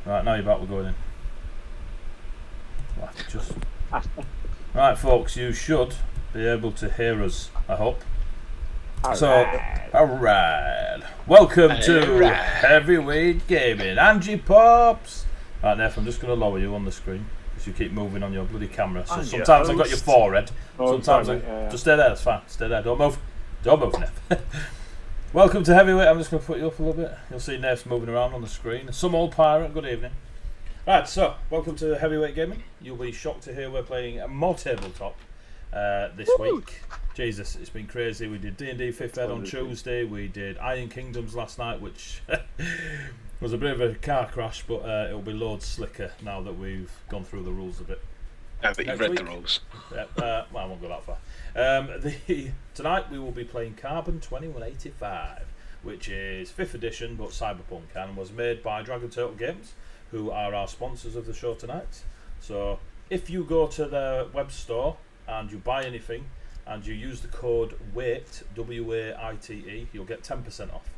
Right, now you're back, we're going in. Right, folks, you should be able to hear us, I hope. Alright. Welcome to Heavyweight Gaming. Angie Pops! Right, Neff, I'm just going to lower you on the screen because you keep moving on your bloody camera. So sometimes I've got your forehead. Sometimes just stay there, that's fine. Stay there, don't move. Don't move, Neff. Welcome to Heavyweight. I'm just going to put you up a little bit. You'll see Neff's moving around on the screen. Some old pirate, good evening. Right, so, welcome to Heavyweight Gaming. You'll be shocked to hear we're playing more tabletop this week. Jesus, it's been crazy. We did D&D 5th Ed on Tuesday. We did Iron Kingdoms last night, which was a bit of a car crash, but it'll be loads slicker now that we've gone through the rules a bit. Yeah, but you've read the rules. Well, I won't go that far. Tonight we will be playing Carbon 2185, which is 5th edition, but cyberpunk, and was made by Dragon Turtle Games, who are our sponsors of the show tonight. So if you go to their web store and you buy anything and you use the code WAITE, W-A-I-T-E, you'll get 10% off.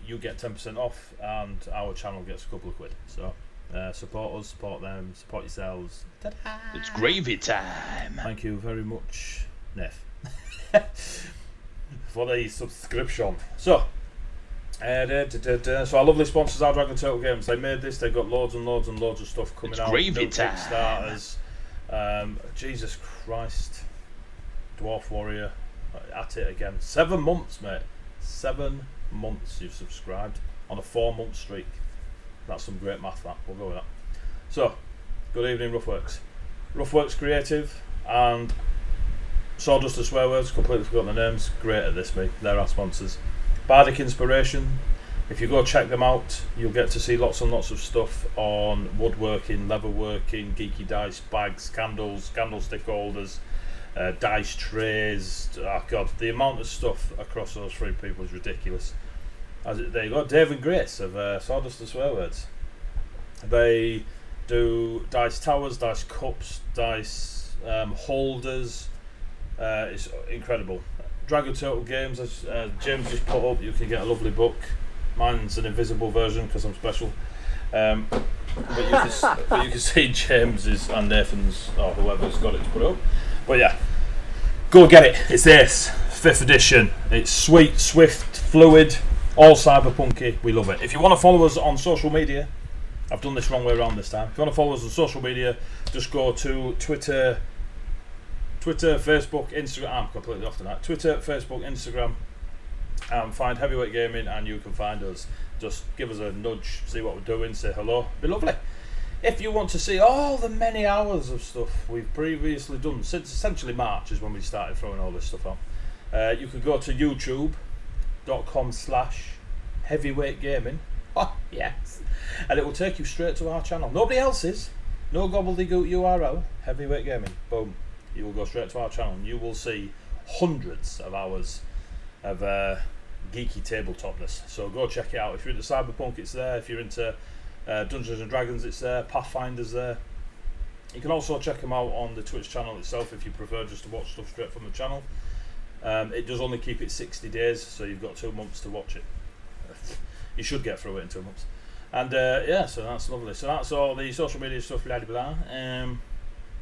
You get 10% off, and our channel gets a couple of quid. So support us, support them, support yourselves. Ta-da! It's gravy time. Thank you very much, Neff, for the subscription. So our lovely sponsors are Dragon Turtle Games. They made this. They've got loads and loads and loads of stuff coming out. Gravy time. Kickstarters. Jesus Christ. Dwarf Warrior. At it again. 7 months, mate. 7 months you've subscribed on a 4-month streak. That's some great math, that. We'll go with that. So, good evening, Ruffworx. Ruffworx Creative and Sawdust and Swearwords. Completely forgotten the names. Great at this, me. They're our sponsors. Bardic Inspiration. If you go check them out, you'll get to see lots and lots of stuff on woodworking, leatherworking, geeky dice, bags, candles, candlestick holders, dice trays. Oh God, the amount of stuff across those 3 people is ridiculous. There you go, Dave and Grace of Sawdust and Swearwords. They do dice towers, dice cups, dice holders. It's incredible. Dragon Turtle Games, as James just put up, you can get a lovely book. Mine's an invisible version because I'm special. But you can see James's and Nathan's or whoever's got it to put up. But yeah, go get it. It's this 5th edition. It's sweet, swift, fluid, all cyberpunky. We love it. If you want to follow us on social media, I've done this wrong way around this time. If you want to follow us on social media, just go to Twitter, Facebook, Instagram. I'm completely off tonight. Twitter, Facebook, Instagram, and find Heavyweight Gaming, and you can find us. Just give us a nudge, see what we're doing, say hello. Be lovely. If you want to see all the many hours of stuff we've previously done, since essentially March is when we started throwing all this stuff on, you could go to youtube.com/Heavyweight Gaming. Oh, yes. And it will take you straight to our channel. Nobody else's. No gobbledygook URL. Heavyweight Gaming. Boom. You will go straight to our channel and you will see hundreds of hours of geeky tabletopness. So go check it out. If you're into cyberpunk, it's there. If you're into Dungeons and Dragons, it's there. Pathfinder's there. You can also check them out on the Twitch channel itself if you prefer just to watch stuff straight from the channel. It does only keep it 60 days, so you've got 2 months to watch it. You should get through it in 2 months. And yeah, so that's lovely. So that's all the social media stuff, blah blah blah.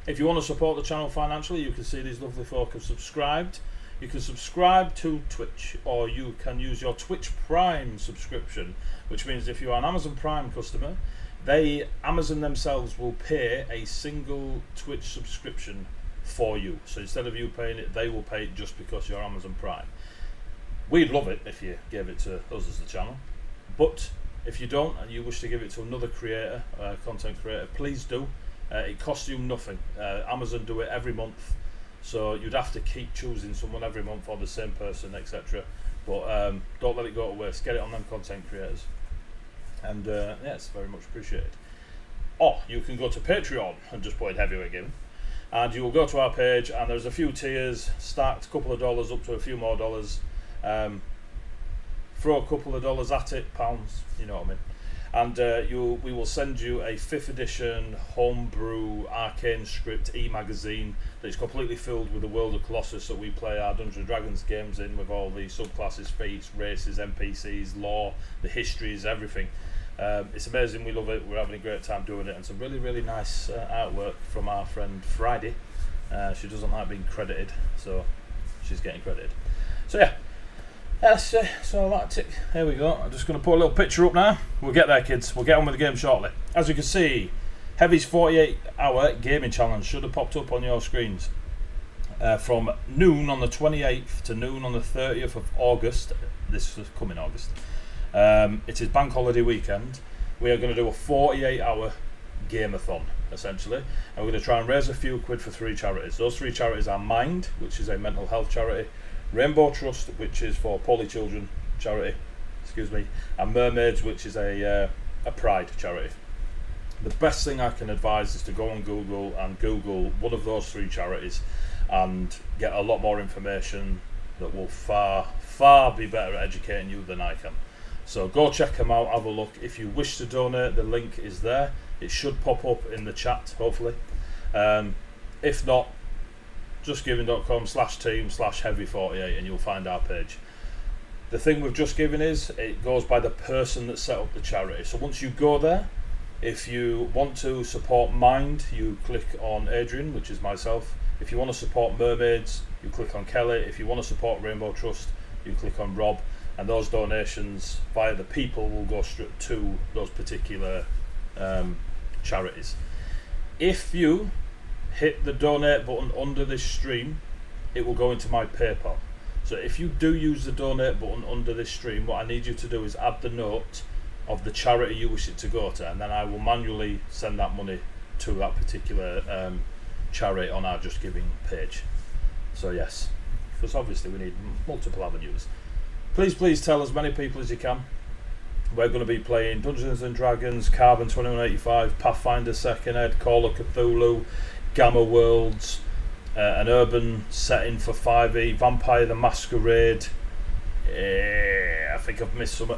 If you want to support the channel financially, you can see these lovely folk have subscribed. You can subscribe to Twitch, or you can use your Twitch Prime subscription, which means if you are an Amazon Prime customer, Amazon themselves will pay a single Twitch subscription for you. So instead of you paying it, they will pay it just because you're Amazon Prime. We'd love it if you gave it to us as the channel, but if you don't and you wish to give it to another creator, content creator, please do. It costs you nothing. Amazon do it every month, so you'd have to keep choosing someone every month or the same person, etc. But don't let it go to waste. Get it on them content creators, and yeah, it's very much appreciated. Or you can go to Patreon and just put in Heavyweight Gaming, and you will go to our page, and there's a few tiers stacked, a couple of dollars up to a few more dollars. Throw a couple of dollars at it, pounds, you know what I mean. And we will send you a 5th edition homebrew arcane script e-magazine that's completely filled with the world of Colossus that we play our Dungeons & Dragons games in, with all the subclasses, feats, races, NPCs, lore, the histories, everything. It's amazing, we love it, we're having a great time doing it, and some really, really nice artwork from our friend Friday. She doesn't like being credited, so she's getting credited. So yeah, so that's it. Here we go. I'm just going to put a little picture up now. We'll get there, kids. We'll get on with the game shortly. As you can see, Heavy's 48-hour gaming challenge should have popped up on your screens. From noon on the 28th to noon on the 30th of August, this is coming August, it is bank holiday weekend. We are going to do a 48-hour game-a-thon, essentially, and we're going to try and raise a few quid for 3 charities. Those 3 charities are Mind, which is a mental health charity, Rainbow Trust, which is for poorly children charity, and Mermaids, which is a pride charity. The best thing I can advise is to go on Google and Google one of those 3 charities and get a lot more information that will far be better at educating you than I can. So go check them out, have a look. If you wish to donate, the link is there. It should pop up in the chat, hopefully. If not, justgiving.com/team/heavy48 and you'll find our page. The thing with Just Giving is it goes by the person that set up the charity. So once you go there, if you want to support Mind, you click on Adrian, which is myself. If you want to support Mermaids, you click on Kelly. If you want to support Rainbow Trust, you click on Rob. And those donations via the people will go straight to those particular charities. If you hit the donate button under this stream, it will go into my PayPal. So if you do use the donate button under this stream, what I need you to do is add the note of the charity you wish it to go to, and then I will manually send that money to that particular charity on our Just Giving page. So yes, because obviously we need multiple avenues. Please tell as many people as you can. We're going to be playing Dungeons and Dragons, Carbon 2185, Pathfinder 2nd Ed, Call of Cthulhu, Gamma Worlds, an urban setting for 5e, Vampire the Masquerade. I think I've missed some.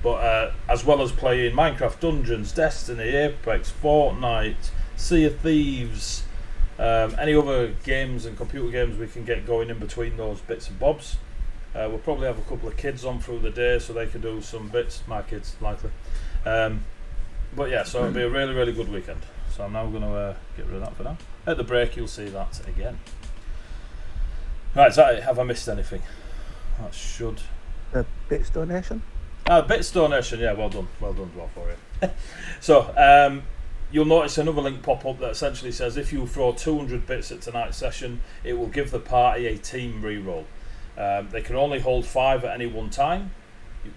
But as well as playing Minecraft Dungeons, Destiny, Apex, Fortnite, Sea of Thieves, any other games and computer games we can get going in between those bits and bobs. We'll probably have a couple of kids on through the day so they can do some bits. My kids, likely. But yeah, so it'll be a really, really good weekend. So I'm now going to get rid of that for now. At the break, you'll see that again. Right, is that it? Have I missed anything? That should... The bits donation? Bits donation, yeah, well done for you. So, you'll notice another link pop up that essentially says if you throw 200 bits at tonight's session, it will give the party a team reroll. They can only hold 5 at any one time.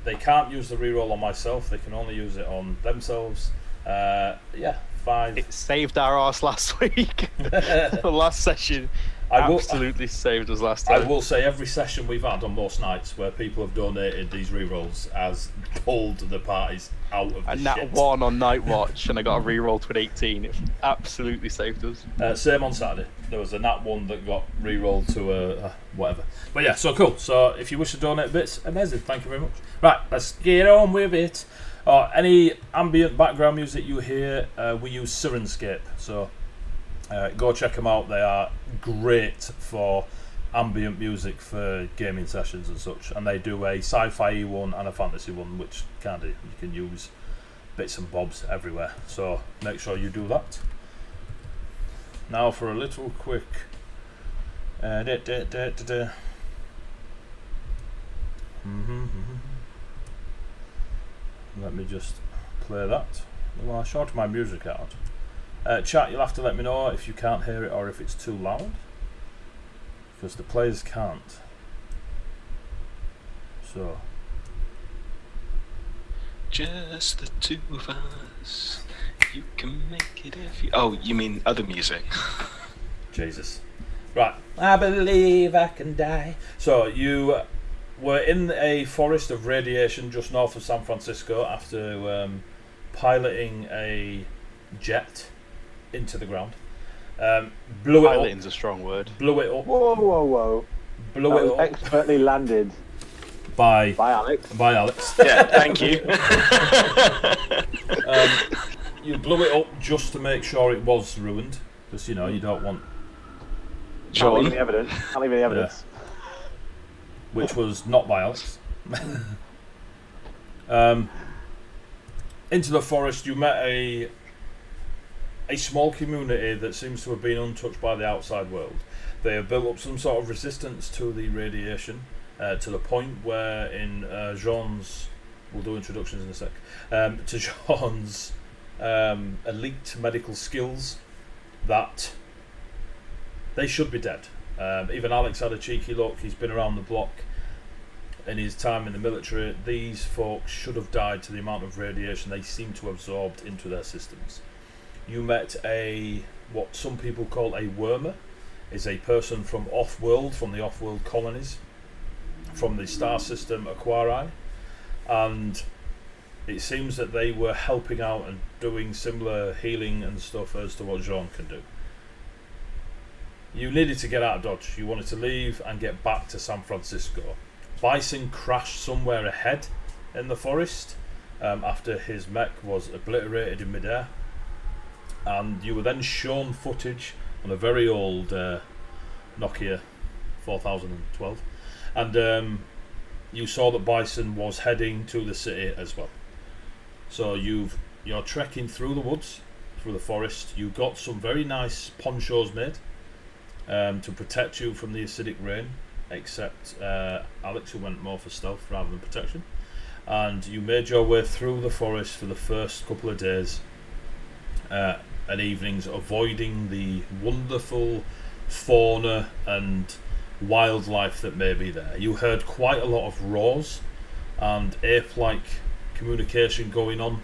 They can't use the reroll on myself, they can only use it on themselves. 5. It saved our arse last week. The last session absolutely saved us last time. I will say every session we've had on most nights where people have donated these rerolls has pulled the parties out of the shit. Nat 1 on Night Watch and I got a reroll to an 18. It absolutely saved us. Same on Saturday. There was a Nat 1 that got rerolled to a whatever. But yeah, so cool. So if you wish to donate bits, amazing. Thank you very much. Right, let's get on with it. Any ambient background music you hear, we use Sirenscape. So go check them out. They are great for ambient music for gaming sessions and such. And they do a sci-fi one and a fantasy one, which you can use bits and bobs everywhere. So make sure you do that. Now for a little quick. Let me just play that. Well, I shorted my music out. Chat, you'll have to let me know if you can't hear it or if it's too loud, because the players can't. So. Just the 2 of us. You can make it if you... Oh, you mean other music? Jesus. Right. I believe I can die. So you were in a forest of radiation just north of San Francisco after piloting a jet into the ground. Blew it up. Piloting's a strong word. Blew it up. Whoa. Blew That it was up. expertly landed By Alex. Yeah, thank you. You blew it up just to make sure it was ruined, because you don't want. Can't leave Sean? any evidence. Which was not by Alex. into the forest, you met a small community that seems to have been untouched by the outside world. They have built up some sort of resistance to the radiation, to the point where in Jean's, we'll do introductions in a sec, to Jean's elite medical skills, that they should be dead. Even Alex had a cheeky look. He's been around the block in his time in the military. These folks should have died to the amount of radiation they seem to have absorbed into their systems. You met what some people call a wormer, is a person from off-world, from the off-world colonies, from the star system Aquarii, and it seems that they were helping out and doing similar healing and stuff as to what Jean can do. You needed to get out of Dodge. You wanted to leave and get back to San Francisco. Bison crashed somewhere ahead in the forest after his mech was obliterated in midair, and you were then shown footage on a very old Nokia 4012, and you saw that Bison was heading to the city as well. So you're trekking through the woods, through the forest. You got some very nice ponchos made to protect you from the acidic rain, except Alex, who went more for stealth rather than protection. And you made your way through the forest for the first couple of days and evenings, avoiding the wonderful fauna and wildlife that may be there. You heard quite a lot of roars and ape-like communication going on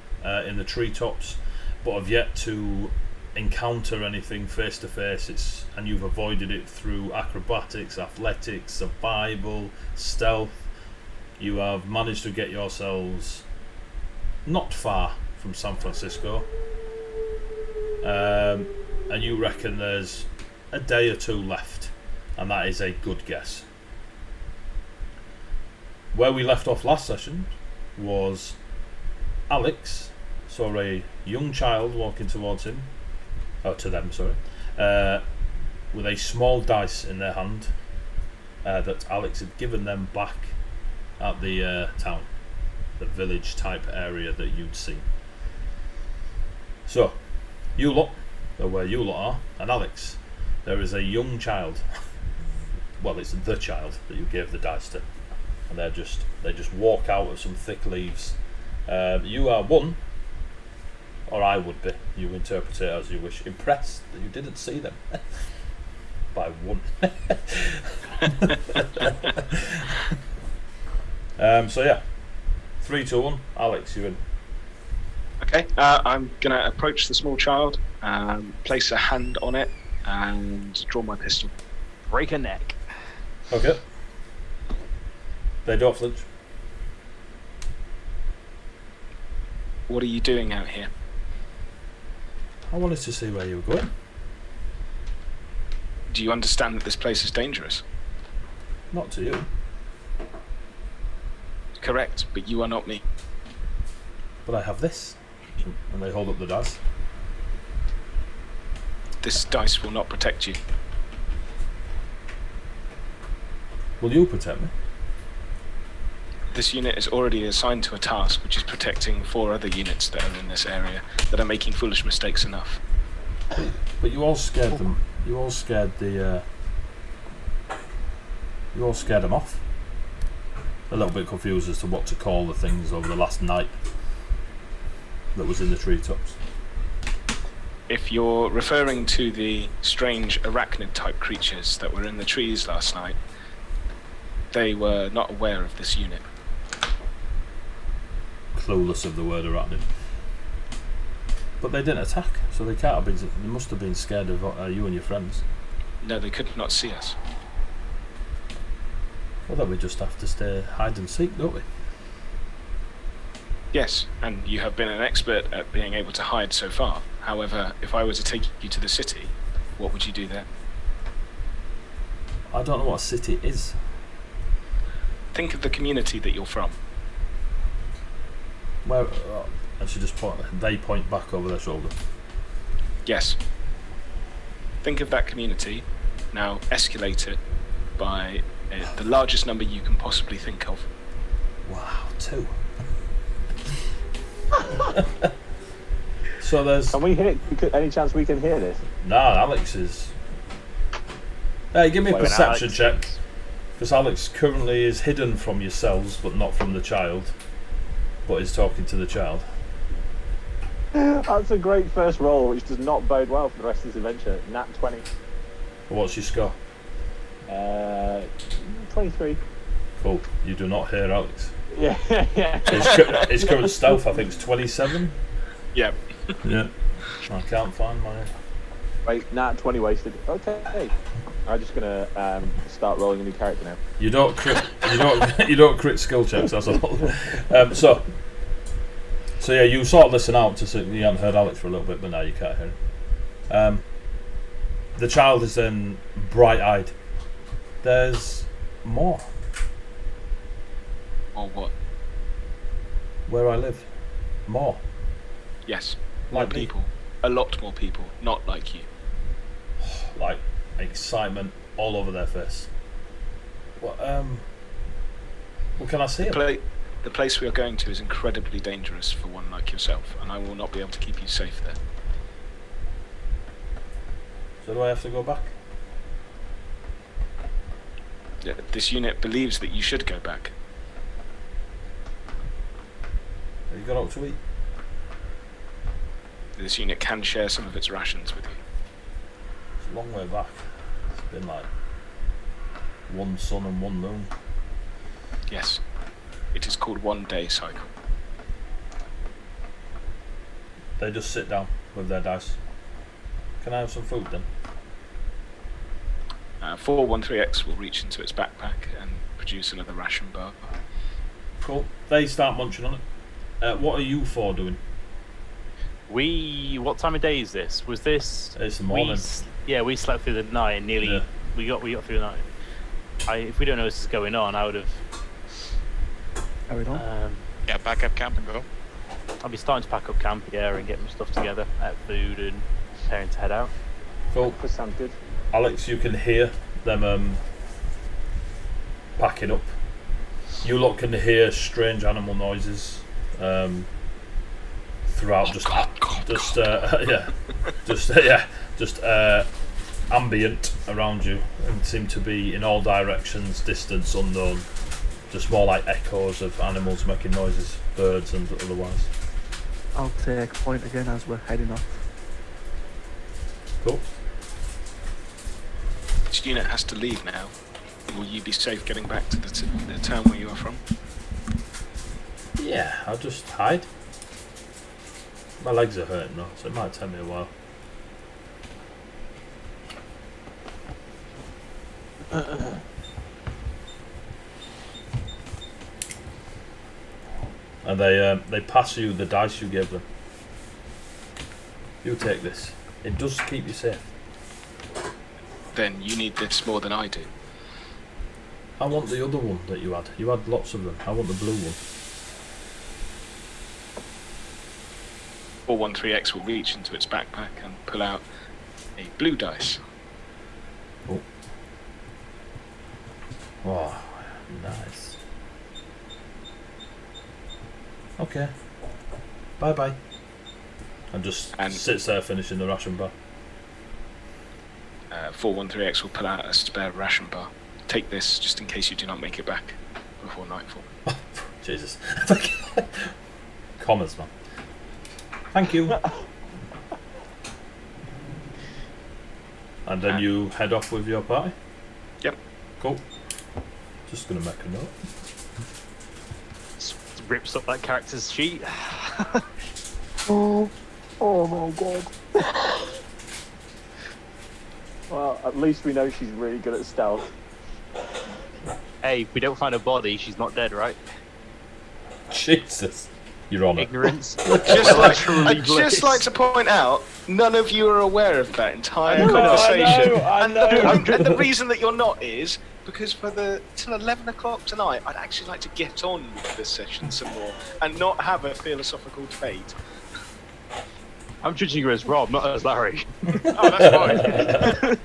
in the treetops, but have yet to encounter anything face to face. And you've avoided it through acrobatics, athletics, survival, stealth. You have managed to get yourselves not far from San Francisco, and you reckon there's a day or two left, and that is a good guess. Where we left off last session was Alex saw a young child walking towards him, to them, sorry, with a small dice in their hand that Alex had given them back at the town, the village type area that you'd seen. So, you lot are where you lot are, and Alex, there is a young child. Well, it's the child that you gave the dice to, and they just walk out of some thick leaves. You are one, or I would be, you interpret it as you wish, impressed that you didn't see them by one. So yeah, 3, 2, 1. Alex, you in. Okay, I'm gonna approach the small child, place a hand on it, and draw my pistol. Break a neck. Okay. They don't flinch. What are you doing out here? I wanted to see where you were going. Do you understand that this place is dangerous? Not to you. Correct, but you are not me. But I have this. And they hold up the dice. This dice will not protect you. Will you protect me? This unit is already assigned to a task which is protecting 4 other units that are in this area that are making foolish mistakes enough. But you all scared them. You all scared the. You all scared them off. A little bit confused as to what to call the things over the last night that was in the treetops. If you're referring to the strange arachnid type creatures that were in the trees last night, they were not aware of this unit. Clueless of the word arachnid. But they didn't attack, so they can't have been. They must have been scared of you and your friends. No, they could not see us. Well, then we just have to stay hide and seek, don't we? Yes, and you have been an expert at being able to hide so far. However, if I were to take you to the city, what would you do there? I don't know what a city is. Think of the community that you're from. Where? And she just they point back over their shoulder. Yes. Think of that community. Now escalate it by the largest number you can possibly think of. Wow, 2. So there's... Can we hear? Any chance we can hear this? Nah, Alex is... Hey, give me a Wait, perception Alex check. Because Alex currently is hidden from yourselves, but not from the child. But is talking to the child. That's a great first roll, which does not bode well for the rest of this adventure. Nat 20. What's your score? 23. Cool. You do not hear Alex. Yeah, yeah. His current stealth, I think, is 27. Yep. Yeah. I can't find my... Wait, Nat 20 wasted. Okay. I'm just gonna start rolling a new character now. You don't crit. You don't crit skill checks. That's all. So yeah, you sort of listen out to see. You haven't heard Alex for a little bit, but now you can't hear him. The child is then bright-eyed. There's more. Or what? Where I live, more. Yes. More Like me. people. A lot more people. Not like you. Like excitement all over their face. What can I say? The place we are going to is incredibly dangerous for one like yourself, and I will not be able to keep you safe there. So do I have to go back? This unit believes that you should go back. Have you got out to eat? This unit can share some of its rations with you. It's a long way back. It's been like one sun and one moon. Yes. It is called 1 day cycle. They just sit down with their dice. Can I have some food then? 413X will reach into its backpack and produce another ration bar. Cool. They start munching on it. What are you four doing? What time of day is this? Was this? It's the morning. We slept through the night and nearly. Yeah. We got through the night. If we don't know this is going on, I would have. Carried on. Yeah, back up camp and go. I'll be starting to pack up camp here and get my stuff together, food and preparing to head out. Cool. That sounds good. Alex, you can hear them packing up. You lot can hear strange animal noises throughout. Just ambient around you, and seem to be in all directions, distance unknown. Just more like echoes of animals making noises, birds and otherwise. I'll take point again as we're heading off. Cool. This unit has to leave now. Will you be safe getting back to the town where you are from? Yeah, I'll just hide. My legs are hurting though, so it might take me a while. And they pass you the dice you gave them. You take this. It does keep you safe. Then you need this more than I do. I want the other one that you had. You had lots of them. I want the blue one. 413X will reach into its backpack and pull out a blue dice. Oh. Oh, nice. Okay. Bye bye. And just sits there finishing the ration bar. 413X will pull out a spare ration bar. Take this just in case you do not make it back before nightfall. Jesus. Commas, man. Thank you. And then you head off with your party? Yep. Cool. Just gonna make a note. Rips up that character's sheet. Oh my god. Well, at least we know she's really good at stealth. Hey, if we don't find a body, she's not dead, right? Jesus. You're on it. Ignorance. I'd just like to point out, none of you are aware of that entire conversation. I know. And the reason that you're not is because till 11 o'clock tonight, I'd actually like to get on with this session some more and not have a philosophical debate. I'm judging you as Rob, not as Larry. Oh, that's fine.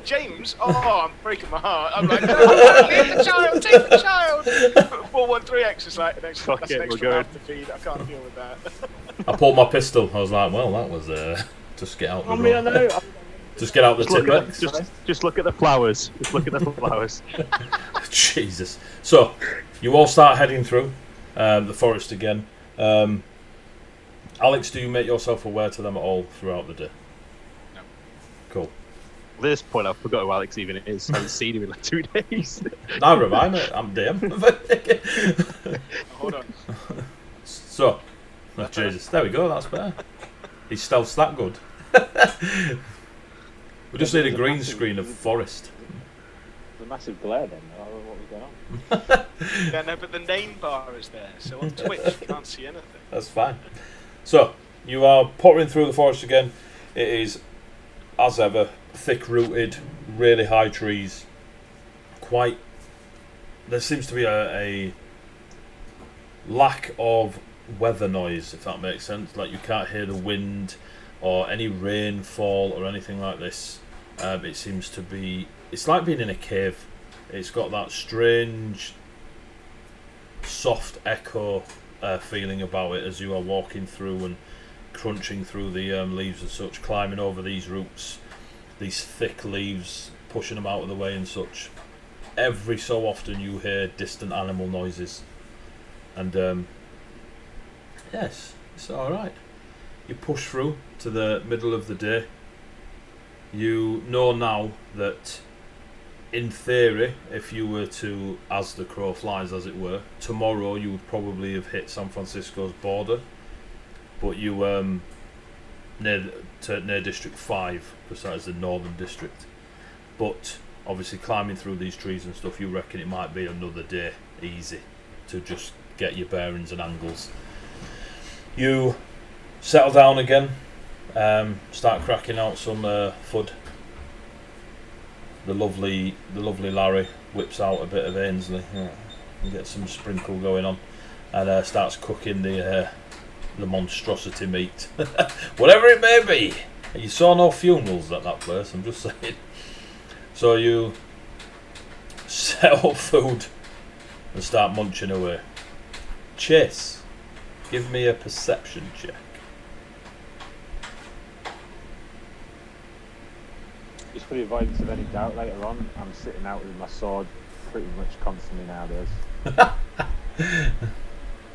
James, I'm breaking my heart. I'm like, no, leave the child, take the child. 413X is like an extra, that's an extra mouth to feed. I can't deal with that. I pulled my pistol. I was like, well, that was just get out the door. I know. Just get out the tipper. Just look at the flowers. Just look at the flowers. Jesus. So, you all start heading through the forest again. Alex, do you make yourself aware to them at all throughout the day? No. Cool. At this point, I forgot who Alex even is. I haven't seen him in like 2 days. Never mind, I'm DM. Hold on. So, Jesus, there we go, that's better. His stealth's that good. We just need a green screen of forest. There's a massive glare then. What was going on? Yeah, no, but the name bar is there, so on Twitch you can't see anything. That's fine. So, you are pottering through the forest again. It is, as ever, thick-rooted, really high trees. There seems to be a lack of weather noise, if that makes sense. Like, you can't hear the wind or any rainfall or anything like this. It seems to be... It's like being in a cave. It's got that strange, soft echo feeling about it as you are walking through and crunching through the leaves and such, climbing over these roots, these thick leaves, pushing them out of the way and such. Every so often you hear distant animal noises. And yes, it's alright. You push through to the middle of the day. You know now that, in theory, if you were to, as the crow flies as it were, tomorrow you would probably have hit San Francisco's border. But you, near District 5, besides the Northern District. But, obviously climbing through these trees and stuff, you reckon it might be another day, easy, to just get your bearings and angles. You settle down again, start cracking out some FUD. The lovely Larry whips out a bit of Ainsley, and gets some sprinkle going on, and starts cooking the monstrosity meat, whatever it may be. You saw no funerals at that place, I'm just saying. So you set up food and start munching away. Chase, give me a perception check. Just for the avoidance of any doubt later on, I'm sitting out with my sword pretty much constantly nowadays.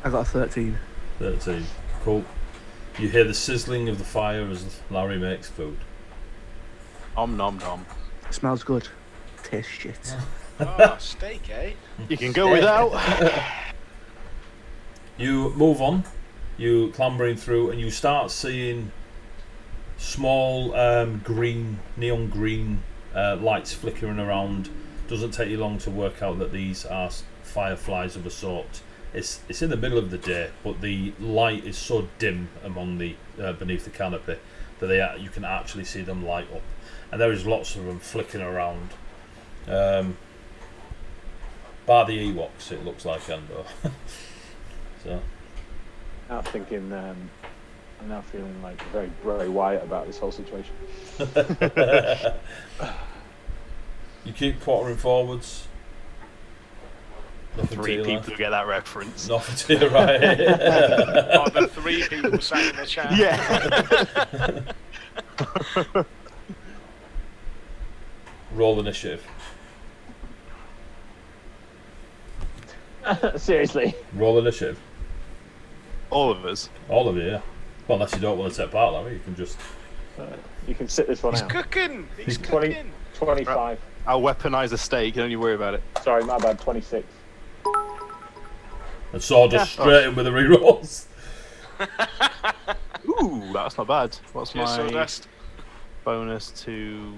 I got a 13. 13. Cool. You hear the sizzling of the fire as Larry makes food. Nom nom nom. Smells good. Tastes shit. Oh, steak, eh? You can go without. You move on. You clambering through, and you start seeing small neon green lights flickering around. Doesn't take you long to work out that these are fireflies of a sort. It's in the middle of the day, but the light is so dim among the beneath the canopy that you can actually see them light up, and there is lots of them flicking around. Bar the Ewoks, it looks like, Endo. So. Now thinking, I'm now feeling like very Bray Wyatt about this whole situation. You keep pottering forwards. Nothing 3 people who get that reference. Nothing to your right. Oh, the 3 people sat in the chat. Yeah. Roll initiative. Seriously. Roll initiative. All of us. All of you, yeah. Well, unless you don't want to take part, Larry, you can just... You can sit this one He's out. cooking! He's 20, cooking! 25. I'll weaponize a steak, don't you worry about it. Sorry, my bad, 26. And Sawdust straight in with the rerolls. Ooh, that's not bad. What's Cheers, my Sawdust. bonus to...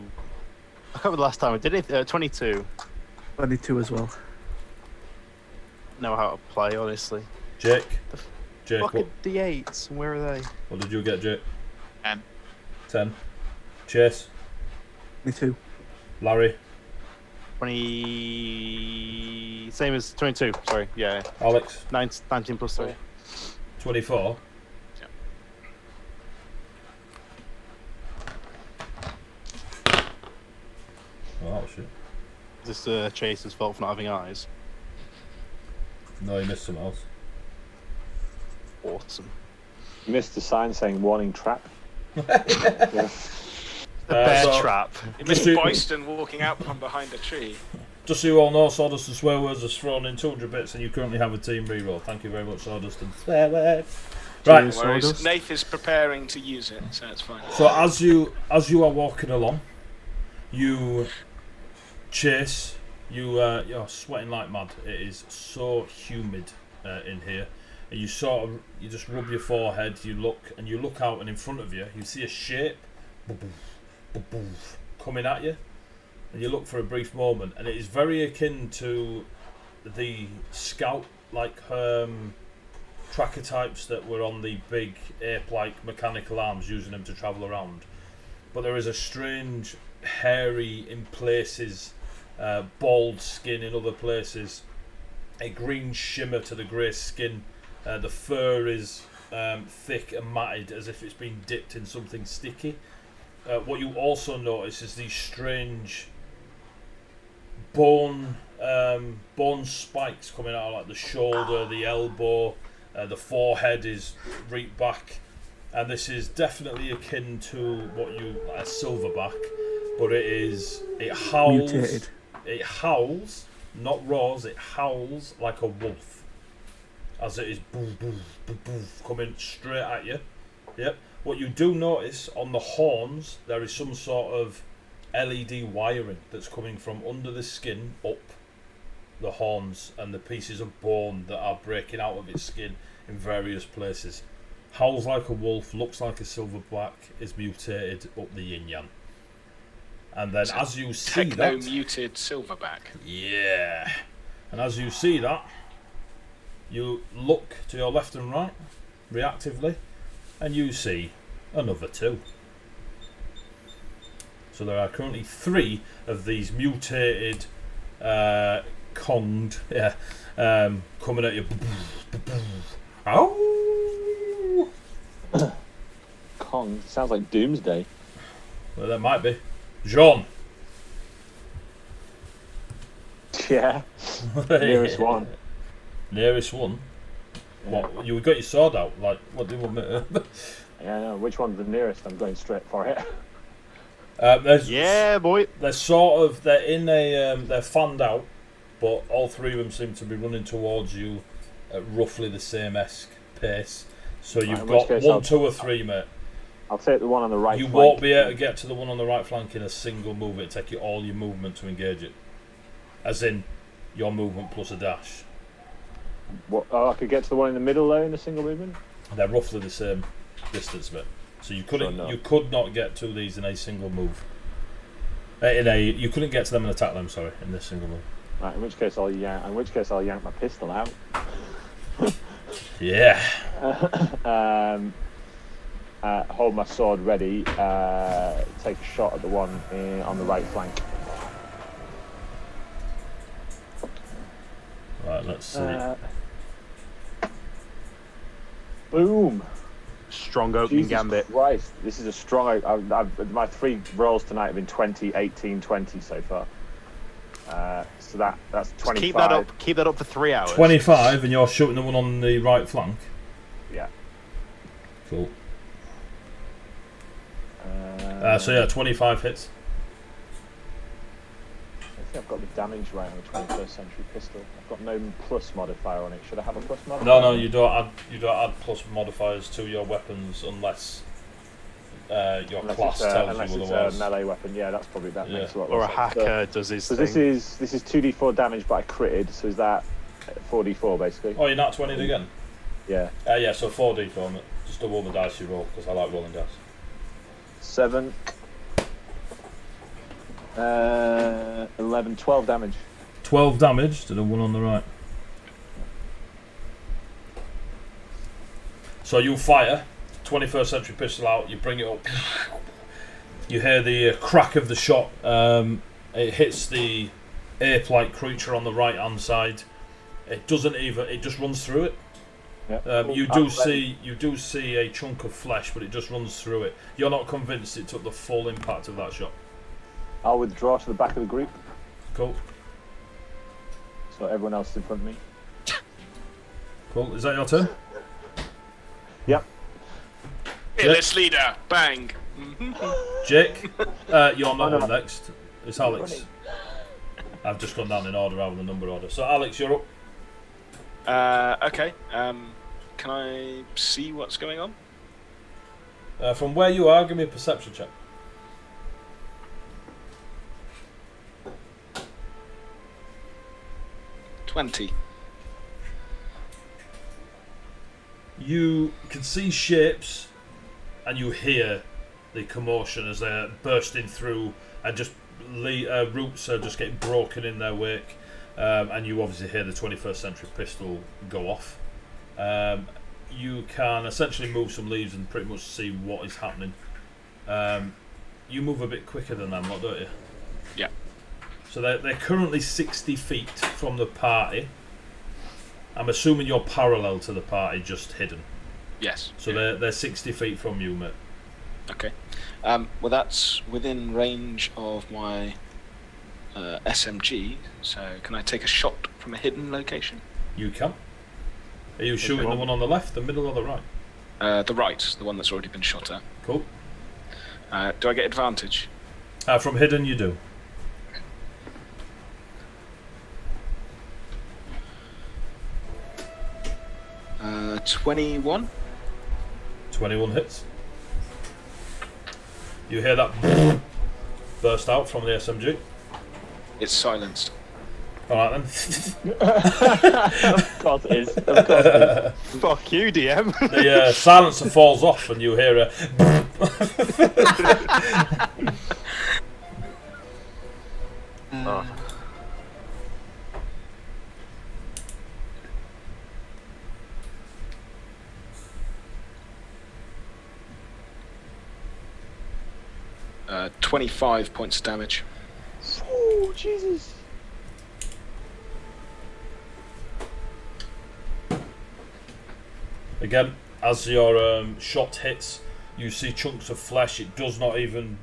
I can't remember the last time I did it. 22. 22 as well. Know how to play, honestly. Jake, Fucking D8s, where are they? what did you get, Jake? 10. 10. Chase, 22. Larry, 20... Same as 22, sorry. Yeah. Alex, 19 plus 3. 24. Yeah. Oh shit. Is this Chaser's fault for not having eyes? No, you missed something else. Awesome. You missed the sign saying warning trap. The bear trap. You missed Boyston walking out from behind a tree. Just so you all know, Sawdust and swear words are thrown in 200 bits, and you currently have a team reroll. Thank you very much, Sawdust and swear words. Right, Nath is preparing to use it, so it's fine. So as you are walking along, you chase. You're sweating like mad. It is so humid in here. And you just rub your forehead. You look out, and in front of you, you see a shape coming at you. And you look for a brief moment, and it is very akin to the scout tracker types that were on the big ape-like mechanical arms, using them to travel around. But there is a strange, hairy in places, bald skin in other places, a green shimmer to the grey skin. The fur is thick and matted, as if it's been dipped in something sticky. What you also notice is these strange bone spikes coming out, like the shoulder, the elbow, the forehead is reaped back, and this is definitely akin to a silverback, but it howls. Mutated. It howls, not roars. It howls like a wolf, as it is boof, boof, boof, boof, coming straight at you. Yep. What you do notice on the horns, there is some sort of LED wiring that's coming from under the skin up the horns, and the pieces of bone that are breaking out of its skin in various places. Howls like a wolf, looks like a silverback, is mutated up the yin yang. And then as you see that, muted silverback. Yeah. And as you see that, you look to your left and right reactively, and you see another 2. So there are currently 3 of these mutated conged, coming at you. Ow! Kong sounds like Doomsday. Well, that might be. Jean. Yeah. Nearest one. Nearest one. Yeah. What? You got your sword out? Like, what do you want me to? Yeah, I know. Which one's the nearest? I'm going straight for it. Yeah, boy. They're in a they're fanned out, but all 3 of them seem to be running towards you at roughly the same pace. So you've got 1, 2, or 3, mate. I'll take the one on the right. You won't be able to get to the one on the right flank in a single move. It'll take you all your movement to engage it, as in your movement plus a dash. What? Oh, I could get to the one in the middle though in a single movement. They're roughly the same distance, mate. So you could not get to these in a single move. You couldn't get to them and attack them. Sorry, in this single move. Right. In which case I'll yank my pistol out. Yeah. Hold my sword ready. Take a shot at the one on the right flank. Right. Let's see. Boom. Strong opening Jesus gambit. Christ, this is a strong. My 3 rolls tonight have been 20, 18, 20 so far. So that's 25. Keep that up for 3 hours. 25, and you're shooting the one on the right flank. Yeah. Cool. So yeah, 25 hits. I think I've got the damage right on the 21st century pistol. I've got no plus modifier on it. Should I have a plus modifier? No, you don't add plus modifiers to your weapons unless your class tells you otherwise. Unless it's a melee weapon. Yeah, that's probably that makes a lot. Or a sense. hacker does his thing. This is 2d4 damage, but I critted. So is that 4d4 basically? Oh, you're not 20'd again. Yeah. Yeah. So 4d4. Mate. Just double the dice you roll because I like rolling dice. 7. 11, 12 damage. 12 damage to the one on the right. So you fire 21st century pistol out. You bring it up. You hear the crack of the shot. It hits the ape-like creature on the right-hand side. It doesn't even. It just runs through it. Yep. You do see a chunk of flesh, but it just runs through it. You're not convinced it took the full impact of that shot. I'll withdraw to the back of the group. Cool. So everyone else is in front of me. Cool. Is that your turn? Yep. Fearless leader, bang. Jake, you're not no. on next. It's Alex. I've just gone down in order rather than number order. So Alex, you're up. Okay. Can I see what's going on? From where you are, give me a perception check. $20. You can see shapes, and you hear the commotion as they're bursting through, and just roots are just getting broken in their wake. And you obviously hear the 21st century pistol go off. You can essentially move some leaves and pretty much see what is happening. You move a bit quicker than them, don't you? Yeah. So they're currently 60 feet from the party. I'm assuming you're parallel to the party, just hidden. Yes. So they're 60 feet from you, mate. Okay. Well, that's within range of my SMG. So can I take a shot from a hidden location? You can. Are you shooting the one on the left, the middle, or the right? The right, the one that's already been shot at. Cool. Do I get advantage? From hidden, you do. 21. 21 hits. You hear that burst out from the SMG. It's silenced. Alright then. Of course it is. Of course it is. Fuck you, DM. The silencer falls off and you hear a... Oh. Uh, 25 points of damage. Oh, Jesus. Again, as your shot hits, you see chunks of flesh. It does not even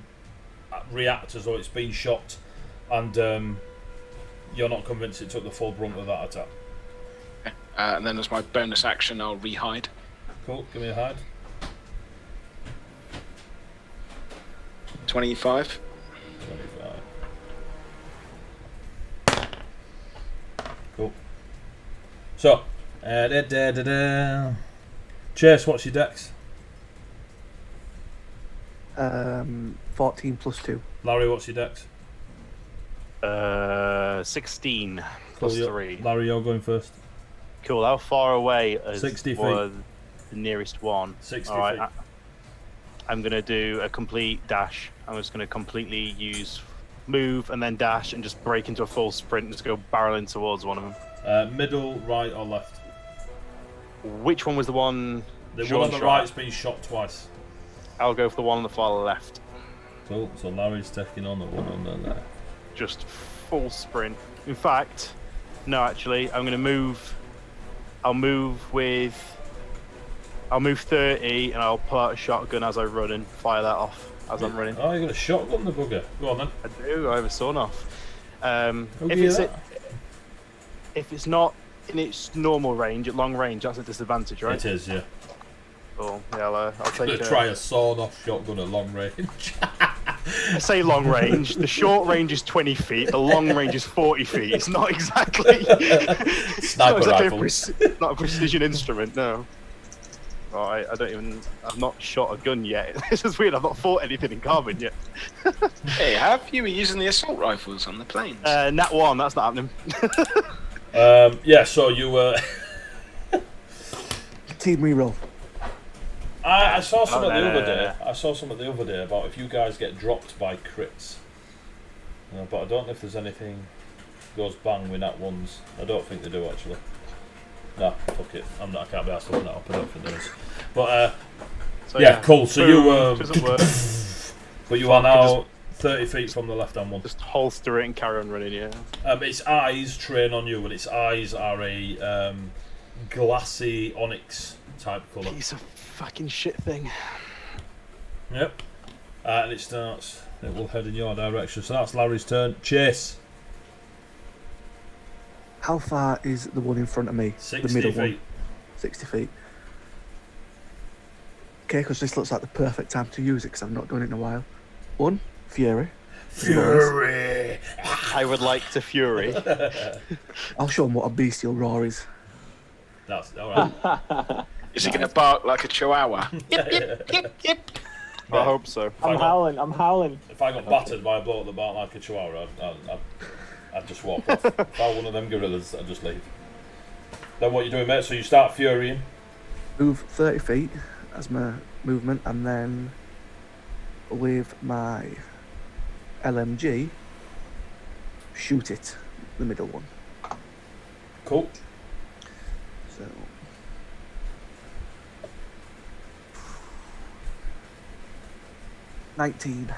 react as though it's been shot, and you're not convinced it took the full brunt of that attack. Okay. And then as my bonus action, I'll re-hide. Cool, give me a hide. 25. 25. Cool. So, Chase, what's your dex? 14 plus 2. Larry, what's your dex? 16 plus Cool, 3. Larry, you're going first. Cool. How far away is 60 feet. the nearest one? 60 All right. feet. I'm going to do a complete dash. I'm just going to completely use move and then dash and just break into a full sprint and just go barreling towards one of them. Middle, right, or left? Which one was the one? The Sean one on the shot right's at? been shot twice. I'll go for the one on the far left. Cool. So Larry's taking on the one on the left. Just full sprint. In fact, no, actually, I'm going to move. I'll move 30 and I'll pull out a shotgun as I run and fire that off as I'm running. Oh, you got a shotgun, the bugger. Go on then. I do. I have a sawn off. Who give you that? If it's not in its normal range, at long range, that's a disadvantage, right? It is, yeah. Cool. Yeah, I'll take it. Try a sawn-off shotgun at long range. I say long range. The short range is 20 feet. The long range is 40 feet. It's not exactly. Sniper rifle. Not a precision instrument, no. Oh, I've not shot a gun yet. This is weird. I've not fought anything in carbon yet. Hey, have you? Were using the assault rifles on the planes? Nat 1. That's not happening. Yeah. So you. Team reroll. I saw some Oh, the other no. day. I saw some the other day about if you guys get dropped by crits. But I don't know if there's anything goes bang with that ones. I don't think they do actually. Nah, fuck it. I can't be asked to look that up. I don't think there is. But So, yeah, cool. So boom, you. doesn't work. But you are now 30 feet from the left-hand one. Just holster it and carry on running. Yeah. Its eyes train on you, and its eyes are a glassy onyx type colour. Piece of fucking shit thing. Yep. And it starts It will head in your direction. So that's Larry's turn. Chase. How far is the one in front of me? 60 the middle feet. one. 60 feet. Okay, because this looks like the perfect time to use it because I've not done it in a while. 1, Fury. Fury. I would like to Fury. I'll show them what a bestial roar is. That's alright. Is he going to bark like a chihuahua? I hope so. I'm howling. If I got battered by a bloke that barked like a chihuahua, I'd just walk off. If I were one of them gorillas, I'd just leave. Then what you doing, mate? So you start furying. Move 30 feet as my movement, and then with my LMG, shoot it, the middle one. Cool. So 19.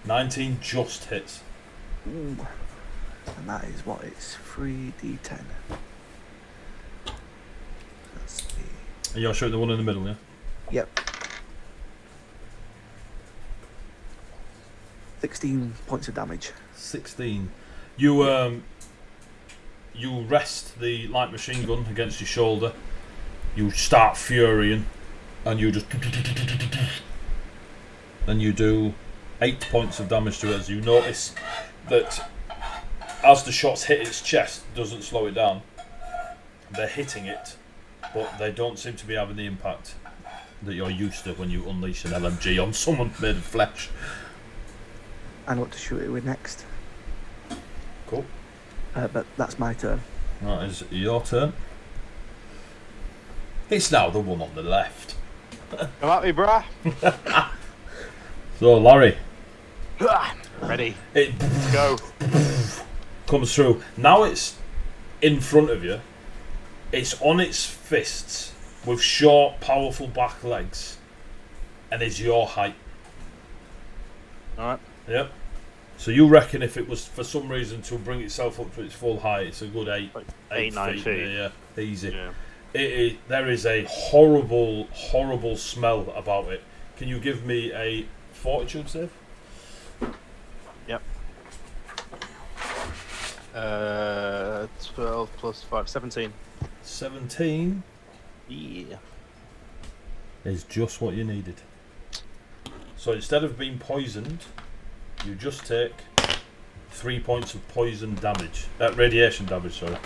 19 just hits. Ooh. And that is what it's 3d10. Let's see. And you're shooting the one in the middle, yeah? Yep. 16 points of damage. 16. You rest the light machine gun against your shoulder. You start furying, and you just. And you do 8 points of damage to it as you notice that as the shots hit its chest, doesn't slow it down. They're hitting it, but they don't seem to be having the impact that you're used to when you unleash an LMG on someone made of flesh. I know what to shoot it with next. Cool. But that's my turn. That is your turn. It's now the one on the left. Come at me, brah. So, Larry. Ready. It Let's go. comes through. Now it's in front of you. It's on its fists with short, powerful back legs, and is your height. Alright. Yep. So you reckon if it was for some reason to bring itself up to its full height, it's a good 8, 9 feet. Yeah, easy. Yeah. There is a horrible, horrible smell about it. Can you give me a fortitude save? Yep. 12 plus 5, 17. 17 Yeah. is just what you needed. So instead of being poisoned, you just take 3 points of poison damage. Radiation damage, sorry.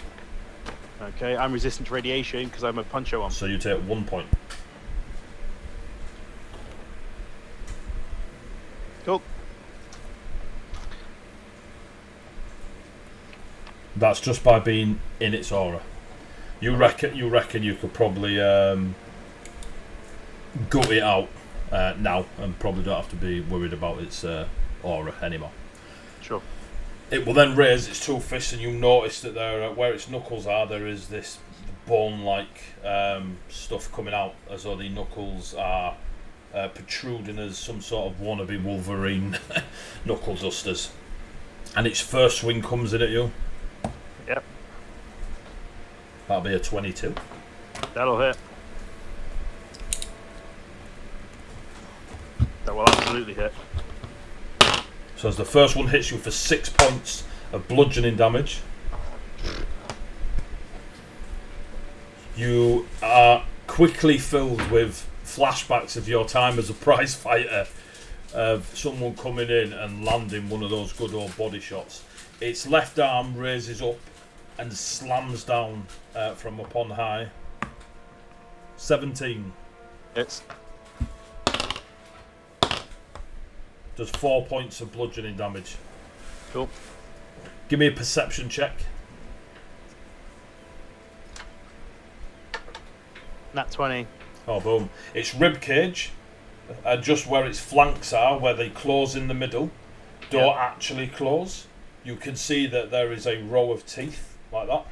Okay, I'm resistant to radiation because I'm a puncho one. So you take 1 point. Cool. That's just by being in its aura. You reckon you could probably gut it out now, and probably don't have to be worried about its aura anymore. Sure. It will then raise its two fists, and you notice that there, where its knuckles are, there is this bone-like stuff coming out, as though the knuckles are protruding as some sort of wannabe Wolverine knuckle dusters. And its first swing comes in at you. Yep. That'll be a 22. That'll hit. That will absolutely hit. So as the first one hits you for 6 points of bludgeoning damage, you are quickly filled with flashbacks of your time as a prize fighter, of someone coming in and landing one of those good old body shots. Its left arm raises up and slams down from up on high. 17. It's Does 4 points of bludgeoning damage. cool. Give me a perception check. Nat 20. Oh, boom. Its rib cage, just where its flanks are, where they close in the middle, don't actually close. You can see that there is a row of teeth, like that,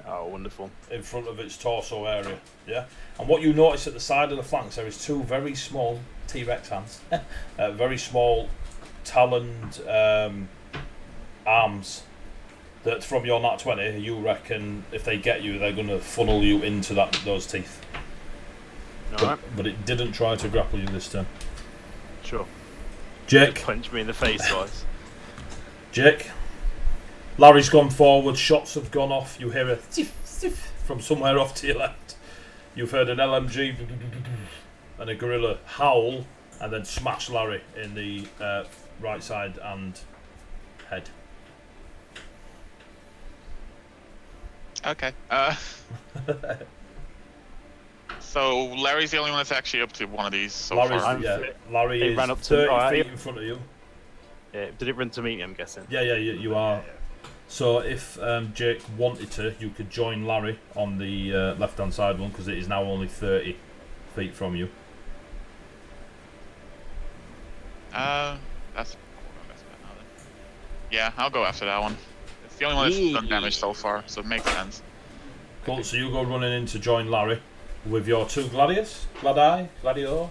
Oh, wonderful. in front of its torso area. Yeah. And what you notice at the side of the flanks, there is two very small T-Rex hands, very small taloned arms. That from your nat 20, you reckon if they get you, they're going to funnel you into those teeth. Alright. But it didn't try to grapple you this turn. Sure. Jake. Punch me in the face twice. Jake. Larry's gone forward. Shots have gone off. You hear a ziff, ziff from somewhere off to your left. You've heard an LMG and a gorilla howl and then smash Larry in the right side and head. Okay. So Larry's the only one that's actually up to one of these so far. Larry It is ran up to 30 feet in front of you. Yeah, did it run to meet me, I'm guessing? Yeah, you are. So if Jake wanted to, you could join Larry on the left-hand side one, because it is now only 30 feet from you. That's yeah, I'll go after that one. It's the only one that's done damage so far, so it makes sense. Cool, so you go running in to join Larry with your two gladius? Gladio?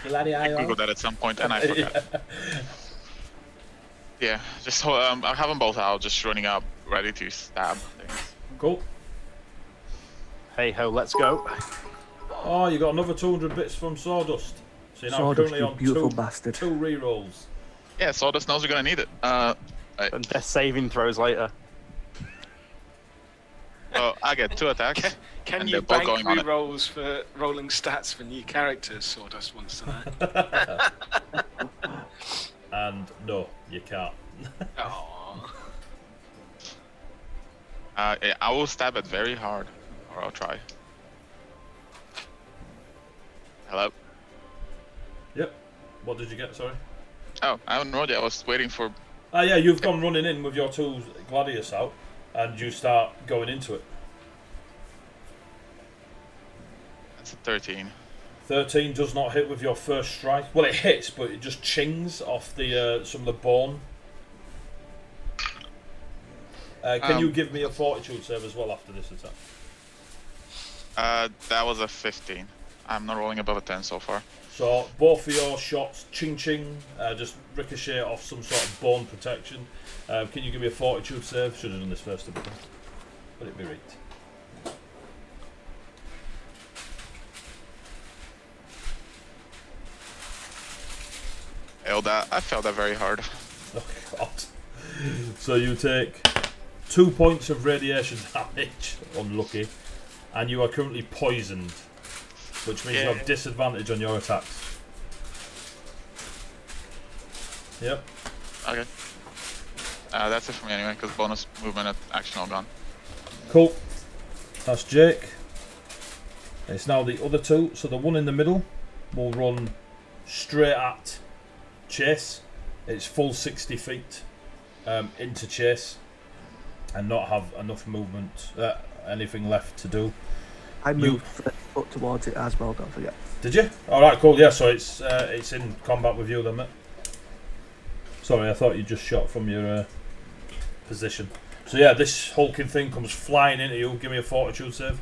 I googled that at some point and I forgot. Yeah, just I'll have them both out, just running up, ready to stab things. Cool. Hey ho, let's go. Oh, you got another 200 bits from Sawdust. So you're now Sawdust, currently you on beautiful bastard. two rerolls. Yeah, Sawdust knows we're gonna need it. And death saving throws later. So I get 2 attacks. Can and you they're both bank going on it. rerolls for rolling stats for new characters? Sawdust wants to know. And no, you can't. Oh. Yeah, I will stab it very hard, or I'll try. Hello? Yep. What did you get, sorry? Oh, I haven't rolled yet. I was waiting for... Ah, yeah, you've gone running in with your two gladius out, and you start going into it. That's a 13. 13 does not hit with your first strike. Well, it hits, but it just chings off the some of the bone. Can you give me a fortitude save as well after this attack? That was a 15. I'm not rolling above a 10 so far. So both of your shots, ching ching, just ricochet off some sort of bone protection. Can you give me a fortitude save? Should have done this first, but it be right. I failed that very hard. Oh God! So you take 2 points of radiation damage, unlucky, and you are currently poisoned, which means you have disadvantage on your attacks. Yep. Okay. That's it for me anyway, because bonus movement and action all gone. Cool. That's Jake. It's now the other two. So the one in the middle will run straight at Chase. It's full 60 feet into Chase and not have enough movement, anything left to do. I moved up towards it as well, don't forget. Did you? Alright, cool. Yeah, so it's in combat with you then, mate. Sorry, I thought you just shot from your position. So yeah, this hulking thing comes flying into you. Give me a fortitude save.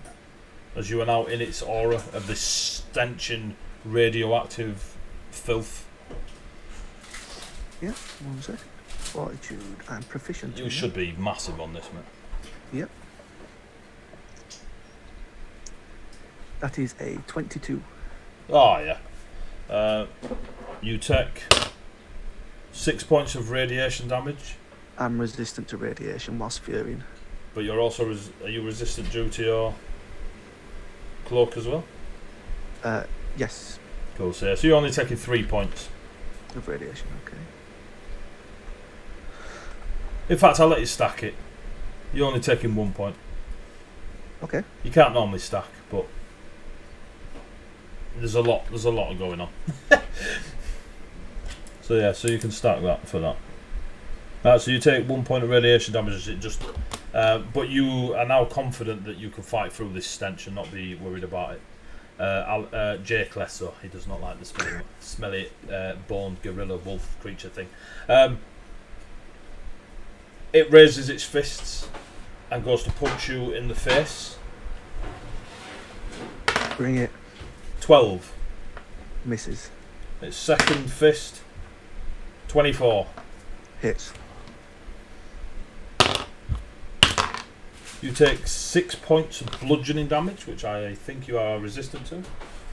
As you are now in its aura of this stenching radioactive filth. Yeah, 1 second. Fortitude and proficiency. You should be massive on this, mate. Yep. That is a 22. Oh yeah. You take 6 points of radiation damage. I'm resistant to radiation whilst fearing. But you're also are you resistant due to your cloak as well? Yes. Cool. So you're only taking 3 points. Of radiation, okay. In fact, I'll let you stack it. You're only taking 1 point. Okay. You can't normally stack, but there's a lot going on. So yeah, so you can stack that for that. Right, so you take 1 point of radiation damage. It just, but you are now confident that you can fight through this stench and not be worried about it. Jake less so. He does not like the smelly bone gorilla wolf creature thing. It raises its fists and goes to punch you in the face. Bring it. 12. Misses. Its second fist. 24. Hits. You take 6 points of bludgeoning damage, which I think you are resistant to.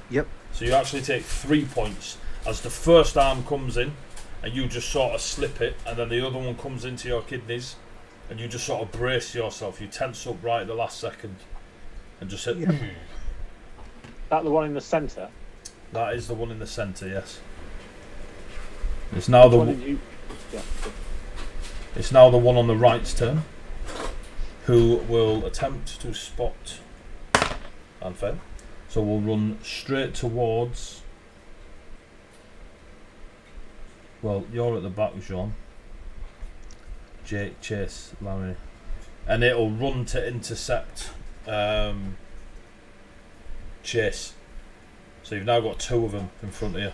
Yep. So you actually take 3 points as the first arm comes in and you just sort of slip it, and then the other one comes into your kidneys, and you just sort of brace yourself. You tense up right at the last second, and just hit. Yeah. That the one in the centre? That is the one in the centre, yes. It's now the What did you... Yeah. it's now the one on the right's turn, who will attempt to spot and fail. So we'll run straight towards. Well, you're at the back, Jean. Jake, Chase, Larry, and it'll run to intercept Chase. So you've now got two of them in front of you.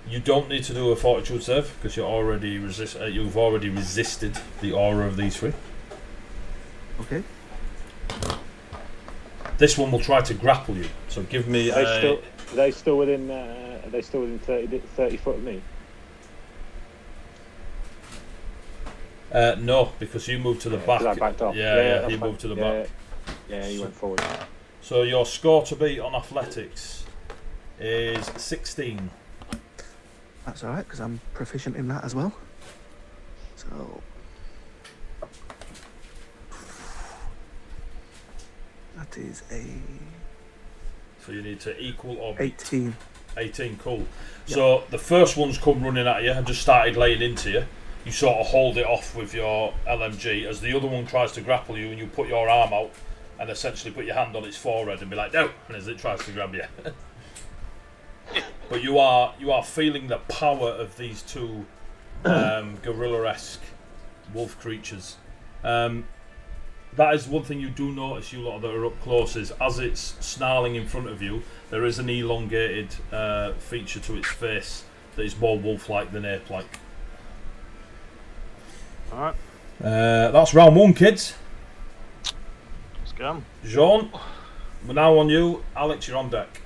You don't need to do a fortitude save because you've already resisted the aura of these three. Okay. This one will try to grapple you. So give me Are they still within 30 foot of me? No, because you moved to the back. 'Cause I backed off. Yeah, he that's moved to the fine. back. Yeah, he went forward. So your score to beat on athletics is 16. That's alright, because I'm proficient in that as well. So... that is a... So you need to equal or beat 18. 18, cool. Yep. So the first one's come running at you and just started laying into you. You sort of hold it off with your LMG as the other one tries to grapple you, and you put your arm out and essentially put your hand on its forehead and be like, no, and as it tries to grab you. But you are feeling the power of these two gorilla-esque wolf creatures. That is one thing you do notice, you lot that are up close, is as it's snarling in front of you, there is an elongated feature to its face that is more wolf-like than ape-like. Alright, That's round one, kids. let's go. Jean, we're now on you. Alex, you're on deck.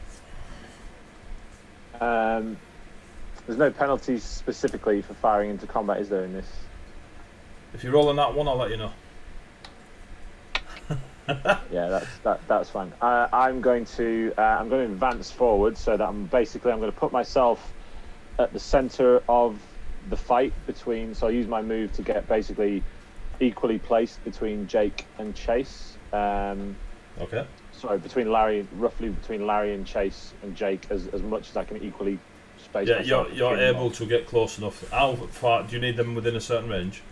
There's no penalties specifically for firing into combat, is there, in this? If you're rolling that one, I'll let you know. Yeah, that's fine. I'm going to advance forward so that I'm going to put myself at the centre of the fight between. So I'll use my move to get basically equally placed between Jake and Chase. Okay. Sorry, roughly between Larry and Chase and Jake, as much as I can equally space. Yeah, myself you're between them able all. to get close enough. How far do you need them within a certain range?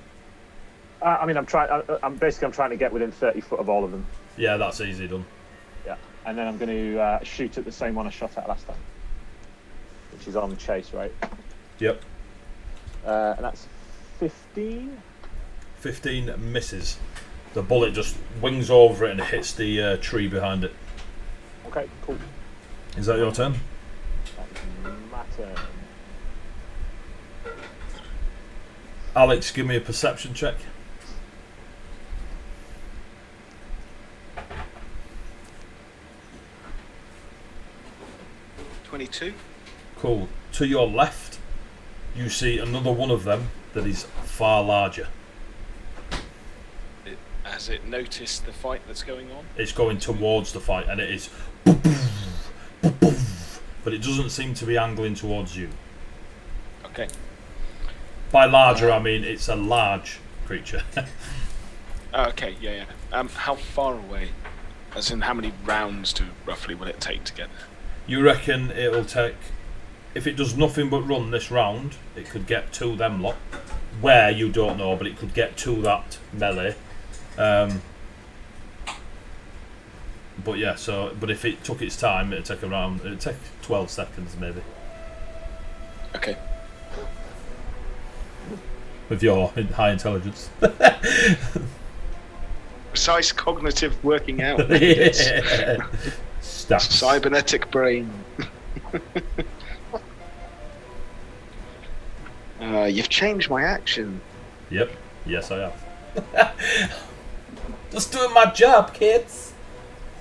I mean, I'm trying to get within 30 foot of all of them. Yeah, that's easy done. Yeah, and then I'm going to shoot at the same one I shot at last time, which is on Chase, right? Yep. And that's 15. 15 misses. The bullet just wings over it and hits the tree behind it. Okay, cool. Is that your turn? That's my turn. Alex, give me a perception check. $22. Cool. To your left, you see another one of them that is far larger. Has it noticed the fight that's going on? It's going towards the fight, and it is, but it doesn't seem to be angling towards you. Okay. By larger, I mean it's a large creature. Okay, yeah. How far away? As in, how many rounds roughly will it take to get there? You reckon it'll take, if it does nothing but run this round, it could get to them lot. Where, you don't know, but it could get to that melee. But yeah, but if it took its time, it'd take 12 seconds maybe. Okay. With your high intelligence. Precise cognitive working out. Yeah. Stats. Cybernetic brain. You've changed my action. Yep. Yes, I have. Just doing my job, kids.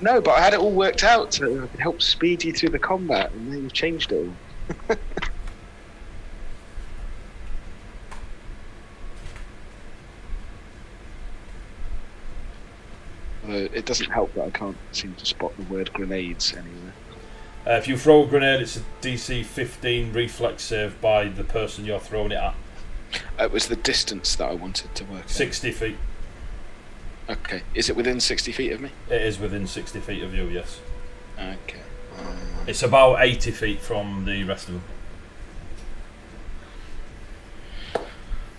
No, but I had it all worked out so I could help speed you through the combat, and then you've changed it all. It doesn't help that I can't seem to spot the word grenades anywhere. If you throw a grenade, it's a DC 15 reflex save by the person you're throwing it at. It was the distance that I wanted to work. 60 feet. Okay. Is it within 60 feet of me? It is within 60 feet of you, yes. Okay. It's about 80 feet from the rest of them.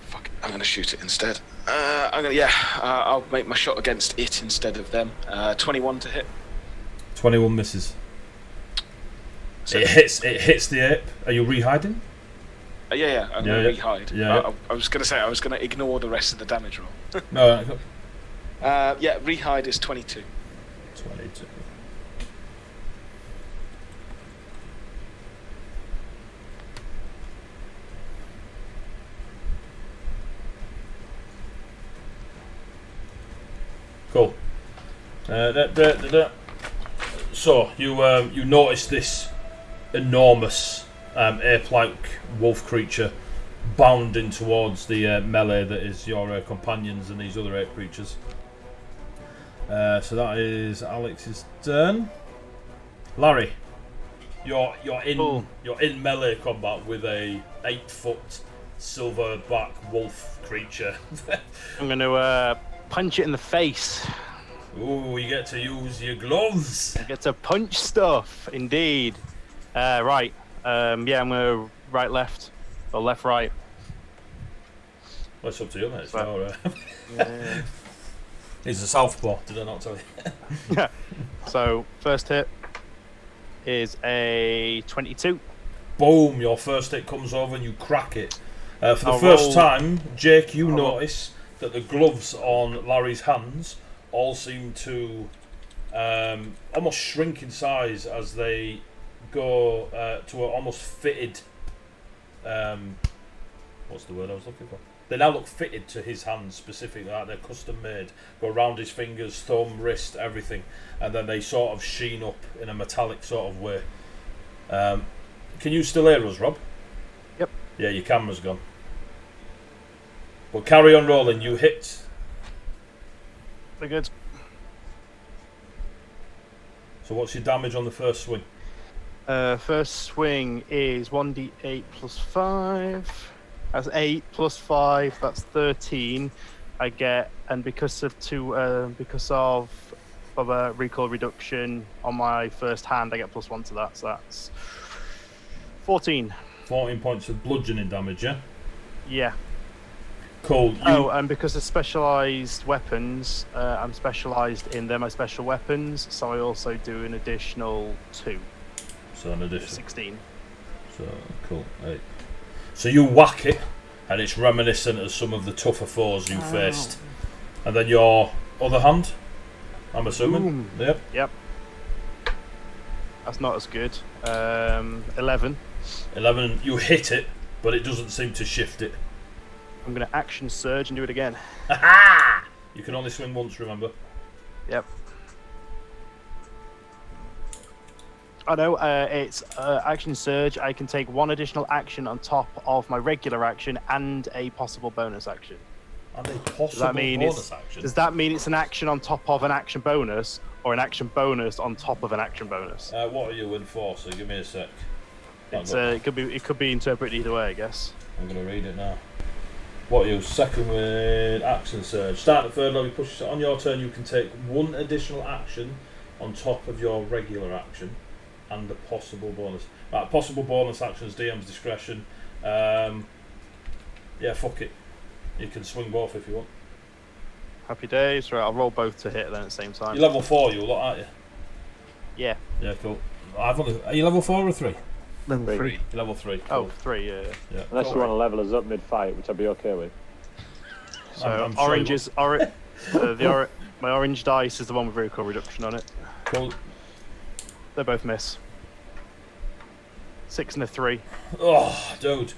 Fuck it, I'm gonna shoot it instead. I'll make my shot against it instead of them. 21 to hit. 21 misses. So, It hits the ape. Are you re-hiding? yeah, I'm gonna re-hide. Yeah. I was gonna say I was gonna ignore the rest of the damage roll. No. Re-hide is 22. 22. Cool. So you notice this enormous ape-like wolf creature bounding towards the melee that is your companions and these other ape creatures. So that is Alex's turn. Larry, you're in melee combat with a 8-foot silverback wolf creature. I'm going to punch it in the face. Ooh, you get to use your gloves. I get to punch stuff, indeed. Right. I'm going to right, left, or left, right. Well, it's up to you, mate. It's Right. your, Yeah. He's a southpaw, did I not tell you? Yeah. So, first hit is a 22. Boom, your first hit comes over and you crack it. For the I'll first roll- time, Jake, you I'll roll- notice that the gloves on Larry's hands all seem to almost shrink in size as they go to an almost fitted... what's the word I was looking for? They now look fitted to his hands specifically, like they're custom made. Go around his fingers, thumb, wrist, everything. And then they sort of sheen up in a metallic sort of way. Can you still hear us, Rob? Yep. Yeah, your camera's gone. But carry on rolling. You hit. Very good. So what's your damage on the first swing? First swing is 1d8 plus 5. That's 8 plus 5. That's 13. I get, and because of a recoil reduction on my first hand, I get plus 1 to that. So that's 14. 14 points of bludgeoning damage, yeah? Yeah. Cool. And because of specialised weapons, I'm specialised in them as special weapons, so I also do an additional 2. So an additional 16. So cool. 8. So you whack it, and it's reminiscent of some of the tougher foes you faced. And then your other hand, I'm assuming. Boom. Yep. Yep. That's not as good. 11. 11. You hit it, but it doesn't seem to shift it. I'm going to action surge and do it again. Ha! You can only swing once, remember. Yep. Oh no, it's action surge. I can take 1 additional action on top of my regular action and a possible bonus action. And a possible Does that mean bonus action. Does that mean it's an action on top of an action bonus, or an action bonus on top of an action bonus? What are you in for? So give me a sec. It could be interpreted either way, I guess. I'm going to read it now. What are you? Second with action surge. Start at third level, you push it. On your turn, you can take 1 additional action on top of your regular action and a possible bonus. Right, possible bonus actions, DM's discretion. Yeah, fuck it. You can swing both if you want. Happy days. Right, I'll roll both to hit then at the same time. You're level 4, you lot, aren't you? Yeah. Yeah, cool. Are you level 4 or 3? Level 3. You're level 3. Cool. Oh, 3, yeah. Yeah. Unless Cool. you want to level us up mid-fight, which I'd be okay with. So I'm sure orange you is my orange dice is the one with recoil reduction on it. Cool. They both miss. 6 and a 3. Oh, dude.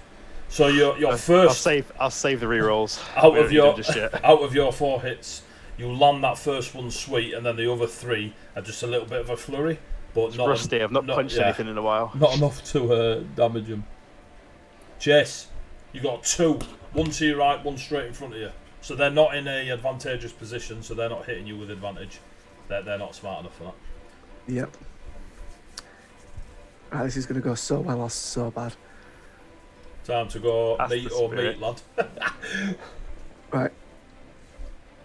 So your first I'll save the rerolls. out We of don't your need them just yet. out of your 4 hits, you land that first one sweet, and then the other 3 are just a little bit of a flurry, but not Rusty. I've not punched anything in a while. Not enough to damage him. Chase, you got 2, 1 to your right, 1 straight in front of you. So they're not in a advantageous position, so they're not hitting you with advantage. They're not smart enough for that. Yep. Right, this is going to go so well or so bad. Time to go That's meat the or spirit. meat, lad. Right.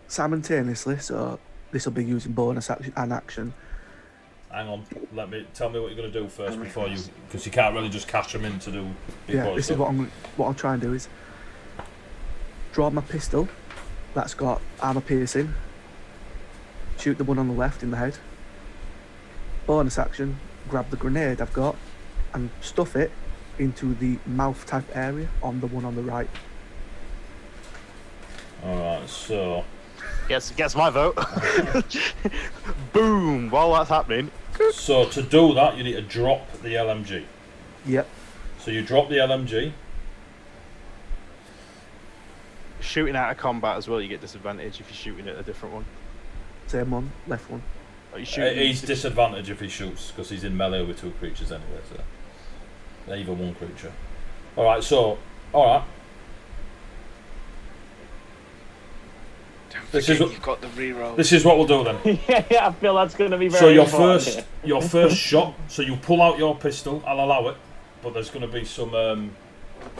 Simultaneously, so this will be using bonus action and action. Hang on, tell me what you're going to do first before you, because you can't really just catch them in to do big Yeah, boy this stuff. is what I'll try and do is draw my pistol that's got armor piercing, shoot the one on the left in the head, bonus action, grab the grenade I've got and stuff it into the mouth type area on the one on the right. Alright, so Gets my vote. Boom! While that's happening, to do that, you need to drop the LMG. Yep. So you drop the LMG. shooting out of combat as well, you get disadvantage if you're shooting at a different one. Same one, left one. Are you shooting? He's disadvantaged if he shoots because he's in melee with two creatures anyway. So they're even one creature. All right. So all right. Don't This forget is what- you've got the reroll. This is what we'll do then. Yeah, I feel that's going to be very So your important. first shot. So you pull out your pistol. I'll allow it, but there's going to be some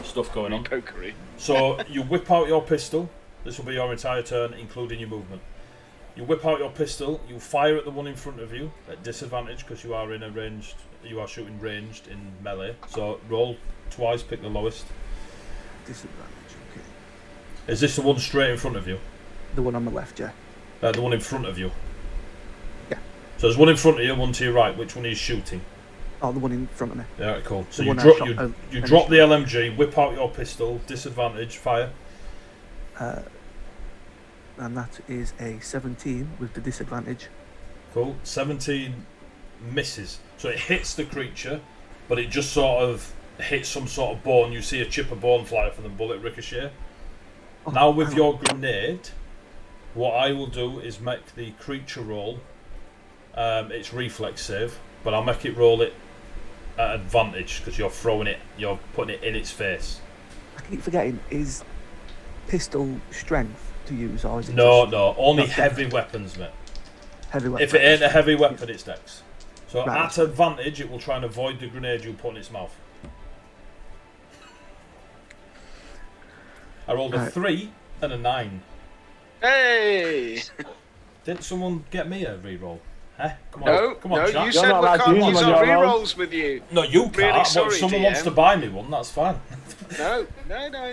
stuff going on. Pokery. So you whip out your pistol. This will be your entire turn, including your movement. You whip out your pistol. You fire at the one in front of you at disadvantage because you are in a ranged. You are shooting ranged in melee. So roll twice. Pick the lowest. Disadvantage, okay. Is this the one straight in front of you? The one on the left, yeah. The one in front of you. Yeah. So there's one in front of you, one to your right. Which one are you shooting? Oh, the one in front of me. Yeah, right, cool. So The you one I drop shot, you drop the LMG, whip out your pistol, disadvantage, fire. And that is a 17 with the disadvantage. Cool. 17 misses. So it hits the creature, but it just sort of hits some sort of bone. You see a chip of bone fly from the bullet ricochet. Oh, Now with hang your on. grenade, what I will do is make the creature roll its reflex save, but I'll make it roll it at advantage because you're putting it in its face. I keep forgetting, is pistol strength to use, or is it No, just no, only That's heavy weapons, mate. heavy weapon? If it ain't a heavy weapon, it's dex. So Right. at advantage, it will try and avoid the grenade you put in its mouth. I rolled a Right. 3 and a 9. Hey! Didn't someone get me a reroll? Huh? Come on, No, come on, no, chat. you said not we allowed to can't use use them our on your rolls. rerolls with you. No, you can't. Really But if sorry, someone wants to DM. buy me one, that's fine. No,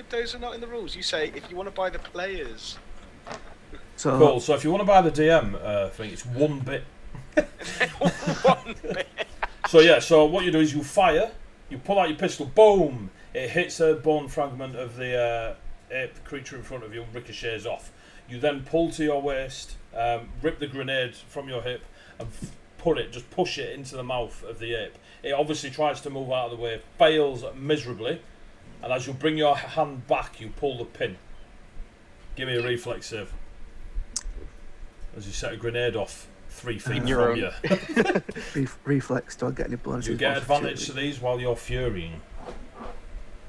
those are not in the rules. You say if you want to buy the players. So, Cool. So if you want to buy the DM thing, it's 1 bit. One bit. So yeah. So what you do is you fire. You pull out your pistol. Boom! It hits a bone fragment of the ape creature in front of you. Ricochets off. You then pull to your waist, rip the grenade from your hip, and just push it into the mouth of the ape. It obviously tries to move out of the way, fails miserably, and as you bring your hand back, you pull the pin. Give me a reflex save. As you set a grenade off 3 feet Your from own. you. reflex, do I get any bonuses? You get for advantage to fury? these while you're furying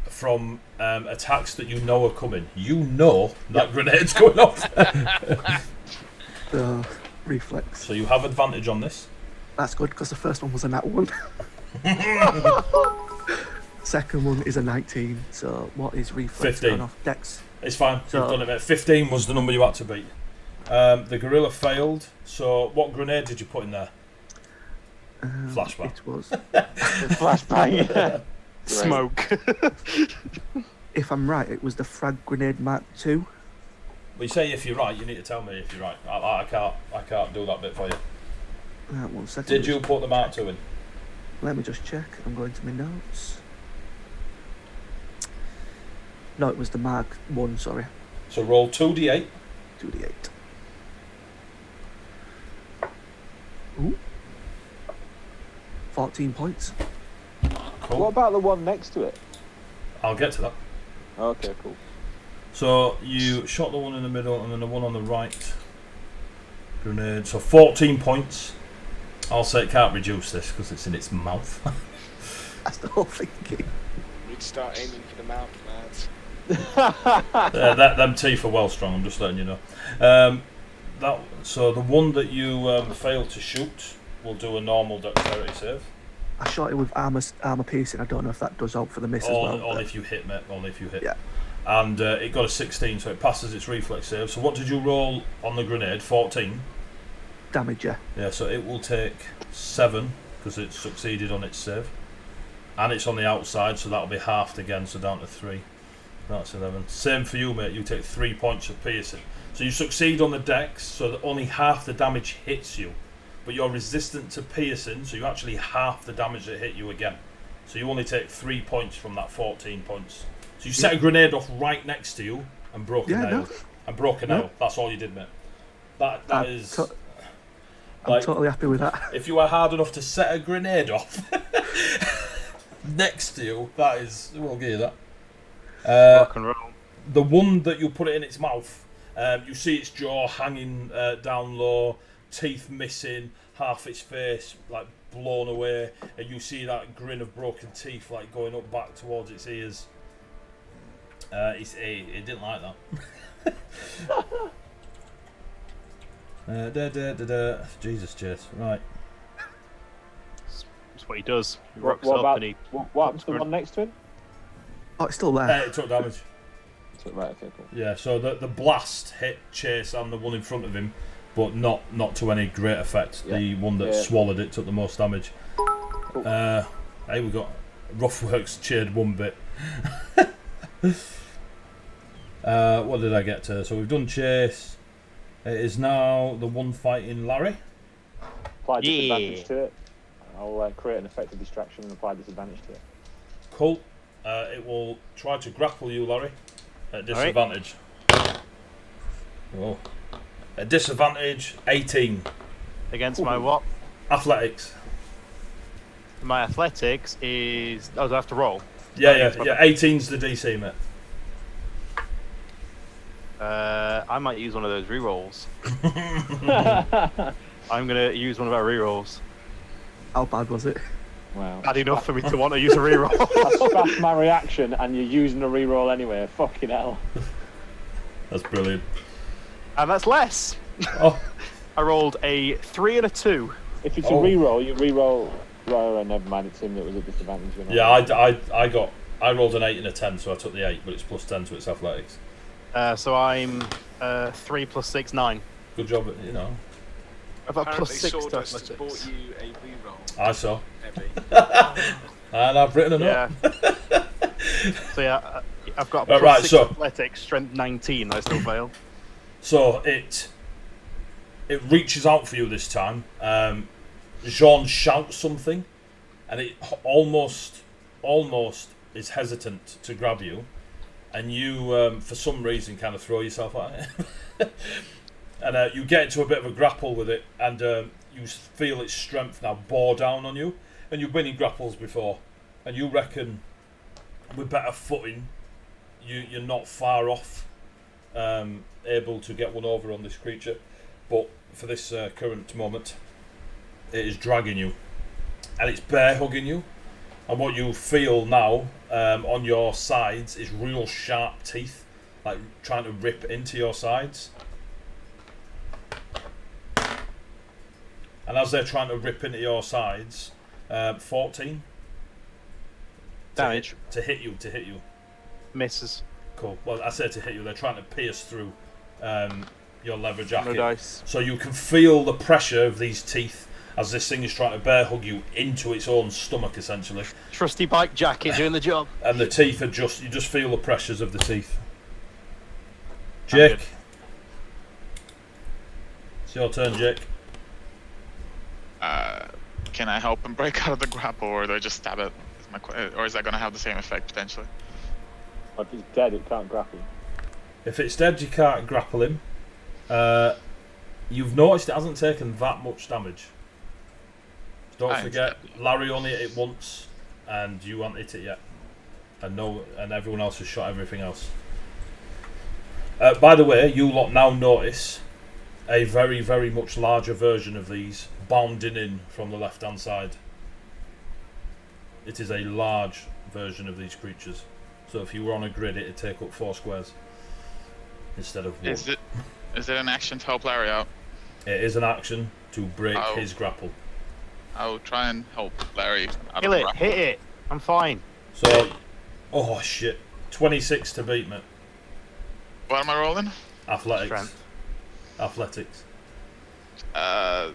from attacks that you know are coming. You know that grenade's going off. So, reflex. So you have advantage on this. That's good, because the first one was a nat 1. Second one is a 19, so what is reflex 15. going off? Dex. It's fine. So- You've done it, mate. 15 was the number you had to beat. The gorilla failed. So what grenade did you put in there? Flashbang. It was. Flashbang. Yeah. Smoke. If I'm right, it was the frag grenade Mark II. Well, you say if you're right. You need to tell me if you're right. I can't do that bit for you. Right, 1 second. Did you put the Mark II in? Let me just check. I'm going to my notes. No, it was the Mark 1, sorry. So roll 2d8. 2d8. Ooh. 14 points. Cool. What about the one next to it? I'll get to that. Okay, cool. So you shot the one in the middle and then the one on the right. Grenade. So 14 points. I'll say it can't reduce this because it's in its mouth. That's the whole thinking. We'd start aiming for the mouth, lads. Them teeth are well strong. I'm just letting you know. So the one that you failed to shoot will do a normal dexterity save. I shot it with armor piercing. I don't know if that does out for the miss as well. Only if you hit, mate. Only if you hit. Yeah. And it got a 16, so it passes its reflex save. So what did you roll on the grenade? 14. Damage, yeah. Yeah, so it will take 7 because it succeeded on its save. And it's on the outside, so that'll be halved again, so down to 3. That's 11. Same for you, mate. You take 3 points of piercing. So you succeed on the dex, so that only half the damage hits you. But you're resistant to piercing, so you actually half the damage that hit you again. So you only take 3 points from that 14 points. So you set a grenade off right next to you and broke a nail. No. And broke a nail. That's all you did, mate. That is... I'm totally happy with that. If you were hard enough to set a grenade off next to you, that is... We'll give you that. Rock and roll. The one that you put it in its mouth, you see its jaw hanging down low, teeth missing, half its face like blown away, and you see that grin of broken teeth like going up back towards its ears. It didn't like that. Jesus, Chase. Right. That's what he does. He rocks What up about and he. what happened to the one next to him? Oh, it's still there. It took damage. Right, okay, cool. Yeah, so the blast hit Chase and the one in front of him, but not to any great effect. Yeah. The one that swallowed it took the most damage. Cool. Hey, we got Ruffworx cheered one bit. What did I get to? So we've done Chase. It is now the one fighting Larry. Apply disadvantage to it. I'll create an effective distraction and apply disadvantage to it. Cool. It will try to grapple you, Larry, at disadvantage. Oh. At disadvantage, 18. Against my what? Athletics. My athletics is. Oh, do I have to roll? Yeah. 18's the DC, mate. I might use one of those rerolls. I'm gonna use one of our rerolls. How bad was it? Wow. Bad enough for me to want to use a reroll. I scratched my reaction and you're using a reroll anyway. Fucking hell. That's brilliant. And that's less. Oh. I rolled a 3 and a 2. If it's a reroll, you reroll. Right, never mind. It's him that was at disadvantage. Yeah, I rolled an 8 and a 10, so I took the 8, but it's plus 10 to its athletics. So I'm 3 plus 6, 9. Good job, you know. I've got plus Apparently 6 to Sawdust has athletics. bought you a reroll. I saw. Heavy. And I've written a note. Yeah. So yeah, I've got Right, plus 6 so- athletics, strength 19. I still fail. So it reaches out for you this time. Jean shouts something, and it almost is hesitant to grab you, and you for some reason kind of throw yourself at it, and you get into a bit of a grapple with it, and you feel its strength now bore down on you, and you've been in grapples before, and you reckon with better footing you're not far off able to get one over on this creature, but for this current moment it is dragging you and it's bear hugging you, and what you feel now on your sides is real sharp teeth like trying to rip into your sides, and as they're trying to rip into your sides, 14 Damage. to hit you. Misses. Cool. Well, I said to hit you. They're trying to pierce through your leather jacket. No dice. So you can feel the pressure of these teeth as this thing is trying to bear hug you into its own stomach, essentially. Trusty bike jacket doing the job. And the teeth are you just feel the pressures of the teeth. Jake. It's your turn, Jake. Can I help him break out of the grapple, or do I just stab it? Or is that going to have the same effect potentially? If he's dead, it can't grapple. If it's dead, you can't grapple him. You've noticed it hasn't taken that much damage. Don't forget, Larry only hit it once, and you haven't hit it yet. And everyone else has shot everything else. By the way, you lot now notice a very, very much larger version of these bounding in from the left-hand side. It is a large version of these creatures. So if you were on a grid, it'd take up 4 squares instead of 1. Is it an action to help Larry out? It is an action to break his grapple. I'll try and help Larry out Kill of the it, grapple. hit it. I'm fine. So, oh shit, 26 to beat me. What am I rolling? Athletics. Strength. Athletics. The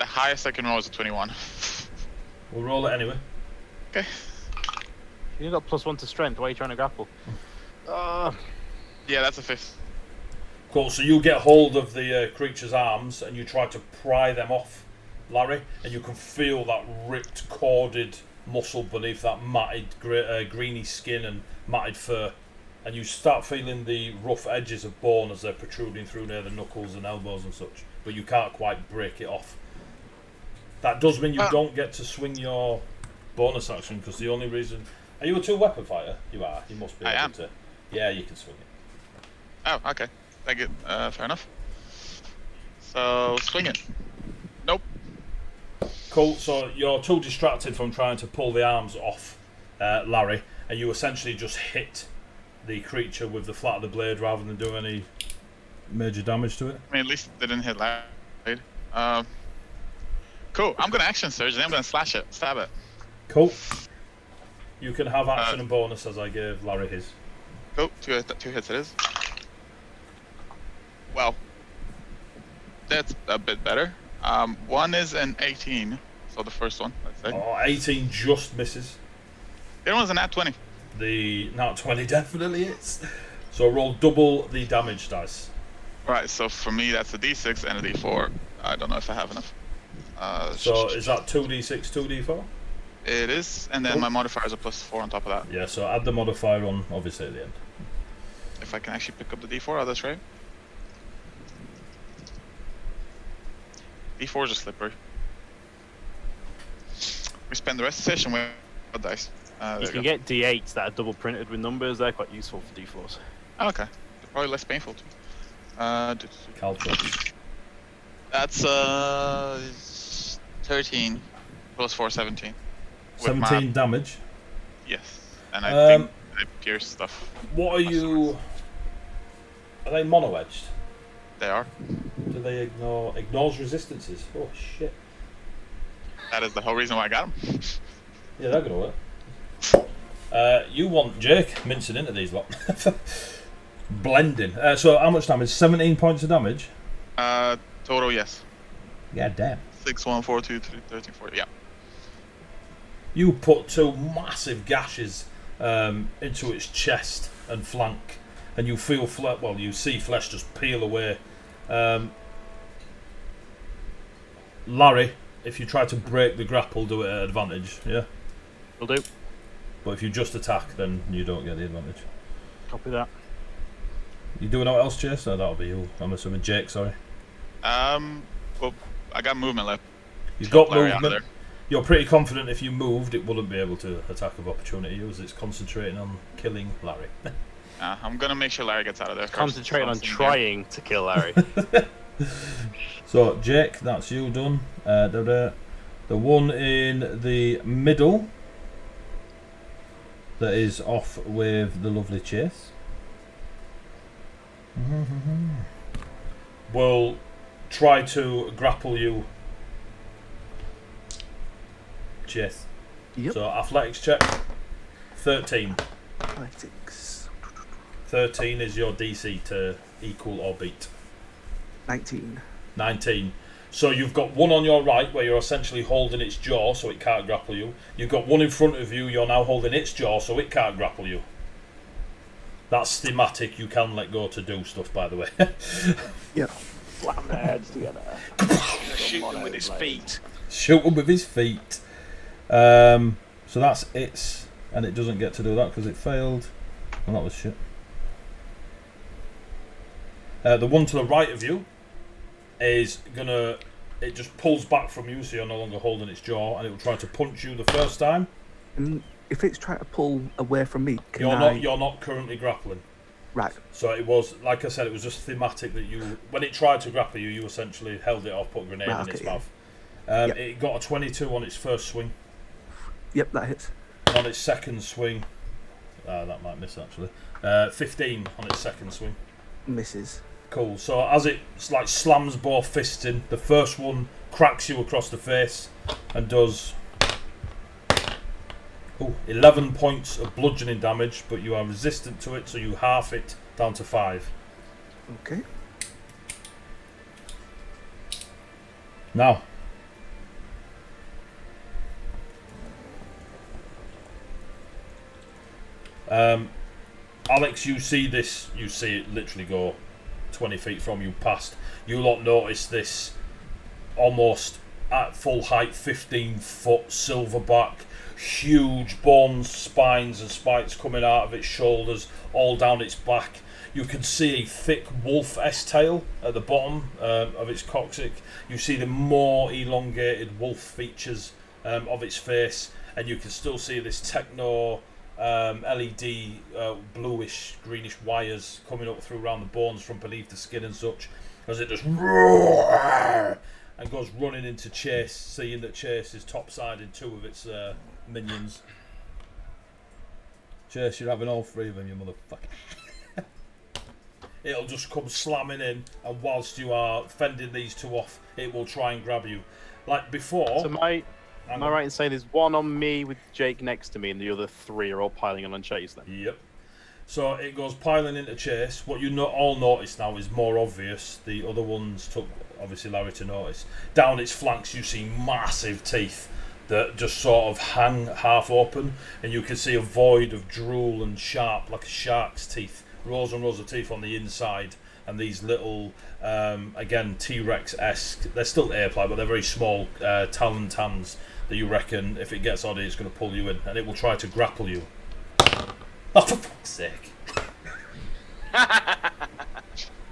highest I can roll is a 21. We'll roll it anyway. Okay. You got +1 to strength. Why are you trying to grapple? Yeah, that's a 5th. Cool, so you get hold of the creature's arms and you try to pry them off, Larry, and you can feel that ripped, corded muscle beneath that matted, greeny skin and matted fur. And you start feeling the rough edges of bone as they're protruding through near the knuckles and elbows and such, but you can't quite break it off. That does mean you don't get to swing your bonus action, because the only reason... Are you a two-weapon fighter? You are. You must be able to... Yeah, you can swing it. Oh, okay. Thank you. Fair enough. So, swing it. Nope. Cool, so you're too distracted from trying to pull the arms off Larry, and you essentially just hit the creature with the flat of the blade rather than do any major damage to it. I mean, at least they didn't hit Larry. Cool. I'm gonna action surge and I'm gonna slash it, stab it. Cool. You can have action and bonus as I gave Larry his. Cool. Two hits it is. Well, that's a bit better. One is an 18, so the first one, let's say. Oh, 18 just misses. The other one's a nat 20. The nat 20 definitely is. So roll double the damage dice. Right, so for me that's a d6 and a d4. I don't know if I have enough. So is that 2d6, 2d4? It is, and then my modifier is a +4 on top of that. Yeah, so add the modifier on, obviously, at the end. If I can actually pick up the d4, oh, that's right. d4 is a slippery. We spend the rest of the session with dice. You can get D8s that are double printed with numbers. They're quite useful for D4s. Oh, okay. They're probably less painful too. Calculus. That's 13 plus 4, 17. With 17 damage. Yes, and I think I pierce stuff. What are you... Are they mono-edged? They are. Do they ignores resistances? Oh shit. That is the whole reason why I got them. Yeah, they're gonna work. You want Jake mincing into these lot. Blending. So how much damage? 17 points of damage? Total, yes. Yeah, damn. 6, 1, 4, 2, 3, 13, 4, yeah. You put two massive gashes into its chest and flank, and you feel you see flesh just peel away. Larry, if you try to break the grapple, do it at advantage, yeah? Will do. But if you just attack, then you don't get the advantage. Copy that. You doing anything else, Chase? No, that'll be you. I'm assuming Jake, sorry. Well, I got movement left. You've got Larry out of movement. You're pretty confident if you moved, it wouldn't be able to attack of opportunity, as it's concentrating on killing Larry. I'm gonna make sure Larry gets out of there. Concentrating on trying to kill Larry. So, Jake, that's you done. The one in the middle that is off with the lovely Chase. Will try to grapple you, Chase. Yep. So, athletics check. 13. Athletics. 13 is your DC to equal or beat. 19. 19. So you've got one on your right where you're essentially holding its jaw so it can't grapple you. You've got one in front of you, you're now holding its jaw so it can't grapple you. That's thematic, you can let go to do stuff, by the way. Yep. Slam their heads together. Shoot him with his feet. Shoot him with his feet. So that's its, and it doesn't get to do that because it failed. Well, that was shit. The one to the right of you is gonna, it just pulls back from you so you're no longer holding its jaw, and it will try to punch you the first time. And if it's trying to pull away from me, can You're not currently grappling. Right. So it was, like I said, it was just thematic that you, when it tried to grapple you, you essentially held it off, put a grenade in its mouth. Yep. It got a 22 on its first swing. Yep, that hits. On its second swing, that might miss actually. 15 on its second swing. Misses. Cool. So as it like slams both fists in, the first one cracks you across the face and does 11 points of bludgeoning damage, but you are resistant to it, so you half it down to 5. Okay. Now, Alex, you see this. You see it literally go 20 feet from you past. You lot notice this almost at full height, 15-foot silverback, huge bones, spines and spikes coming out of its shoulders, all down its back. You can see a thick wolf-esque tail at the bottom of its coccyx. You see the more elongated wolf features of its face, and you can still see this techno LED bluish, greenish wires coming up through around the bones from beneath the skin and such, as it just roars and goes running into Chase, seeing that Chase is topsided 2 of its minions. Chase, you're having all 3 of them, you motherfucker. It'll just come slamming in, and whilst you are fending these 2 off, it will try and grab you. Like before... So am I right in saying there's 1 on me with Jake next to me, and the other 3 are all piling on Chase then? Yep. So it goes piling into Chase. What you all notice now is more obvious. The other ones took, obviously, Larry to notice. Down its flanks you see massive teeth that just sort of hang half open, and you can see a void of drool and sharp, like a shark's teeth, rows and rows of teeth on the inside, and these little, again, T-Rex-esque, they're still air-ply, but they're very small taloned hands that you reckon if it gets on it, it's going to pull you in, and it will try to grapple you. Oh, for fuck's sake.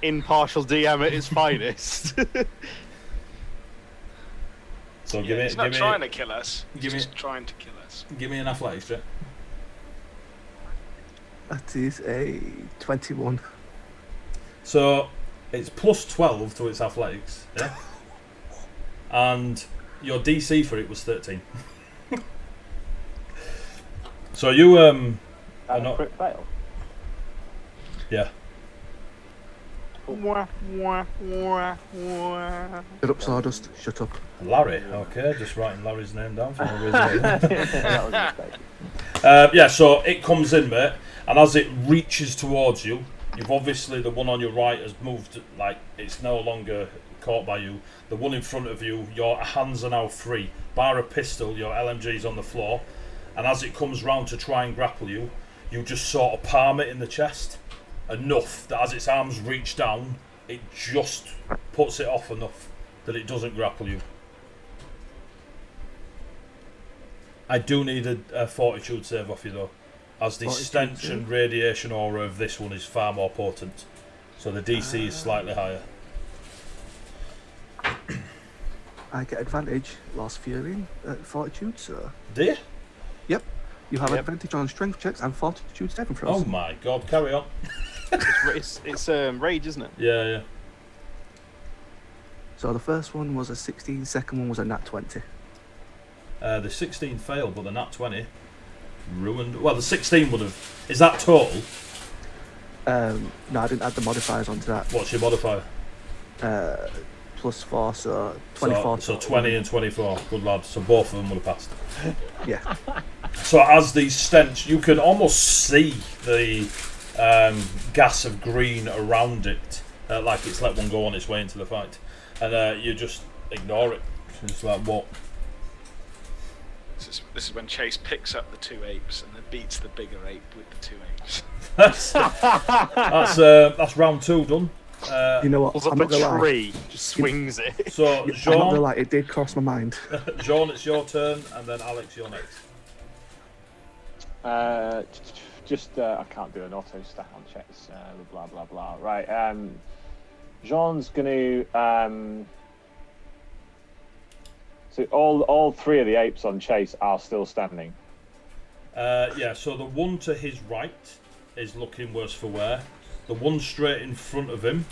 Impartial DM at its finest. So He's not trying to kill us. He's just trying to kill us. Give me an athletics check. That is a 21. So it's plus 12 to its athletics, yeah? And your DC for it was 13. So you are not... crit fail. Yeah. Shut up, Sawdust. Shut up. Larry, okay, just writing Larry's name down for no reason. That was a mistake. Yeah, so it comes in, mate, and as it reaches towards you, you've obviously, the one on your right has moved, like, it's no longer caught by you. The one in front of you, your hands are now free. Bar a pistol, your LMG's on the floor, and as it comes round to try and grapple you, you just sort of palm it in the chest, enough that as its arms reach down, it just puts it off enough that it doesn't grapple you. I do need a fortitude save off you though, as the stench and radiation aura of this one is far more potent, so the DC is slightly higher. I get advantage whilst fearing fortitude, so... Do you? Yep. You have advantage on strength checks and fortitude saving throws. Oh my god, carry on. It's rage, isn't it? Yeah, yeah. So the first one was a 16, second one was a nat 20. The 16 failed, but the nat 20 ruined... Well, the 16 would have... Is that total? No, I didn't add the modifiers onto that. What's your modifier? Plus 4, so 24. So 20 and 24. Good lad. So both of them would have passed. Yeah. So as these stench, you can almost see the gas of green around it, like it's let one go on its way into the fight, and you just ignore it. It's like, what? This is when Chase picks up the 2 apes and then beats the bigger ape with the 2 apes. That's round 2 done. You know what? Pulls up a tree, just swings it. So I'm not Jean, gonna lie, it did cross my mind. Jean, it's your turn, and then Alex, you're next. I can't do an auto stat on checks. Blah blah blah. Right. Jean's going to. So all 3 of the apes on Chase are still standing. Yeah. So the one to his right is looking worse for wear. The one straight in front of him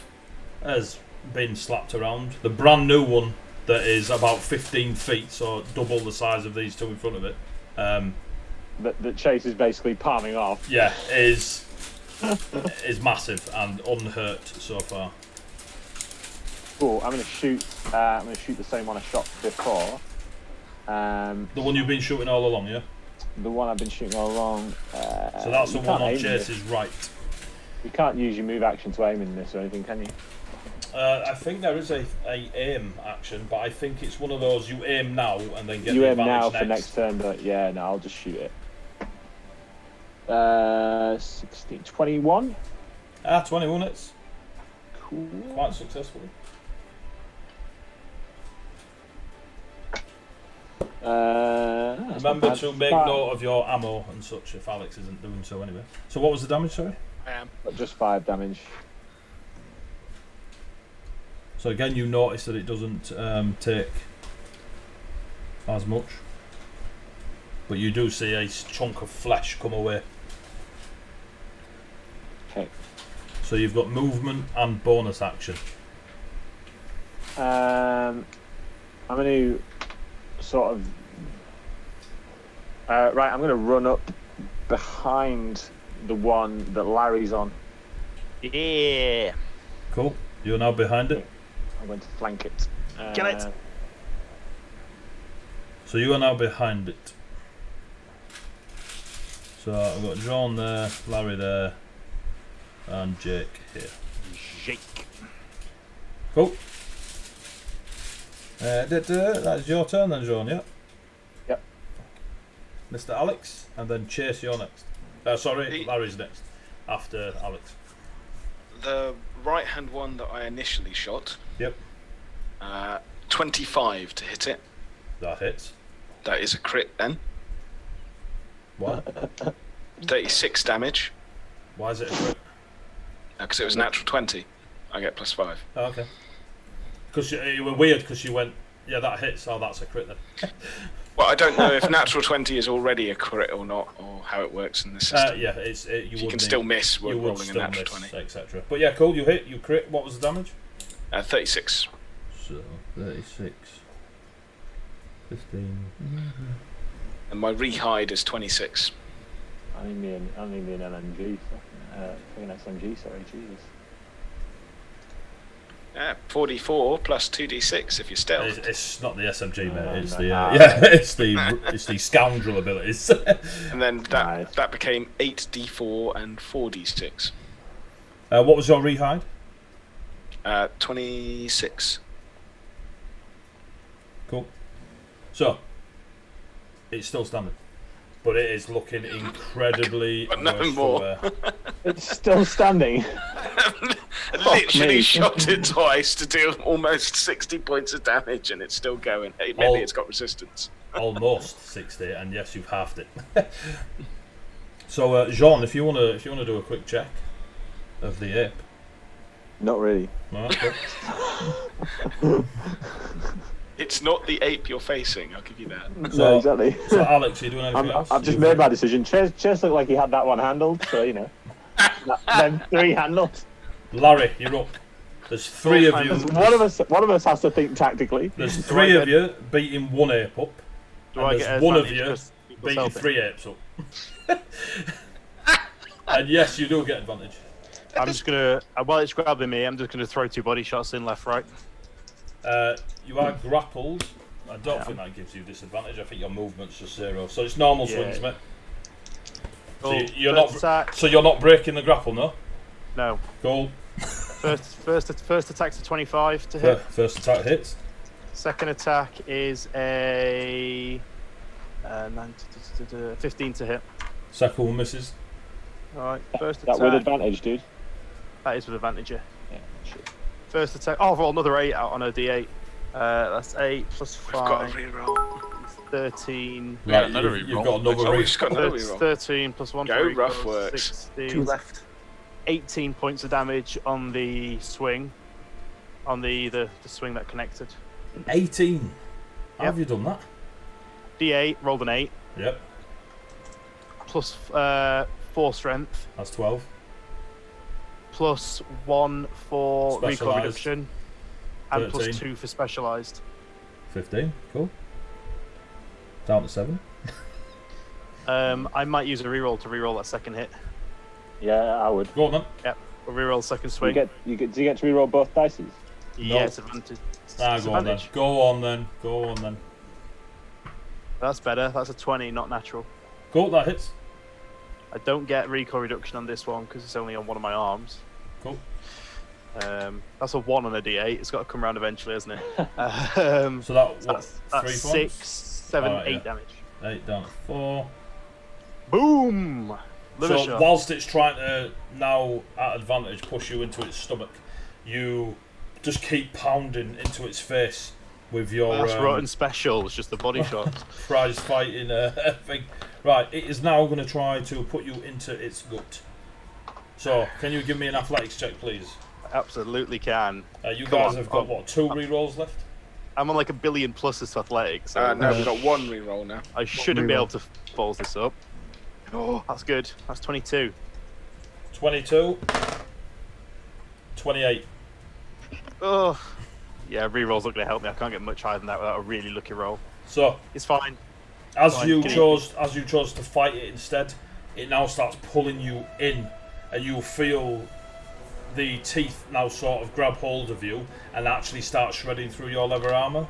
has been slapped around. The brand new one that is about 15 feet, so double the size of these 2 in front of it. That Chase is basically palming off. Yeah, is massive and unhurt so far. Cool. I'm gonna shoot the same one I shot before. The one you've been shooting all along, yeah. The one I've been shooting all along. So that's the you one can't on aim Chase's this. right. You can't use your move action to aim in this or anything, can you? I think there is a aim action, but I think it's one of those you aim now and then get You the aim now advantage for next turn, but yeah, no, I'll just shoot it. 16, 21. 21 hits. Cool. Quite successfully. That's not Remember bad. to make 5. note of your ammo and such if Alex isn't doing so anyway. So what was the damage, sorry? I am. But just 5 damage. So again, you notice that it doesn't take as much. But you do see a chunk of flesh come away. Okay. So you've got movement and bonus action. I'm going to sort of... right, I'm going to run up behind the one that Larry's on. Yeah. Cool. You're now behind it. I'm going to flank it. Get it. So you are now behind it. So I've got John there, Larry there, and Jake here. Jake. Cool. That's your turn then, John, yeah? Yep. Mr. Alex, and then Chase, you're next. Sorry, Larry's next, after Alex. The right-hand one that I initially shot. Yep. 25 to hit it. That hits. That is a crit then. Why? 36 damage. Why is it a crit? Because it was natural 20. I get +5. Oh, okay. Because you were weird because you went, yeah, that hits, oh, that's a crit then. Well, I don't know if natural 20 is already a crit or not, or how it works in the system. Yeah, you can still miss you would rolling still a natural miss, 20. etc. But yeah, cool, you hit, you crit. What was the damage? 36. So, 36. 15. And my rehide is 26. I need me an LMG. Fucking SMG, sorry, Jesus. 44 plus 2d6 if you're stealth. It's not the SMG, mate. It's no. the yeah, it's the scoundrel abilities. And then Nice. that became 8d4 and 4d6. What was your rehide? 26. Cool. So it's still standing, but it is looking incredibly. But no worse more. for wear. It's still standing. I literally me. shot it twice to do almost 60 points of damage, and it's still going. Maybe it's got resistance. Almost 60, and yes, you've halved it. So, Jean, if you wanna do a quick check of the ape. Not really. Alright, cool. It's not the ape you're facing, I'll give you that. So- No, exactly. So, Alex, are you doing anything else? I've just made my decision. Chase looked like he had that one handled, so you know. Them 3 handled. Larry, you're up. There's 3 of you. One of us has to think tactically. There's 3 of you beating 1 ape up, Do and I there's get 1 of advantage you 'cause equals beating helping? 3 apes up. And yes, you do get advantage. I'm just gonna, while it's grabbing me, I'm just gonna throw 2 body shots in left, right. You are grappled. I don't think that gives you disadvantage. I think your movement's just 0. So it's normal swings, mate. So Cool. you're First not. attack. So you're not breaking the grapple, no? No. Cool. First attack's a 25 to hit. First attack hits. Second attack is a 15 to hit. Second one misses. Alright, first That attack. with advantage, dude. That is with advantage, yeah. Yeah, shit. First attack. Oh, roll another 8 out on a d8. That's 8 plus We've got a 5. reroll. 13. Yeah, Right, another you've reroll. got another Oh, we've reroll. just got another That's reroll. 13 plus 1 Go, for Ruffworx. 16. 2 left. 18 points of damage on the swing. On the swing that connected. 18. How Yep. have you done that? D8, rolled an 8. Yep, Plus 4 strength. that's 12. Plus 1 for recoil Specialised. reduction. And plus 13. 2 for specialised. 15. Cool. Down to 7. I might use a reroll to reroll that second hit. Yeah, I would. Go on then. Yep. We'll reroll second Do swing. you get to reroll both dices? Yeah, it's advantage. Ah, It's go on then. advantage. Go on then. Go on then. That's better. That's a 20, not natural. Cool, that hits. I don't get recoil reduction on this one because it's only on one of my arms. Cool. That's a 1 on a D8. It's got to come round eventually, hasn't it? So that, what, that's 3 6, points? 7, Alright, 8 yeah. damage. 8 down to 4. Boom! Liver So shot. whilst it's trying to now at advantage push you into its stomach, you just keep pounding into its face with your That's rotten special. It's just the body shot. prize fighting thing. Right, it is now going to try to put you into its gut. So, can you give me an athletics check, please? I absolutely can. You Come guys on, have got, what, 2 rerolls left? I'm on like 1 billion pluses to athletics. So No, we've got 1 reroll now. I shouldn't be reroll. able to balls this up. Oh, that's good. That's 22. 22. 28. Oh, yeah. Rerolls not going to help me. I can't get much higher than that without a really lucky roll. So, It's fine. as Fine, you can you- chose to fight it instead, it now starts pulling you in, and you feel the teeth now sort of grab hold of you and actually start shredding through your leather armor.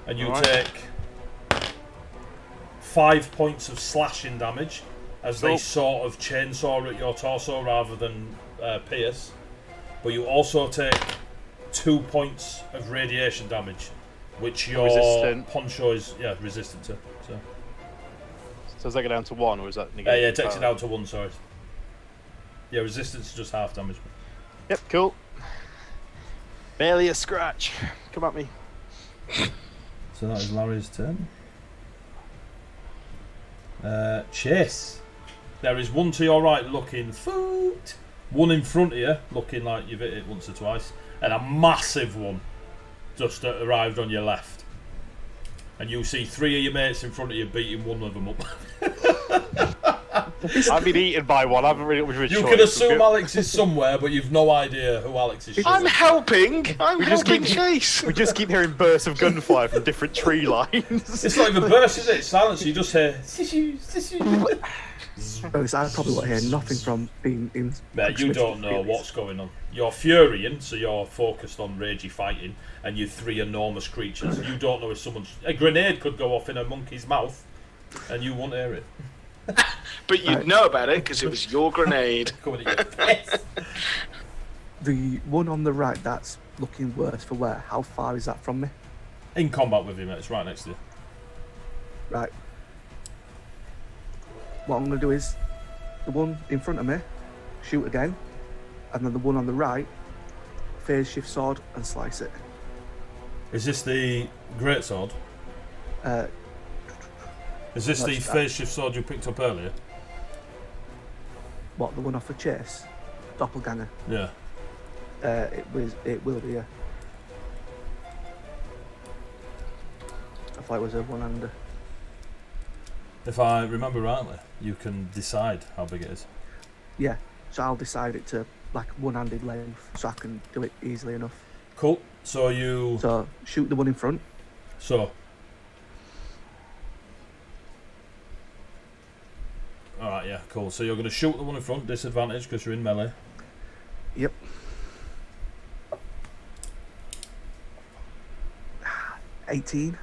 And you Alright. take 5 points of slashing damage as they Cool. sort of chainsaw at your torso rather than pierce. But you also take 2 points of radiation damage, which your Resistant. poncho is resistant to. So. So does that go down to 1, or is that Yeah, negated? it takes it down to 1, sorry. Yeah, resistance is just half damage. Yep, cool. Barely a scratch. Come at me. So that is Larry's turn. Chase. There is one to your right looking foot, one in front of you looking like you've hit it once or twice, and a massive one just arrived on your left. And you see 3 of your mates in front of you beating one of them up. I've been eaten by one. I haven't really much of a You choice. can assume Alex is somewhere, but you've no idea who Alex is. I'm helping! I'm We just helping keep- Chase! We just keep hearing bursts of gunfire from different tree lines. It's not even burst, is it? It's silence. You just hear. Whereas I probably won't hear nothing from being in. Mate, you don't know what's going on. You're Furian, so you're focused on ragey fighting, and you're 3 enormous creatures. You don't know if someone's... A grenade could go off in a monkey's mouth, and you won't hear it. But you'd know about it because it was your grenade. Coming at your face. The one on the right that's looking worse for wear. How far is that from me? In combat with you, mate. It's right next to you. Right. What I'm going to do is the one in front of me, shoot again, and then the one on the right, phase shift sword and slice it. Is this the great sword? Uh, Is this the That's that. phase shift sword you picked up earlier? what, the one off the chase? Doppelganger. Yeah. It will be, yeah. I thought it was a one-hander. If I remember rightly, you can decide how big it is. Yeah, so I'll decide it to like one-handed length so I can do it easily enough. Cool. So you... So shoot the one in front. So... Alright, yeah, cool. So you're going to shoot the one in front, disadvantage because you're in melee. Yep. 18.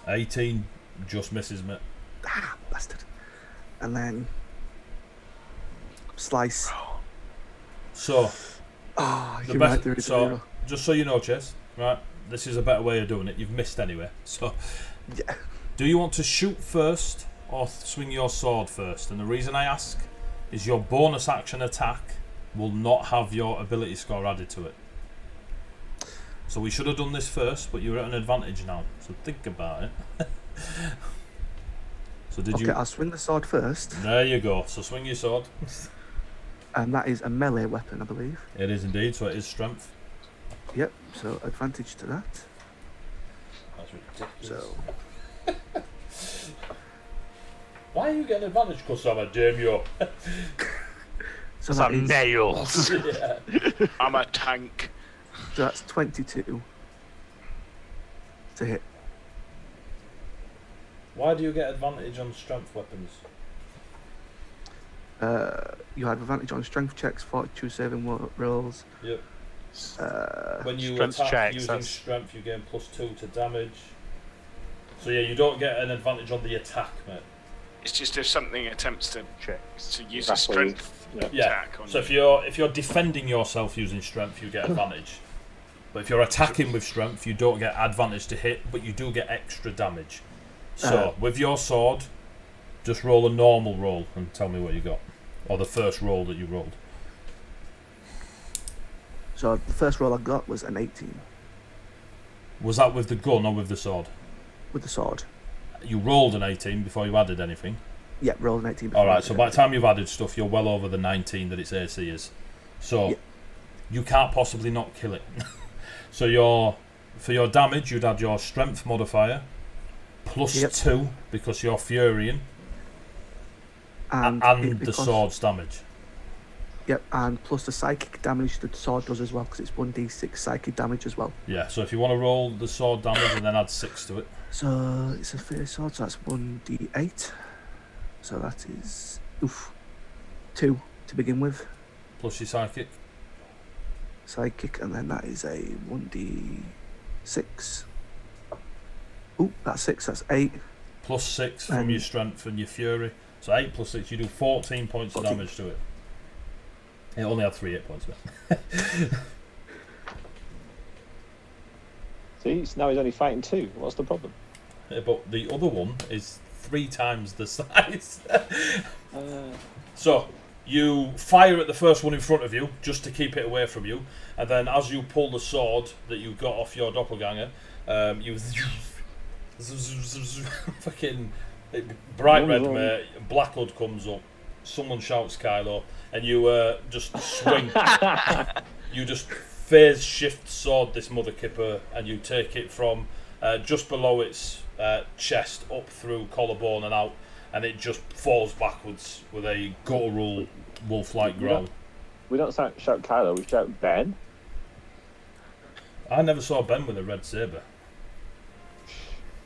18 just misses, mate. Ah, bastard. And then slice. So, Oh, the you're best, right, there is a so zero. just so you know, Chess, right, this is a better way of doing it. You've missed anyway. So, Yeah. do you want to shoot first or swing your sword first? And the reason I ask is your bonus action attack will not have your ability score added to it. So we should have done this first, but you're at an advantage now. So think about it. So did Okay, you... I'll swing the sword first, There you go. So swing your sword. and that is a melee weapon, I believe. It is indeed, so it is strength. Yep, so advantage to that. That's ridiculous. So, Why are you getting advantage? Because I'm a daimyo. so, that Some is, nails. Yeah. I'm a tank. so that's 22 to hit. Why do you get advantage on strength weapons? You have advantage on strength checks, fortitude saving rolls, Yep. When you Strength attack checks, using that's- strength, you gain +2 to damage. So yeah, you don't get an advantage on the attack, mate. It's just if something attempts to Checks. use a Grappling. strength Yeah. attack on So you. if you're defending yourself using strength, you get advantage. But if you're attacking with strength, you don't get advantage to hit, but you do get extra damage. So with your sword, just roll a normal roll and tell me what you got, or the first roll that you rolled. So the first roll I got was an 18 Was that with the gun or with the sword? with the sword. You rolled an 18 before you added anything. Yeah, rolled an 18. before All I right. did So it. by the time you've added stuff, you're well over the 19 that its AC is. So Yeah. you can't possibly not kill it. So for your damage, you'd add your strength modifier +2 because you're Furian, and the because- sword's damage. Yep, and plus the psychic damage the sword does as well, because it's 1d6 psychic damage as well. Yeah. So if you want to roll the sword damage and then add 6 to it. So it's a fair sword, so that's 1d8. So that is 2 to begin with, Plus your psychic. psychic, and then that is a 1d6. Ooh, that's 6. That's 8. +6 from And- your strength and your fury. So 8 + 6, you do 14 points of 14. damage to it. It only had 3 hit points. But See, so now he's only fighting 2. What's the problem? but the other one is 3 times the size. So you fire at the first one in front of you just to keep it away from you, and then as you pull the sword that you got off your doppelganger, you fucking bright red mate, black hood comes up, someone shouts Kylo, and you just swing. You just phase shift sword this mother kipper, and you take it from just below its chest up through collarbone and out, and it just falls backwards with a guttural wolf-like growl. We don't shout Kylo, we shout Ben. I never saw Ben with a red saber.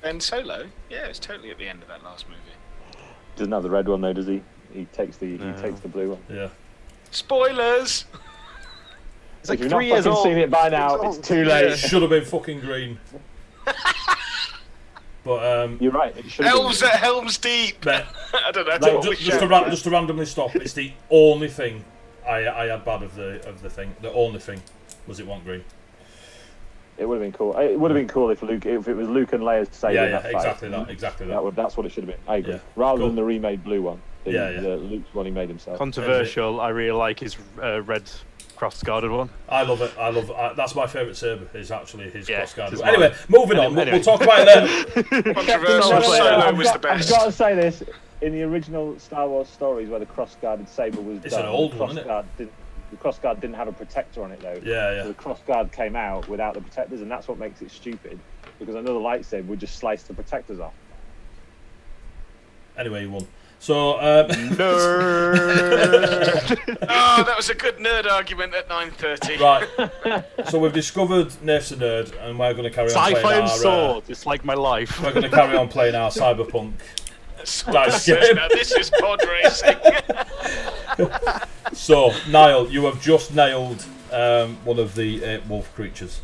Ben Solo? Yeah, it's totally at the end of that last movie. Doesn't have the red one though, does he? He takes the No. blue one. Yeah. Spoilers! It's like if you've 3 not years fucking old. seen it by now, it's too late. It should have been fucking green. But You're right. It should have Elves at Helm's Deep! but I don't know. Like, what we just to randomly stop, it's the only thing I had bad of the thing. The only thing was it wasn't green. It would have been cool. It would have been cool if it was Luke and Leia's saber. Yeah, in that fight. exactly that. That's what it should have been. I agree. Yeah, Rather cool. than the remade blue one. The Yeah. Luke's one he made himself. Controversial. I really like his red cross-guarded one. I love it. That's my favourite saber. Is actually his Yeah, crossguard. it's Anyway, mine. moving on. Anyway. We'll talk about it later. Controversial. No, Solo was the I've best. got to say this. In the original Star Wars stories where the cross-guarded saber was It's done, an old one, isn't it? The crossguard didn't have a protector on it though. Yeah. So the crossguard came out without the protectors, and that's what makes it stupid. Because another lightsaber would just slice the protectors off. Anyway, you won. So Nerd. Oh, that was a good nerd argument at 9:30. right. So we've discovered Nath's a nerd, and we're going to carry on Sci-fi playing and our. sword. It's like my life. We're going to carry on playing our cyberpunk. Nice game. Now this is pod racing. So Niall, you have just nailed one of the 8 wolf creatures.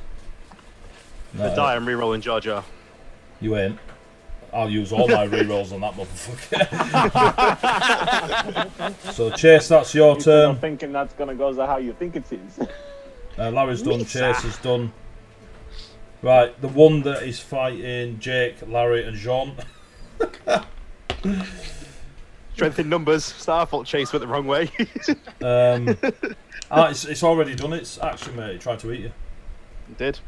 The die, I'm re-rolling Jar Jar. You ain't. I'll use all my rerolls on that motherfucker. So Chase, that's your I'm turn. thinking that's gonna go as how you think it is. Larry's done. Chase is done. Right, the one that is fighting Jake, Larry, and Jean. Strength in numbers. Starfault Chase went the wrong way. It's already done its action, mate. It tried to eat you. It did.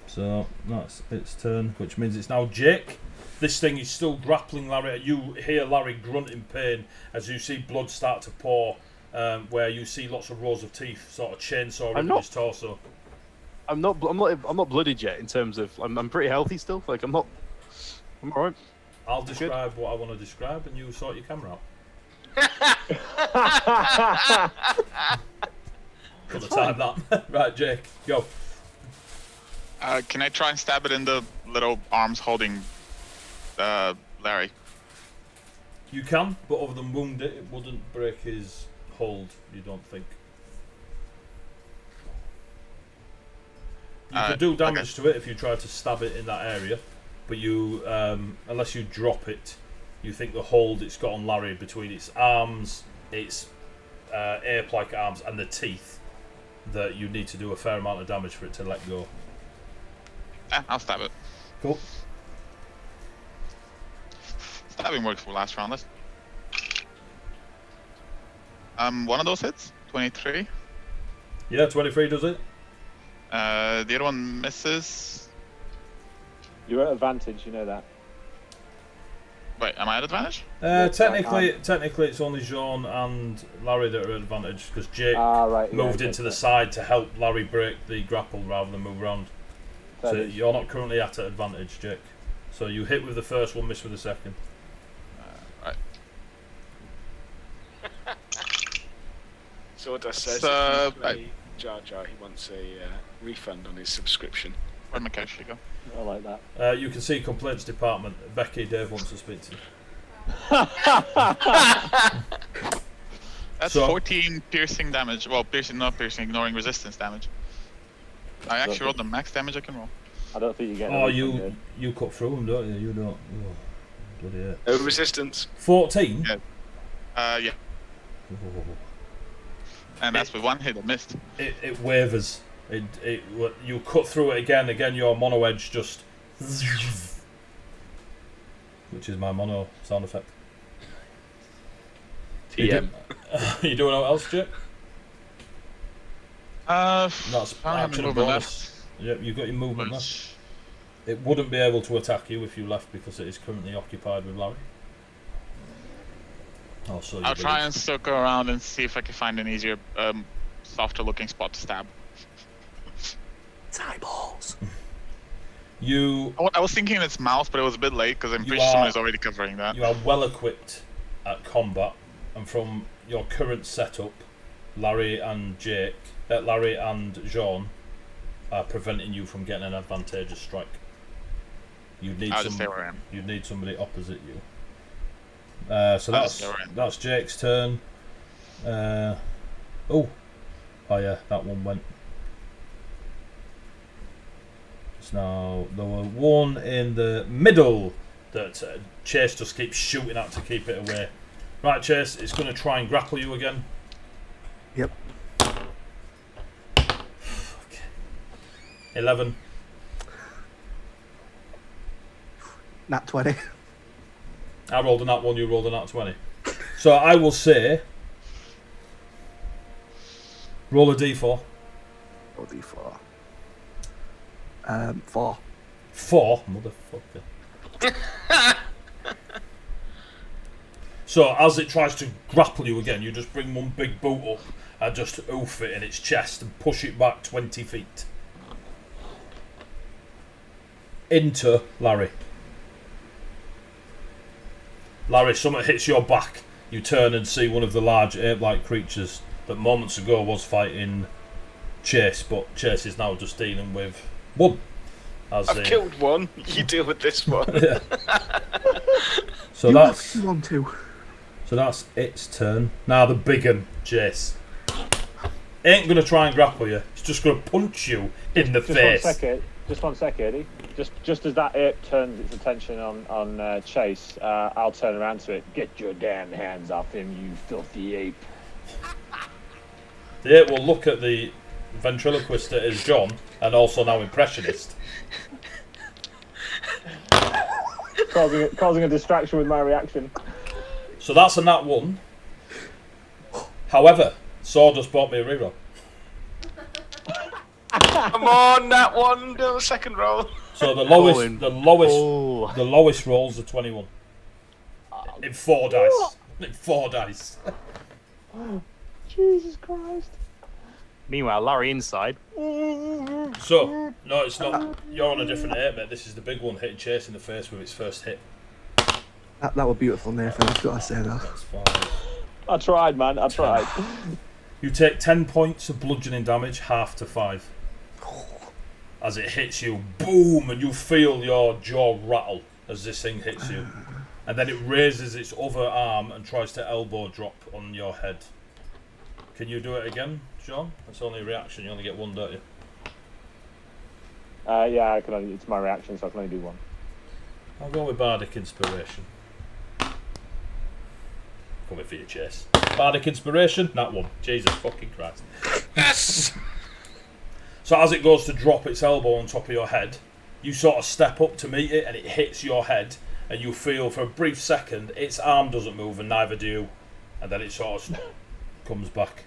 So that's its turn, which means it's now Jake. This thing is still grappling Larry. You hear Larry grunt in pain as you see blood start to pour, where you see lots of rows of teeth, sort of chainsaw ripping his torso. I'm not blooded yet. In terms of, I'm pretty healthy still. Like I'm alright. I'll describe what I want to describe, and you sort your camera out. Got the time that. Right, Jake, go. Can I try and stab it in the little arms holding Larry? You can, but other than wound it, it wouldn't break his hold, you don't think. You can do damage to it if you try to stab it in that area, but you, unless you drop it, you think the hold it's got on Larry between its arms, its ape-like arms, and the teeth, that you need to do a fair amount of damage for it to let go. I'll stab it. Cool. Stabbing works for last round. One of those hits, 23. Yeah, 23 does it. The other one misses. You're at advantage, you know that. Wait, am I at advantage? Technically, it's only Jean and Larry that are at advantage because Jake moved into the side to help Larry break the grapple rather than move around. So you're not currently at advantage, Jake. So you hit with the first one, miss with the second. Right. Sawdust says if you play Jar Jar, he wants a refund on his subscription. Where'd my character go? I like that. You can see complaints department. Becky, Dave wants to speak to you. That's 14 piercing damage. Well, not piercing, ignoring resistance damage. I actually rolled the max damage I can roll. I don't think you get. Oh, you cut through them, don't you? You don't. Oh, bloody hell. No resistance. 14. Yeah. Oh. And that's with one hit I missed. It wavers. You cut through it again. Again, your mono edge just, which is my mono sound effect. TM. You doing anything else, Jake? That's I action have bonus. left. Yep, you've got your movement left. It wouldn't be able to attack you if you left because it is currently occupied with Larry. I'll try and circle around and see if I can find an easier, softer looking spot to stab. It's eyeballs. I was thinking its mouth, but it was a bit late because I'm pretty sure someone is already covering that. You are well equipped at combat, and from your current setup, Larry and Jean are preventing you from getting an advantageous strike. You'd need I'll just stay where I am. You'd need somebody opposite you. So that's Jake's turn. Oh yeah, that one went. So now there were one in the middle that Chase just keeps shooting at to keep it away. Right, Chase, it's going to try and grapple you again. Yep. 11. Nat 20. I rolled a nat 1, you rolled a nat 20. So I will say, roll a d4. Roll d4. 4. 4? Motherfucker. So as it tries to grapple you again, you just bring one big boot up and just oof it in its chest and push it back 20 feet. Into Larry. Larry, something hits your back. You turn and see one of the large ape-like creatures that moments ago was fighting Chase, but Chase is now just dealing with one. I've killed one. You deal with this one. Yeah. So you that's want to. So that's its turn. Now the big un, Chase, ain't gonna try and grapple you. It's just gonna punch you in the face. Just one second, Eddie. Just as that ape turns its attention on Chase, I'll turn around to it. Get your damn hands off him, you filthy ape. The ape will look at the ventriloquist that is John, and also now impressionist. causing a distraction with my reaction. So that's a nat 1. However, Sawdust bought me a reroll. Come on, that one. Do a second roll. So the lowest rolls are 21. In 4 dice. In 4 dice. Jesus Christ. Meanwhile, Larry inside. So, no, it's not. You're on a different ape, mate. This is the big one hitting Chase in the face with its first hit. That was beautiful, Nathan. I've got to say that. That's fine. I tried, man. I tried. You take 10 points of bludgeoning damage, half to 5. As it hits you, boom, and you feel your jaw rattle as this thing hits you. And then it raises its other arm and tries to elbow drop on your head. Can you do it again, John? That's only a reaction. You only get 1, don't you? Yeah, I can only, it's my reaction, so I can only do one. I'll go with Bardic Inspiration. Coming for your chase. Bardic Inspiration, that one. Jesus fucking Christ. Yes! So as it goes to drop its elbow on top of your head, you sort of step up to meet it and it hits your head and you feel for a brief second its arm doesn't move and neither do you. And then it sort of comes back.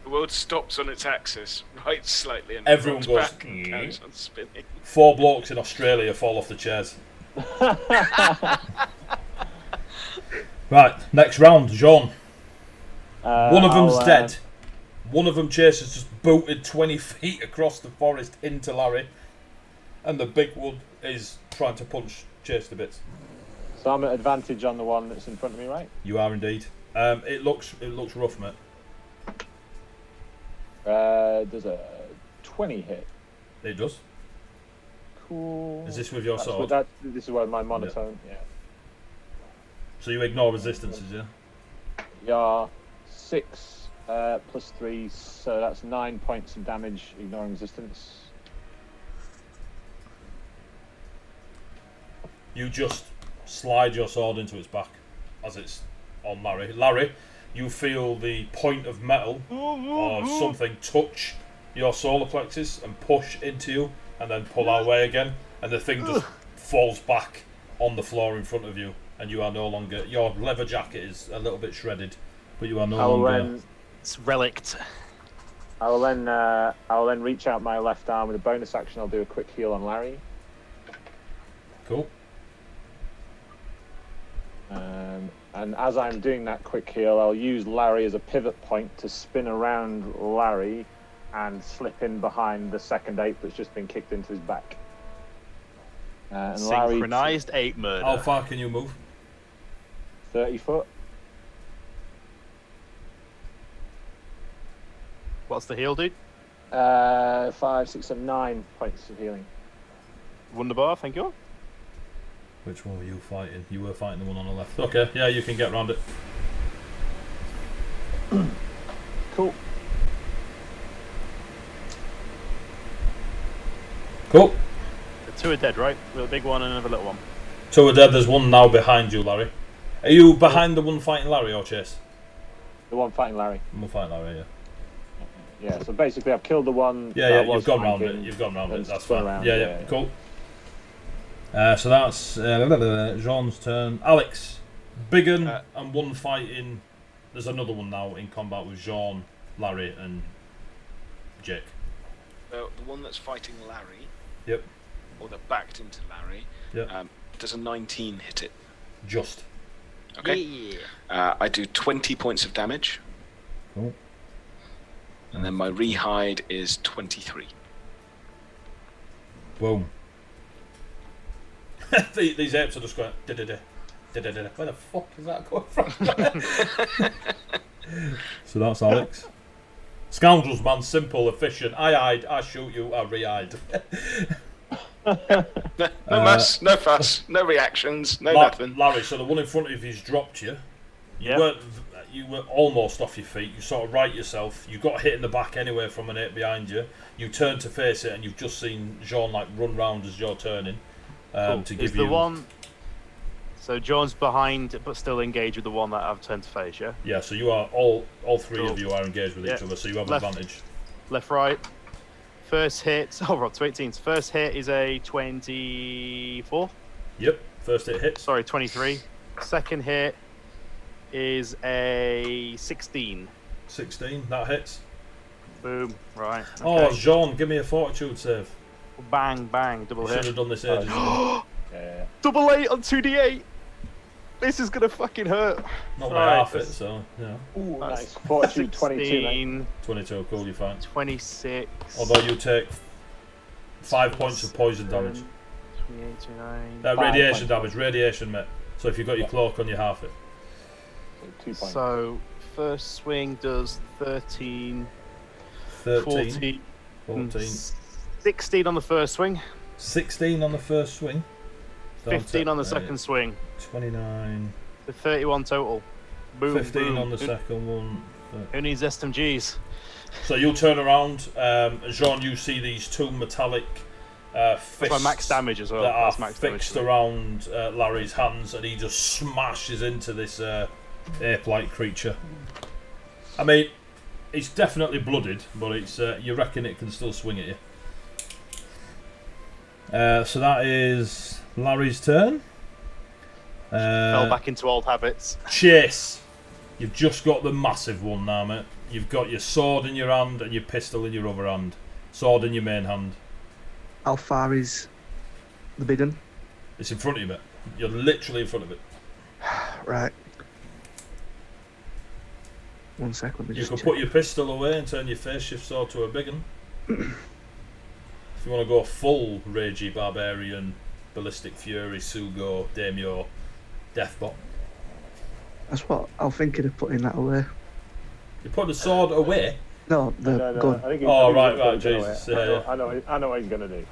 The world stops on its axis, right slightly, and Everyone rolls goes, back and carries on spinning. 4 blokes in Australia fall off the chairs. Right, next round, Jean. One of them's dead. One of them chases just booted 20 feet across the forest into Larry. And the big one is trying to punch Chase to bits. So I'm at advantage on the one that's in front of me, right? You are indeed. It looks rough, mate. There's a 20 hit. It does. Cool. Is this with your sword? This is where my monotone, yeah. So you ignore resistances, yeah? Yeah, 6 plus 3, so that's 9 points of damage, ignoring resistance. You just slide your sword into its back as it's on Larry. Larry, you feel the point of metal or something touch your solar plexus and push into you and then pull away again, and the thing just falls back on the floor in front of you, and you are no longer... Your leather jacket is a little bit shredded, but you are no longer... It's relict. I will then reach out my left arm with a bonus action. I'll do a quick heal on Larry. Cool. And as I'm doing that quick heal, I'll use Larry as a pivot point to spin around Larry and slip in behind the second ape that's just been kicked into his back. And Synchronized ape murder. How far can you move? 30 foot. What's the heal, dude? 5, 6, 7, 9 points of healing. Wunderbar, thank you. Which one were you fighting? You were fighting the one on the left. Okay, yeah, you can get around it. Cool. Cool. The 2 are dead, right? With a big one and another little one. 2 are dead, there's one now behind you, Larry. Are you behind the one fighting Larry or Chase? The one fighting Larry. The one fighting Larry, yeah. Yeah, so basically I've killed the one. Yeah, you've gone round it. You've gone round it. That's fine. Around, yeah, cool. So that's Jean's turn. Alex, Biggin and one fighting. There's another one now in combat with Jean, Larry, and Jake. The one that's fighting Larry. Yep. Or that backed into Larry. Yep. Does a 19 hit it? Just. Okay. Yeah. I do 20 points of damage. Cool. And then my rehide is 23. Boom. These apes are just going da-da-da, da-da-da. Where the fuck is that going from? So that's Alex. Scoundrels, man, simple, efficient. I hide, I shoot you, I re-hide. No muss, no fuss, no reactions, no nothing. Larry, so the one in front of you's dropped you. Yeah. You were almost off your feet. You sort of right yourself. You got hit in the back anyway from an ape behind you. You turn to face it, and you've just seen Jean like run round as you're turning Cool. to give Is you. the one... So John's behind, but still engaged with the one that I've turned to face, yeah? Yeah. So you are all three Cool. of you are engaged with each other, so you have Left. advantage. Left, right. First hit... Oh, we're up to 18s. First hit is a 24. Yep. First hit hits. Sorry, 23. Second hit is a 16. 16. That hits. Boom. Right. Oh, Okay. Jean, give me a fortitude save. Bang, bang. Double You should hit. have done this ages ago. Yeah. Double 8 on 2d8. This is gonna fucking hurt. Not by half it, so yeah. Ooh, That's nice. Fortitude 22, mate. 16, 22. Cool, you're fine. 26. Although you take 5 points of poison damage. 28, 29. Radiation damage, radiation, mate. So if you've got your cloak on, you half it. 2 points. So first swing does 13, 13, 14, 14, 16 on the first swing, 16 on the first swing. 15 on the second swing, 29, so 31 total. Boom, 15 boom. on the second one. Who needs SMGs? So you'll turn around, Jean, you see these two metallic That's my fists max damage as well. that are That's max damage. fixed around Larry's hands, and he just smashes into this ape-like creature. I mean, it's definitely blooded, but it's you reckon it can still swing at you. So that is Larry's turn. Fell back into old habits. Chase, you've just got the massive one now, mate. You've got your sword in your hand and your pistol in your other hand. Sword in your main hand. How far is the big one? It's in front of you, mate. You're literally in front of it. Right. 1 sec, let me You just can check. put your pistol away and turn your face shift sword to a big one. If you want to go full Ragey Barbarian, Ballistic Fury, Sugo, Daimyo, Deathbot. That's what I was thinking of putting that away. You put the sword away. No, the No, gun. I think Oh, I think right, he's gonna right, put it Jesus, away. yeah. I know what he's gonna do.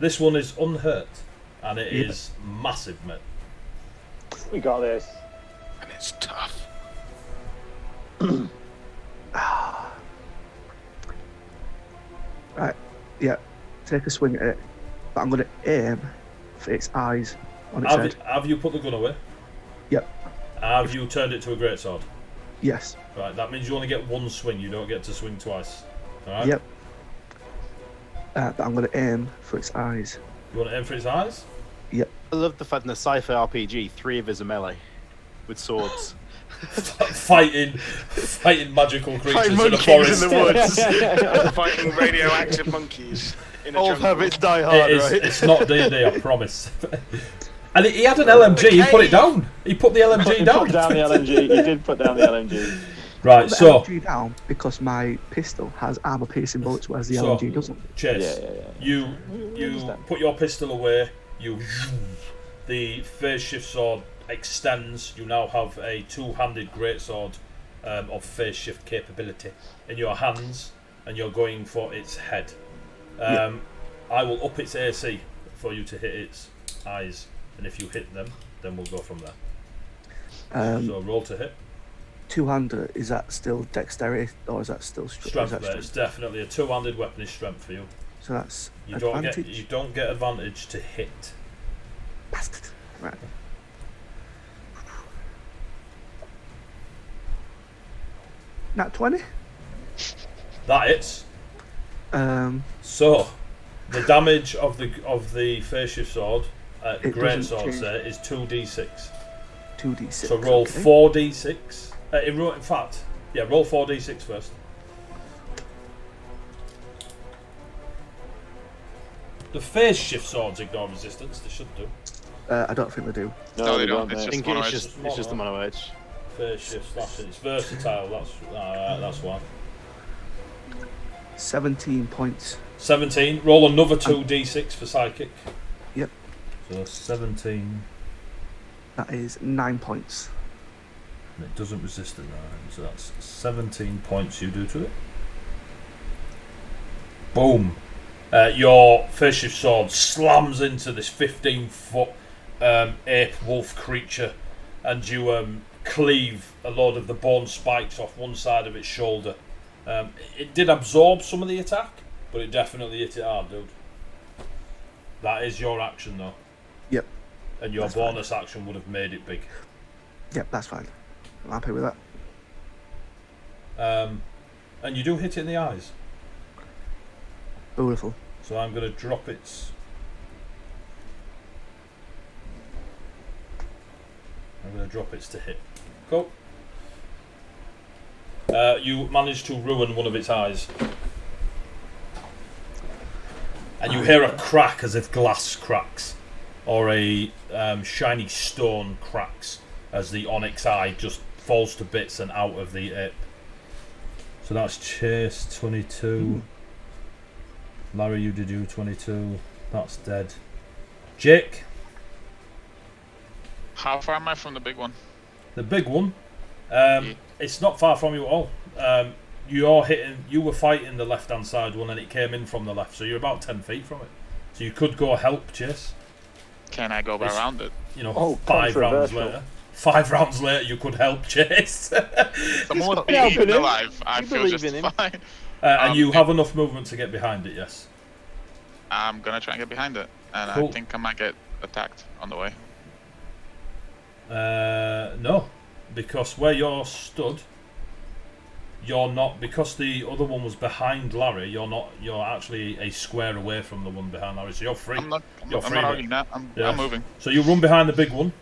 This one is unhurt, and it is massive, mate. We got this. And it's tough. Right, yeah. Take a swing at it, but I'm going to aim for its eyes on its head. Have you put the gun away? Yep. Have you turned it to a greatsword? Yes. Right, that means you only get one swing. You don't get to swing twice. All right. Yep. But I'm going to aim for its eyes. You want to aim for its eyes? Yep. I love the fact in the sci-fi RPG, 3 of us are melee with swords. fighting magical creatures Fighting in a monkeys forest. in the woods. Fighting radioactive monkeys in a Old jungle. habits die hard, It is, right? It's not D&D, I promise. And he had an LMG. He put it down. He put the LMG He down. put down the LMG. He did put down the LMG. Right. Put the So, LMG down because my pistol has armor-piercing bullets, whereas the So- LMG doesn't. Chase. Yeah. You understand. put your pistol away. The phase shift sword extends. You now have a two-handed greatsword of phase shift capability in your hands, and you're going for its head. I will up its AC for you to hit its eyes, and if you hit them, then we'll go from there. So roll to hit. Two-hander, is that still dexterity or is that still Strength. There. It's definitely a two-handed weapon. Is strength for you. So that's You advantage. don't get advantage to hit. Bastard. Right. Nat 20. That hits. So, the damage of the phase shift sword, It great doesn't sword change. say, is 2d6. 2d6. So roll okay. 4d6. In fact, yeah, roll 4d6 first. The phase shift swords ignore resistance. They should do. I don't think they do. No, they don't. It's I just think one it's edge. just the mono edge. Phase shift slashing. It's versatile. That's why. 17 points. 17. Roll another 2d6 for psychic. Yep. So 17. That is 9 points. And it doesn't resist the 9, so that's 17 points you do to it. Boom. Your phase shift sword slams into this 15-foot ape wolf creature, and you cleave a load of the bone spikes off one side of its shoulder. It did absorb some of the attack, but it definitely hit it hard, dude. That is your action, though. Yep. And your That's fine. bonus action would have made it big. Yep, that's fine. I'm happy with that. And you do hit it in the eyes. Beautiful. So I'm going to drop its... I'm going to drop its to hit. Cool. You manage to ruin one of its eyes. And you hear a crack as if glass cracks. Or a shiny stone cracks as the onyx eye just falls to bits and out of the ape. So that's Chase, 22. Larry, you did you 22. That's dead. Jake, How far am I from the big one? the big one. It's not far from you at all. You were fighting the left hand side one and it came in from the left, so you're about 10 feet from it. So you could go help Chase. Can I go around it? You know, Oh, 5 rounds controversial. later. 5 rounds later, you could help Chase. The more helping being him. alive, I You feel believe just in him. fine. And you have enough movement to get behind it, yes? I'm gonna try and get behind it, and Cool. I think I might get attacked on the way. No, because where you're stood, you're not, because the other one was behind Larry, you're actually a square away from the one behind Larry, so you're free. I'm not mate. arguing that. I'm moving. So you run behind the big one.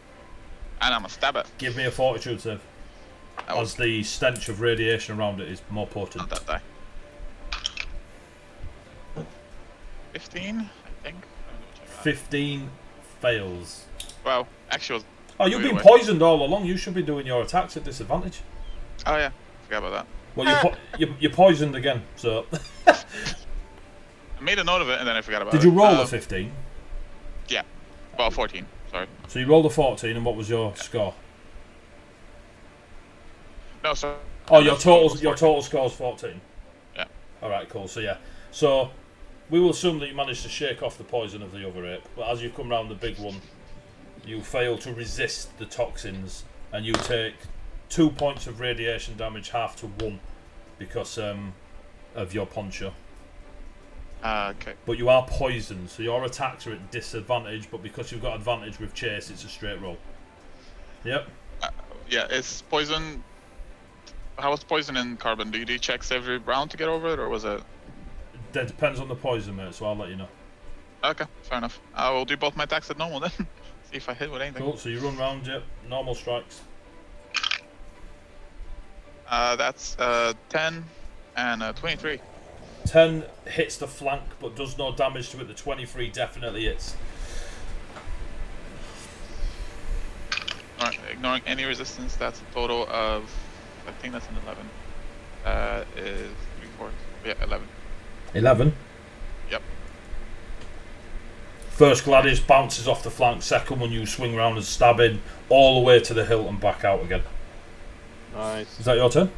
And I'm gonna stab it. Give me a fortitude save. As the stench of radiation around it is more potent. Not that die. 15, I think. 15 fails. Well, actually, Oh, you've been poisoned all along. You should be doing your attacks at disadvantage. oh yeah, forgot about that. Well, you're poisoned again, so... I made a note of it and then I forgot about it. Did you roll a 15? Yeah. Well, 14. Sorry. So you rolled a 14, and what was your score? No, sorry. Oh, your total score is 14. Yeah. All right, cool. So yeah, so we will assume that you managed to shake off the poison of the other ape, but as you come round the big one, you fail to resist the toxins, and you take 2 points of radiation damage, half to 1, because of your poncho. Okay. But you are poisoned, so your attacks are at disadvantage, but because you've got advantage with chase, it's a straight roll. Yep. Yeah, it's poison. How was poison in carbon? Do you do checks every round to get over it, or was it? That depends on the poison, mate, so I'll let you know. Okay, fair enough. I will do both my attacks at normal then. See if I hit with anything. Cool, so you run round, yep, normal strikes. That's 10 and 23. 10 hits the flank, but does no damage to it. The 23 definitely hits. Alright, ignoring any resistance, that's a total of, I think that's an 11. Is 3/4. Yeah, 11. 11? Yep. First Gladius bounces off the flank, second one you swing round and stab in, all the way to the hilt and back out again. Nice. Is that your turn?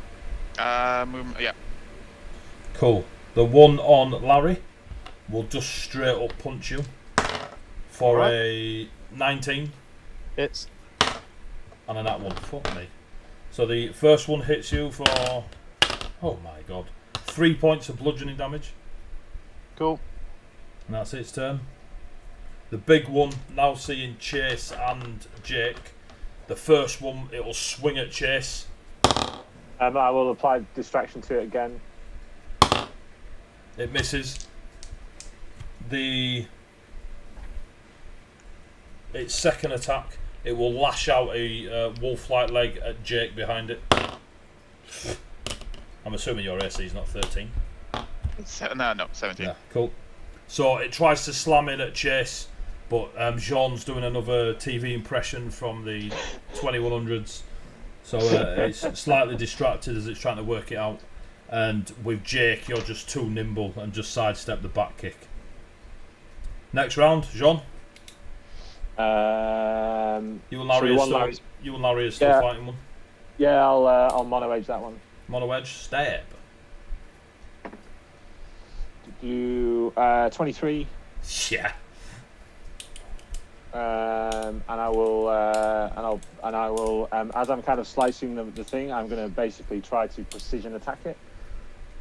Yeah. Cool. The one on Larry will just straight up punch you for a 19. Hits. And a nat one. Fuck me. So the first one hits you for, oh my god, 3 points of bludgeoning damage. Cool. And that's its turn. The big one, now seeing Chase and Jake. The first one, it will swing at Chase. I will apply distraction to it again. It misses. Its second attack, it will lash out a wolf-like leg at Jake behind it. I'm assuming your AC is not 13. No, 17. Yeah, cool. So it tries to slam in at Chase, but Jean's doing another TV impression from the 2100s. So it's slightly distracted as it's trying to work it out. And with Jake, you're just too nimble and just sidestep the back kick. Next round, Jean. You and Larry are still fighting one. Yeah, I'll mono edge that one. Mono edge, stab. Do 23. Yeah. And I will, as I'm kind of slicing the thing, I'm going to basically try to precision attack it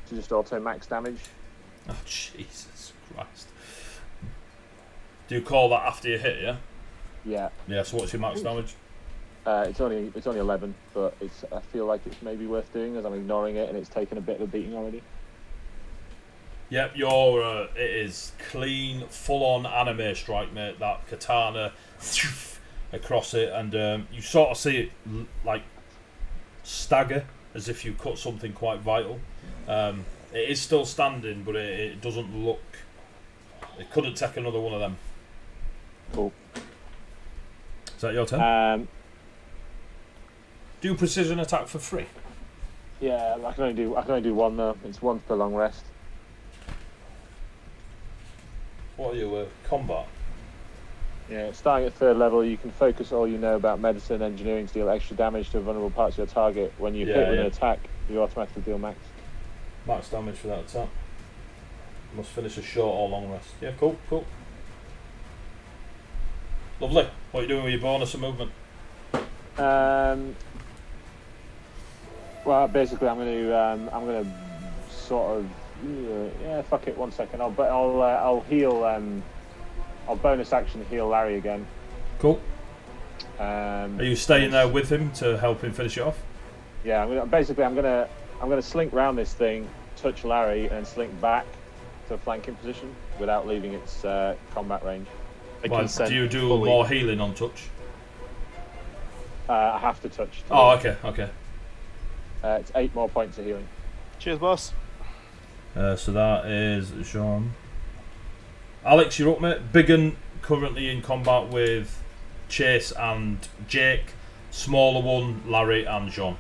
to just auto max damage. Oh Jesus Christ! Do you call that after you hit? Yeah. Yeah. Yeah. So what's your max damage? It's only 11, but I feel like it's maybe worth doing as I'm ignoring it and it's taken a bit of a beating already. Yep, it is clean, full-on anime strike, mate. That katana across it, and you sort of see it like stagger as if you cut something quite vital. It is still standing, but it doesn't look. It couldn't take another one of them. Cool. Is that your turn? Do precision attack for free. Yeah, I can only do one though. It's one for long rest. What are you, combat? Yeah, starting at 3rd level, you can focus all you know about medicine and engineering to deal extra damage to vulnerable parts of your target. When you hit with an attack, you automatically deal max. Max damage for that attack. Must finish a short or long rest. Yeah, cool. Lovely. What are you doing with your bonus and movement? Well, basically, I'm going to sort of Yeah, fuck it. 1 second. I'll heal. I'll bonus action heal Larry again. Cool. Are Are you staying there with him to help him finish it off? Yeah. I'm gonna slink round this thing, touch Larry, and slink back to a flanking position without leaving its combat range. Well, do you do fully. more healing on touch? I have to touch. Oh, okay. It's 8 more points of healing. Cheers, boss. So that is Jean. Alex, you're up, mate. Biggin currently in combat with Chase and Jake. Smaller one, Larry and Jean.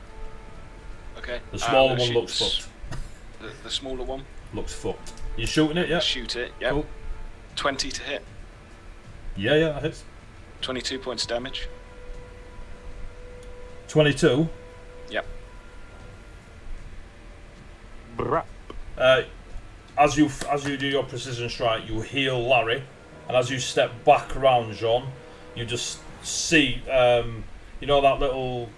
Okay. The smaller one shoot looks fucked. The smaller one. Looks fucked. You shooting it, yeah? Shoot it. Yep. Cool. 20 to hit. Yeah, that hits. 22 points damage. 22. Yep. Brap. As you do your precision strike, you heal Larry, and as you step back around Jean, you just see, you know that little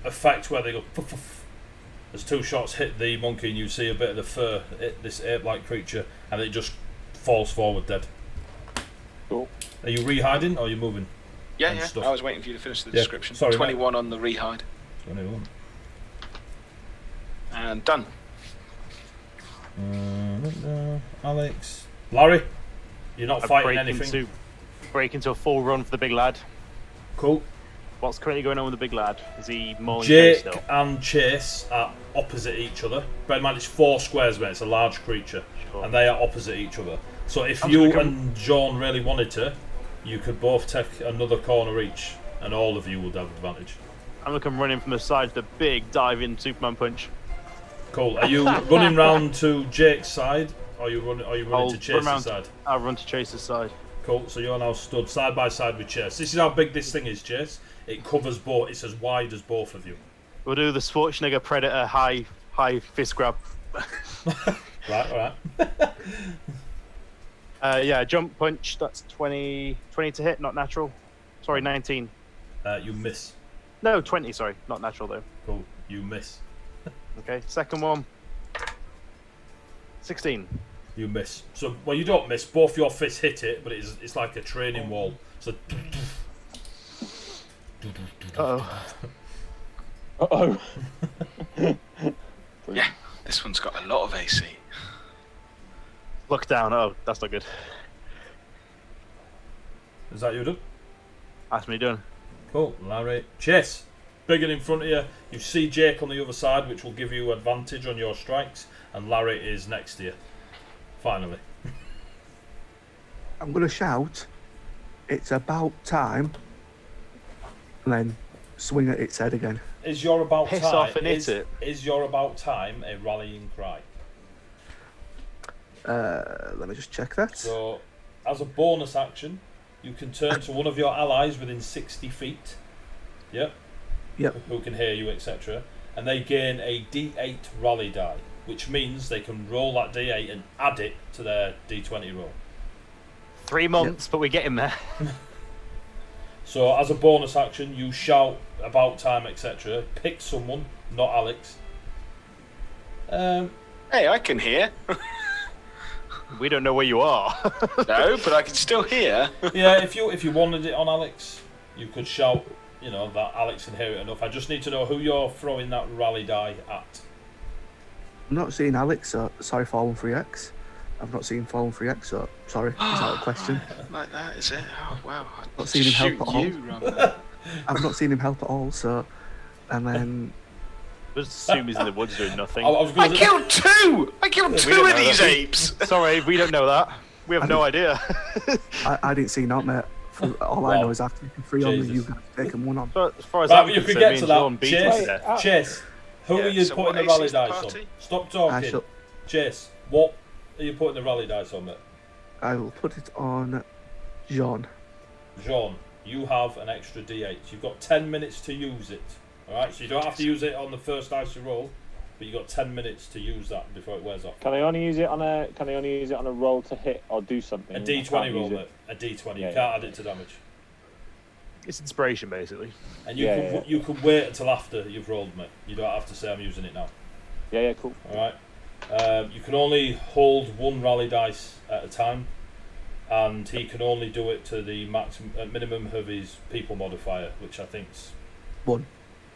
effect where they go. Puff, puff. As 2 shots hit the monkey, and you see a bit of the fur hit this ape-like creature, and it just falls forward dead. Cool. Are you re-hiding or are you moving? Yeah, And yeah. stuff. I was waiting for you to finish the Yeah, description. sorry, 21 on the rehide. 21. And done. Alex, Larry, you're not I fighting anything. Break into a full run for the big lad. Cool. What's currently going on with the big lad? Is he mauling Jake Chase still? and Chase are opposite each other. Bear in mind, it's 4 squares, mate. It's a large creature, Sure. and they are opposite each other. So if I'm you gonna come- and John really wanted to, you could both take another corner each, and all of you would have advantage. I'm gonna come running from the side of the big diving Superman punch. Cool. Are you running round to Jake's side, or are you running I'll to run Chase's round- side? I'll run to Chase's side. Cool. So you're now stood side by side with Chase. This is how big this thing is, Chase. It covers both. It's as wide as both of you. We'll do the Schwarzenegger Predator high fist grab. Right. All right. Yeah, jump punch. That's 20 to hit, not natural. Sorry, 19. You miss. No, 20. Sorry, not natural though. Cool. You miss. Okay, second one. 16. You miss. So, well, you don't miss. Both your fists hit it, but it's like a training wall. So, Uh-oh. Uh-oh. Yeah, this one's got a lot of AC. Look down. Oh, that's not good. is that you done? That's me done. Cool. Larry. Chase. Bigger in front of you. You see Jake on the other side, which will give you advantage on your strikes, and Larry is next to you. Finally. I'm going to shout, it's about time, and then swing at its head again. Is your about Piss time? off and hit is, it. Is your about time a rallying cry? Let me just check that. So, as a bonus action, you can turn to one of your allies within 60 feet. Yep. Yep. Who can hear you, etc. And they gain a D8 rally die, which means they can roll that D8 and add it to their D20 roll. 3 months, but we're getting there. So, as a bonus action, you shout about time, etc. Pick someone, not Alex. Hey, I can hear. We don't know where you are. No, but I can still hear. Yeah, if you wanted it on Alex, you could shout, that Alex can hear it enough. I just need to know who you're throwing that rally die at. I'm not seeing Alex, so sorry, Fallen 3X. I've not seen Fallen 3X, so sorry, is that a question? Like that, is it? Oh, wow. Not seen him help Shoot at all. you, Ron. I've not seen him help at all, so... And then... Just assume he's in the woods doing nothing. I was I going killed 2! I killed 2 don't of know these that. apes! Sorry, we don't know that. We have no idea. I didn't see not, mate. All I Wow. know is after 3 on me, Jesus. you guys taken 1 on. But as far as Right, I'm but you could concerned, get me to and Sean that. beat Chase, to death. Chase, who Yeah, are you so putting what the AC rally is the dice on? party? Stop I talking. shall... Chase, what are you putting the rally dice on, mate? I will put it on Jean. Jean, you have an extra D8. You've got 10 minutes to use it. Alright, so you don't have to use it on the first dice you roll, but you've got 10 minutes to use that before it wears off. Can I only use it on a roll to hit or do something? A I D20 can't roll, use it. mate. A D20. You Yeah, can't yeah. add it to damage. It's inspiration, basically. And you Yeah, can yeah. you can wait until after you've rolled, mate. You don't have to say I'm using it now. Yeah, cool. Alright? You can only hold one rally dice at a time, and he can only do it to the minimum of his people modifier, which I think's 1.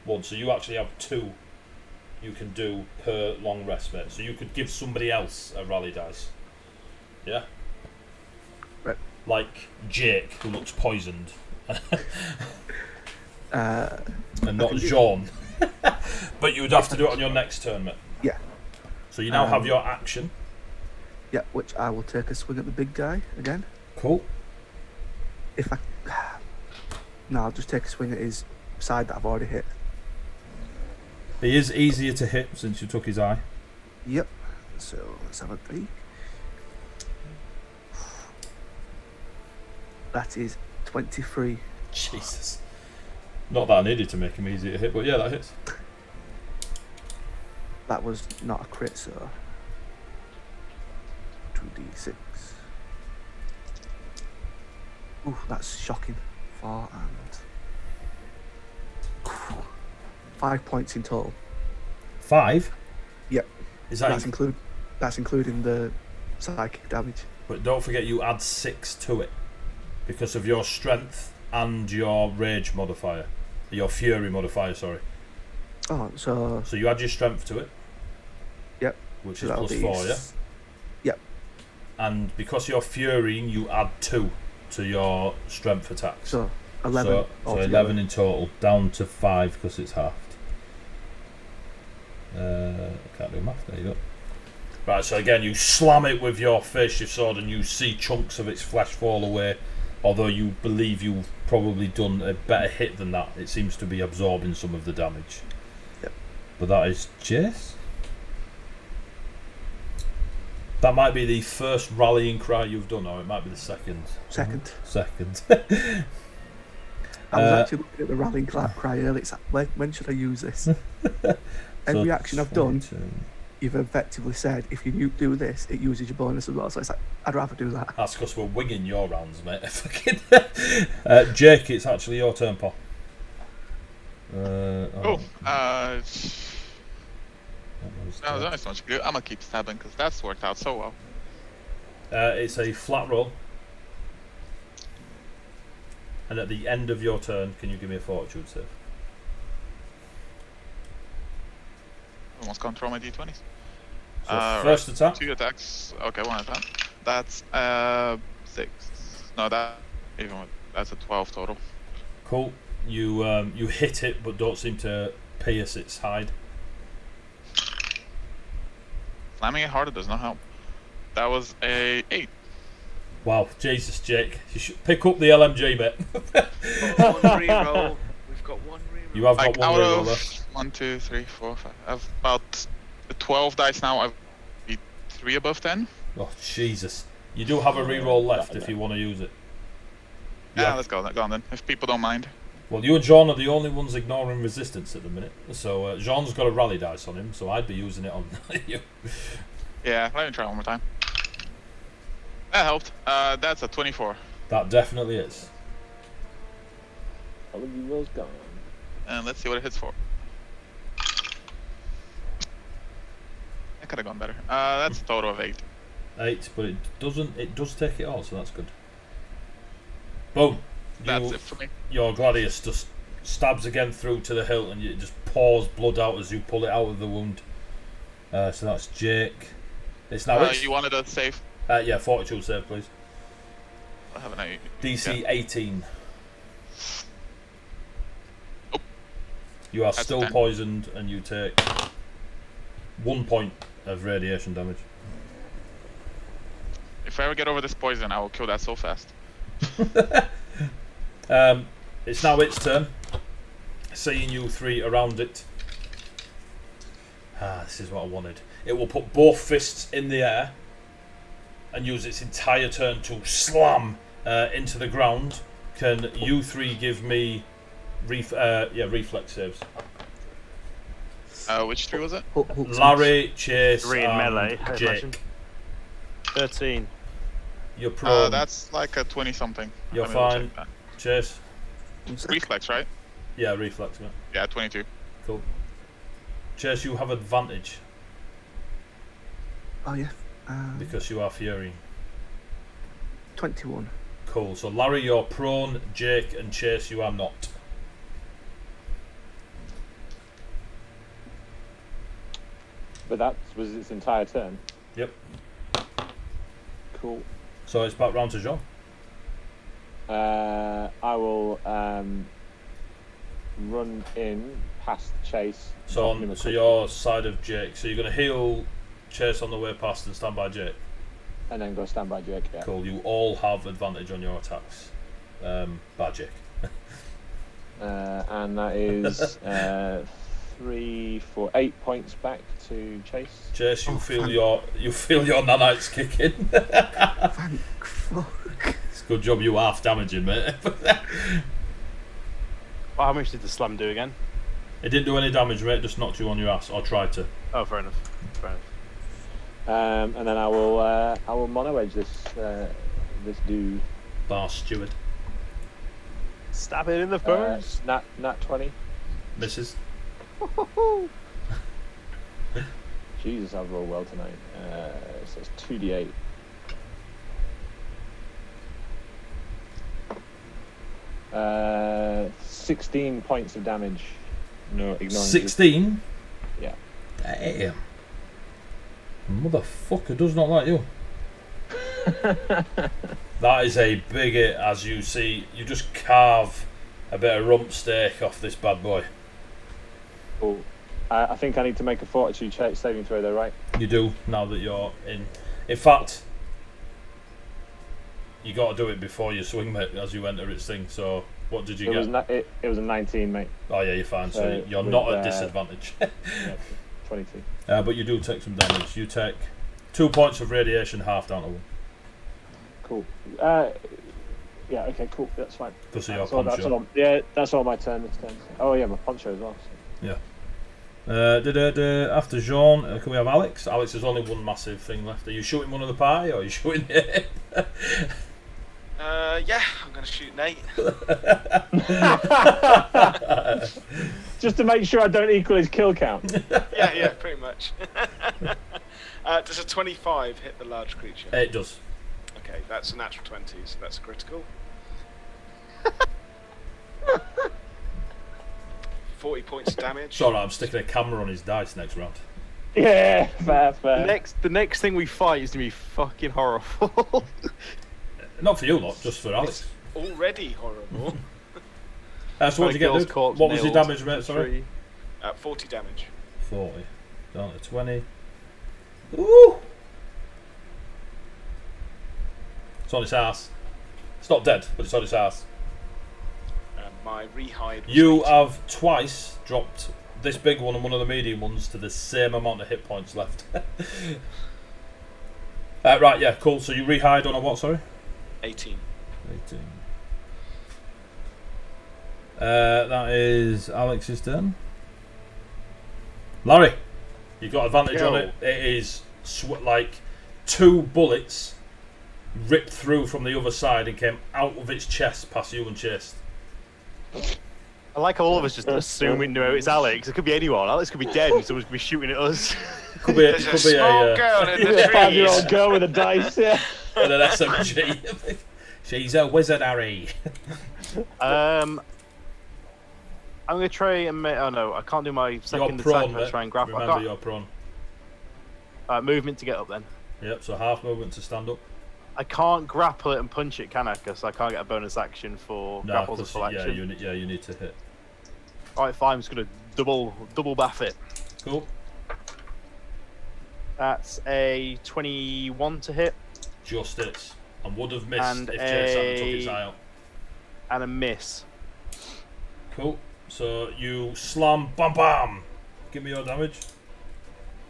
1. So you actually have 2 you can do per long rest, mate. So you could give somebody else a rally dice. Yeah? Right. Like Jake, who looks poisoned. Uh, and not Jean. But you would have to do it on your next turn, mate. Yeah. So you now have your action. Yeah, which I will take a swing at the big guy again. Cool. If I... No, I'll just take a swing at his side that I've already hit. He is easier to hit since you took his eye. Yep. So let's have a peek. That is 23. Jesus. Not that I needed to make him easy to hit, but yeah, that hits. That was not a crit, so 2d6. Ooh, that's shocking. 4 and 5 points in total. 5? Yep. Is that that's including the psychic damage. But don't forget you add 6 to it because of your strength and your rage modifier. Your fury modifier, sorry. Oh, so you add your strength to it. Yep. Which so is that'll plus be 4, yeah? Yep. And because you're furying, you add 2 to your strength attack. So 11. So 11 in total, down to 5 because it's halved. Can't do math, there you go. Right, so again, you slam it with your face-shift sword and you see chunks of its flesh fall away. Although you believe you've probably done a better hit than that, it seems to be absorbing some of the damage. Yep. But that is Jace. That might be the first rallying cry you've done, or it might be the second. Second. Second. I was actually looking at the rallying cry earlier. It's like, when should I use this? Every action I've done, you've effectively said, if you do this, it uses your bonus as well. So it's like, I'd rather do that. That's because we're winging your rounds, mate. Jake, it's actually your turn, Paul. No, there's only so much to do. I'm gonna keep stabbing because that's worked out so well. It's a flat roll. And at the end of your turn, can you give me a fortitude save? Almost gone through my d20s. So first attack. 2 attacks. Okay, 1 attack. That's 6. No, that's a 12 total. Cool. You hit it, but don't seem to pierce its hide. Slamming it harder does not help. That was a 8. Wow, Jesus, Jake, you should pick up the LMG, mate. Got one reroll. We've got one reroll. You have Like got one out reroll of left. 1, 2, 3, 4, 5. I've about 12 dice now. I've beat 3 above 10. Oh, Jesus. You do have a reroll left if you want to use it. Yeah, let's go on then, if people don't mind. Well, you and Jean are the only ones ignoring resistance at the minute. So Jean's got a rally dice on him, so I'd be using it on you. Yeah, let me try one more time. That helped. That's a 24. That definitely is. All of you rolls gone. And let's see what it hits for. That could have gone better. That's a total of 8. 8, but it doesn't. It does take it all, so that's good. Boom. That's it for me. Your gladius just stabs again through to the hilt, and it just pours blood out as you pull it out of the wound. So that's Jake. It's now. You wanted a save? Yeah, fortitude save, please. I haven't. DC yeah. 18. Oh. You are That's still 10. poisoned, and you take 1 point of radiation damage. If I ever get over this poison, I will kill that so fast. It's now its turn. Seeing you 3 around it. This is what I wanted. It will put both fists in the air and use its entire turn to slam into the ground. Can you 3 give me reflex saves? Which 3 was it? Larry, Chase, 3 in melee, I Jake. imagine. 13. You're prone. That's like a 20 something. You're Let me double fine. check Chase. that. Reflex, right? Yeah, reflex, mate. Yeah, 22. Cool. Chase, you have advantage. Oh yeah. Because you are Fury. 21. Cool. So Larry, you're prone. Jake and Chase, you are not. But that was its entire turn. Yep. Cool. So it's back round to Jean. I will run in past Chase. So knocking him on, so across. your side of Jake. So you're going to heal Chase on the way past and stand by Jake. And then go stand by Jake. Yeah. Cool. You all have advantage on your attacks. By Jake. And that is 3, 4, 8 points back to Chase. Chase, you feel your nanites kick in. Thank fuck. It's a good job you half damaging, mate. Well, how much did the slam do again? It didn't do any damage, mate. Just knocked you on your ass, or tried to. Oh, fair enough. Fair enough. And then I will mono edge this dude. Bar steward. Stab it in the face. Nat 20. Misses. Jesus, I've rolled well tonight. So it's 2d8. Uh, 16 points of damage. No, ignoring 16? Yeah. Damn. Motherfucker does not like you. That is a big hit, as you see. You just carve a bit of rump steak off this bad boy. Cool. I think I need to make a fortitude saving throw though, right? You do, now that you're in. In fact, you got to do it before you swing, mate, as you enter its thing. So, what did you get? It was a 19, mate. Oh yeah, you're fine. So So you're with, not at disadvantage. Yeah, 22. But you do take some damage. You take 2 points of radiation, half down to 1. Cool. Yeah. Okay. Cool. That's fine. Because of your That's poncho. all. Yeah. That's all my turn this turn. Oh yeah, my poncho as well. So. Yeah. After Jean, can we have Alex? Alex, there's only one massive thing left. Are you shooting one of the pie, or are you shooting it? Yeah, I'm going to shoot Nate. Just to make sure I don't equal his kill count. yeah, pretty much. Does a 25 hit the large creature? It does. Okay, that's a natural 20, so that's critical. 40 points of damage. It's alright, I'm sticking a camera on his dice next round. Yeah, fair. The next thing we fight is gonna be fucking horrible. Not for you lot, just for Alex. It's already horrible. So what did you get, dude? What was your damage, mate? Sorry? 40 damage. 40. Down to 20. Ooh! It's on its ass. It's not dead, but it's on its ass. And my rehide. Was You 80. have twice dropped this big one and one of the medium ones to the same amount of hit points left. Right, yeah, cool. So you rehide on a what, sorry? 18. 18. That is Alex's turn. Larry, you've got advantage on it. It is like 2 bullets ripped through from the other side and came out of its chest past you and Chase. I like how all of us just assume we know it's Alex. It could be anyone. Alex could be dead and someone could be shooting at us. Could be, There's a small girl in the A 5-year-old trees. girl with a dice. Yeah. and an SMG. She's a wizard, Harry. I'm gonna try and make. Oh no, I can't do my second You're prone, attack. I'm gonna mate. try and grapple. Remember, you're prone. Movement to get up then. Yep, so half movement to stand up. I can't grapple it and punch it, can I? Because I can't get a bonus action for No, grapples or 'cause, full action. you need to hit. Alright, fine. I'm just gonna double baff it. Cool. That's a 21 to hit Just it. And would have missed And if Chase hadn't took his eye out. and a miss. Cool. So you slam, bam, bam. Give me your damage.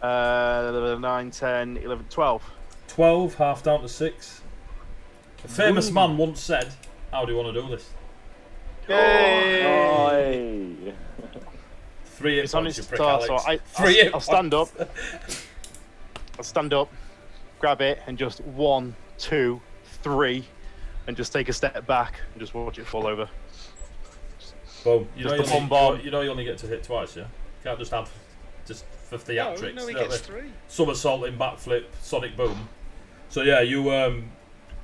9, 10, 11, 12. 12, half down to 6. A famous man once said, "How do you want to do this?" Yay! 3 hit It's on points, its you prick, start, so Alex. 3 hit I'll stand up. points. I'll stand up, grab it, and just 1, 2, 3, and just take a step back and just watch it fall over. Boom. You Just know, the one bomb. you only get to hit twice, yeah? Can't just have just for theatrics. No, he don't gets they? 3. Somersaulting backflip, sonic boom. So yeah, you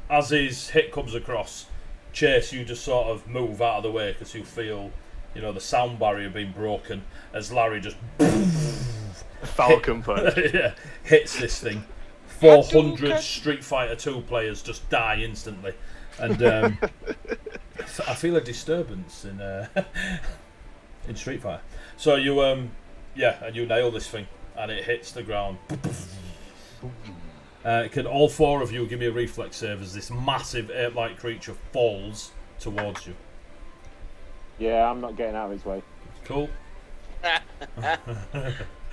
as his hit comes across, Chase, you just sort of move out of the way because you feel, you know, the sound barrier being broken as Larry just Falcon punch. yeah, hits this thing. 400 Street Fighter 2 players just die instantly, and I feel a disturbance in in Street Fighter. So you and you nail this thing, and it hits the ground. Can all 4 of you give me a reflex save as this massive ape-like creature falls towards you? Yeah, I'm not getting out of its way. Cool.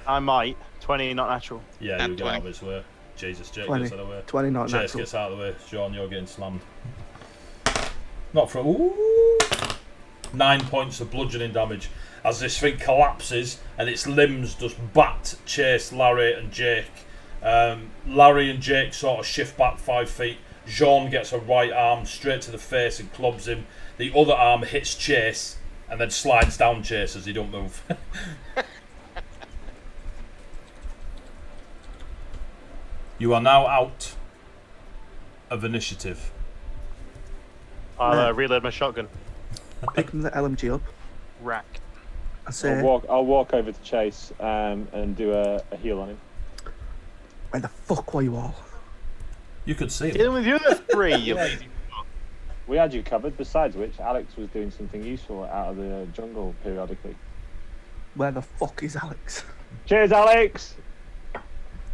I might. 20, not natural. Yeah, you And get out 20. of its way. Jesus, Jake 20. gets out of the way. 20 not Chase natural. gets out of the way. Sean, you're getting slammed. Not from. Ooh, 9 points of bludgeoning damage as this thing collapses and its limbs just bat Chase, Larry, and Jake. Larry and Jake sort of shift back 5 feet. Jean gets a right arm straight to the face and clubs him. The other arm hits Chase and then slides down Chase as he don't move. You are now out of initiative. I'll reload my shotgun. Picking the LMG up. Rack. I say, I'll walk over to Chase and do a heal on him. where the fuck were you all? You could see him. Dealing with you other 3, you lazy. We had you covered. Besides which, Alex was doing something useful out of the jungle periodically. Where the fuck is Alex? Cheers, Alex!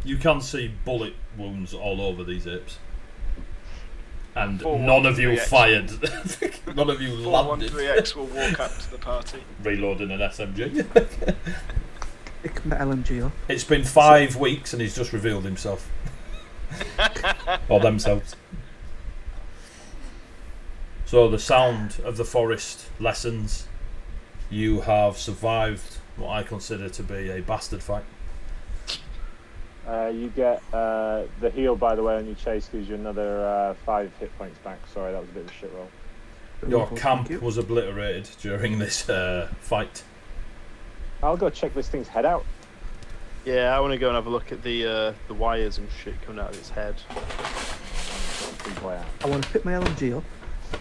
You can see bullet wounds all over these apes. And 4-1-3X. none of you fired. None of you landed. 413X will walk up to the party. Reloading an SMG. Picking the LMG up. It's been 5 weeks and he's just revealed himself. Or themselves. So the sound of the forest lessens. You have survived what I consider to be a bastard fight. You get the heal, by the way, on your Chase gives you another 5 hit points back. Sorry, that was a bit of a shit roll. Your Thank camp you. was obliterated during this fight. I'll go check this thing's head out. Yeah, I want to go and have a look at the wires and shit coming out of its head. Big boy out. I want to pick my LMG up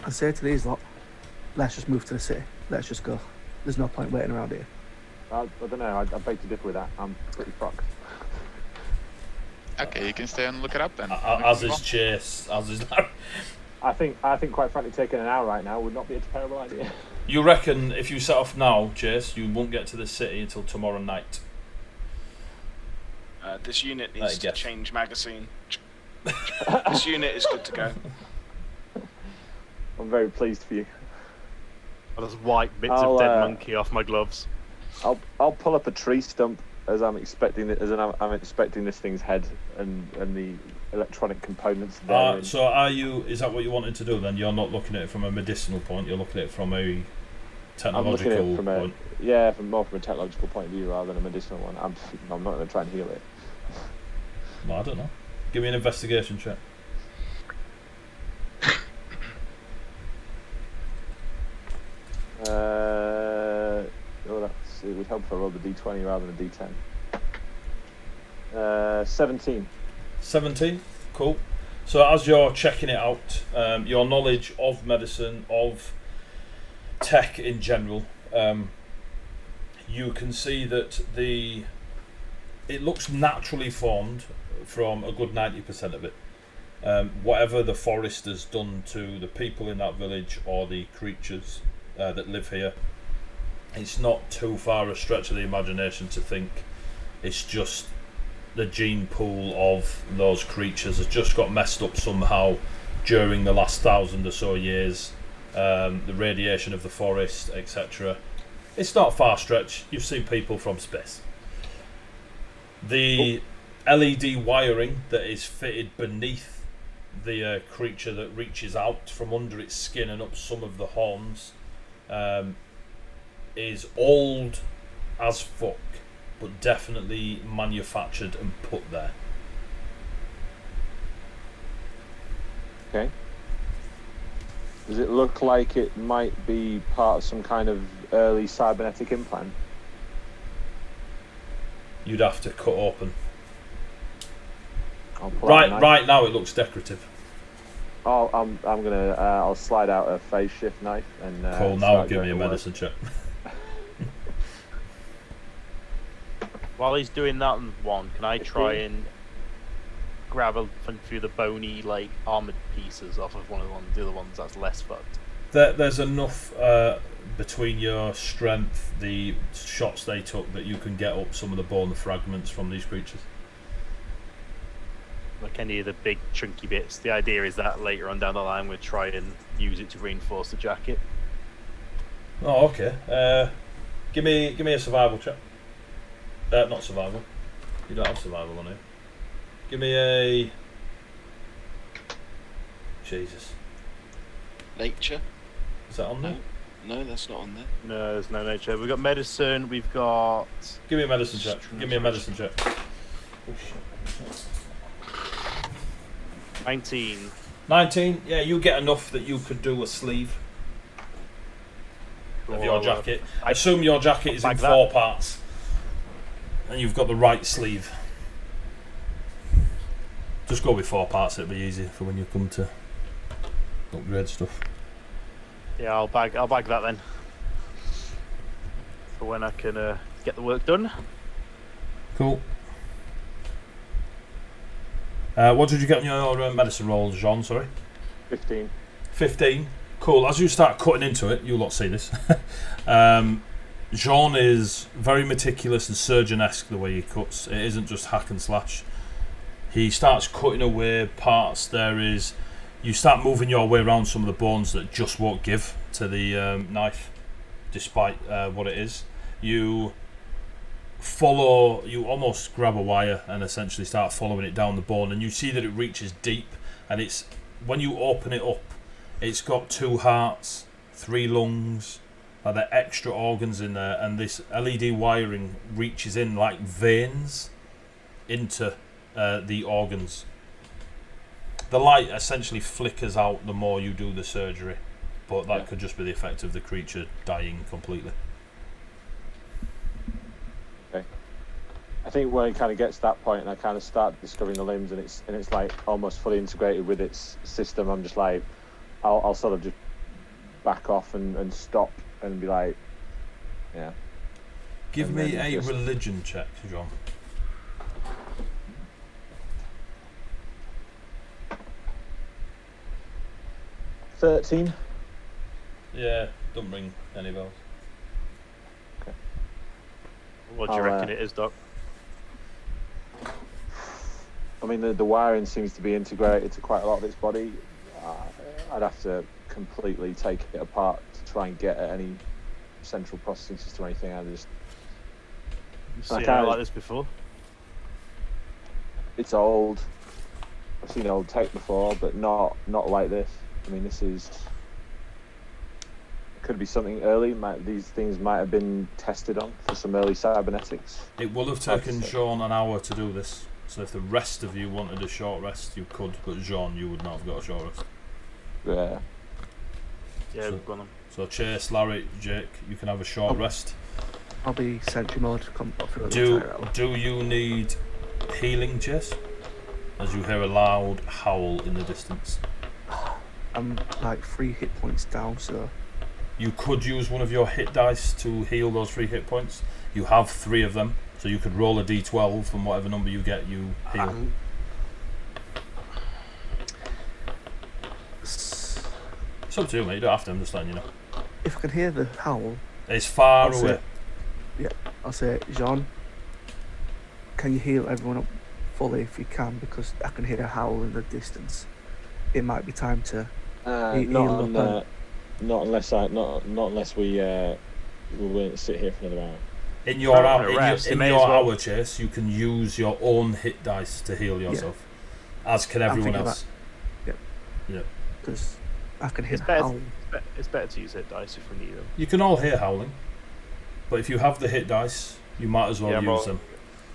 and say to these lot, let's just move to the city. Let's just go. There's no point waiting around here. I don't know. I beg to differ with that. I'm pretty fucked. Okay, you can stay and look it up then. As is Chase, as is Larry. I think, quite frankly, taking an hour right now would not be a terrible idea. You reckon if you set off now, Chase, you won't get to the city until tomorrow night? This unit I needs to guess. change magazine. This unit is good to go. I'm very pleased for you. I'll just wipe bits I'll, of dead monkey off my gloves. I'll pull up a tree stump as I'm expecting I'm expecting this thing's head and the electronic components there. So are you? Is that what you wanted to do then? You're not looking at it from a medicinal point. You're looking at it from a I'm looking technological at it from point. more from a technological point of view rather than a medicinal one. I'm not going to try and heal it. Well, I don't know. Give me an investigation check. It would help if I rolled a d20 rather than a d10. 17. 17. Cool. So as you're checking it out, your knowledge of medicine, of tech in general, you can see that it looks naturally formed from a good 90% of it. Whatever the forest has done to the people in that village or the creatures that live here, it's not too far a stretch of the imagination to think it's just the gene pool of those creatures has just got messed up somehow during the last 1,000 or so years. The radiation of the forest, etc. It's not a far stretch. You've seen people from space. The LED wiring that is fitted beneath the creature that reaches out from under its skin and up some of the horns is old as fuck, but definitely manufactured and put there. Okay. Does it look like it might be part of some kind of early cybernetic implant? you'd have to cut open. I'll pull out a knife. Right now it looks decorative. Oh, I'm gonna. I'll slide out a phase shift knife and. Cool. Now start give me going a to work. medicine check. While he's doing that one, can I try and grab a few of the bony, like, armoured pieces off of one of the other ones that's less fucked? There's enough between your strength, the shots they took, that you can get up some of the bone fragments from these creatures. Like any of the big chunky bits. The idea is that later on down the line we'll try and use it to reinforce the jacket. Oh, okay. Give me a survival check. Not survival. You don't have survival on it. Give me a... Jesus. Nature? Is that on there? No, that's not on there. No, there's no nature. We've got medicine, we've got... Give me a medicine check. Give me a medicine check. 19. 19. Yeah, you get enough that you could do a sleeve of your jacket. I assume your jacket is in 4 parts. And you've got the right sleeve. Just go with 4 parts, it'll be easier for when you come to upgrade stuff. Yeah, I'll bag that then. For when I can get the work done. Cool. What did you get on your medicine roll, Jean? Sorry? 15. 15. Cool. As you start cutting into it, you'll not see this. Jean is very meticulous and surgeon-esque the way he cuts. It isn't just hack and slash. He starts cutting away parts. You start moving your way around some of the bones that just won't give to the knife, despite what it is. You almost grab a wire and essentially start following it down the bone, and you see that it reaches deep, and it's, when you open it up, it's got 2 hearts, 3 lungs, there are extra organs in there, and this LED wiring reaches in like veins into the organs. The light essentially flickers out the more you do the surgery, but that could just be the effect of the creature dying completely. Okay. I think when it kind of gets to that point and I kind of start discovering the limbs and it's like almost fully integrated with its system, I'm just like, I'll sort of just back off and stop and be like, yeah. Give And me then a just- religion check, John. 13. Yeah, don't ring any bells. What do you reckon it is, Doc? I mean, the wiring seems to be integrated to quite a lot of its body. I'd have to completely take it apart to try and get at any central processing system or anything. You've I seen it can't- like this before? It's old. I've seen old tech before, but not like this. I mean, this is... Could be something early. These things might have been tested on for some early cybernetics. It will have taken Jean an hour to do this, so if the rest of you wanted a short rest, you could, but Jean, you would not have got a short rest. Yeah. Yeah, So- go on then. So Chase, Larry, Jake, you can have a short rest. I'll be sentry mode. Come up through the entire hour. Do you need healing, Chase? As you hear a loud howl in the distance. I'm like 3 hit points down, so You could use one of your hit dice to heal those 3 hit points. You have 3 of them, so you could roll a d12 from whatever number you get, you heal. It's up to you, mate. You don't have to, I'm just letting you know. if I can hear the howl, It's far I'll away. I'll say, Jean, can you heal everyone up fully if you can? Because I can hear a howl in the distance. It might be time to heal up. Not unless we we're willing to sit here for another hour. In your Fair hour, rest, in you may your as well. hour, Chase, you can use your own hit dice to heal yourself, as can everyone thinking else. Because I can hear It's the better, howl. it's better to use hit dice if we need them. You can all hear howling, but if you have the hit dice, you might as well Yeah, use them.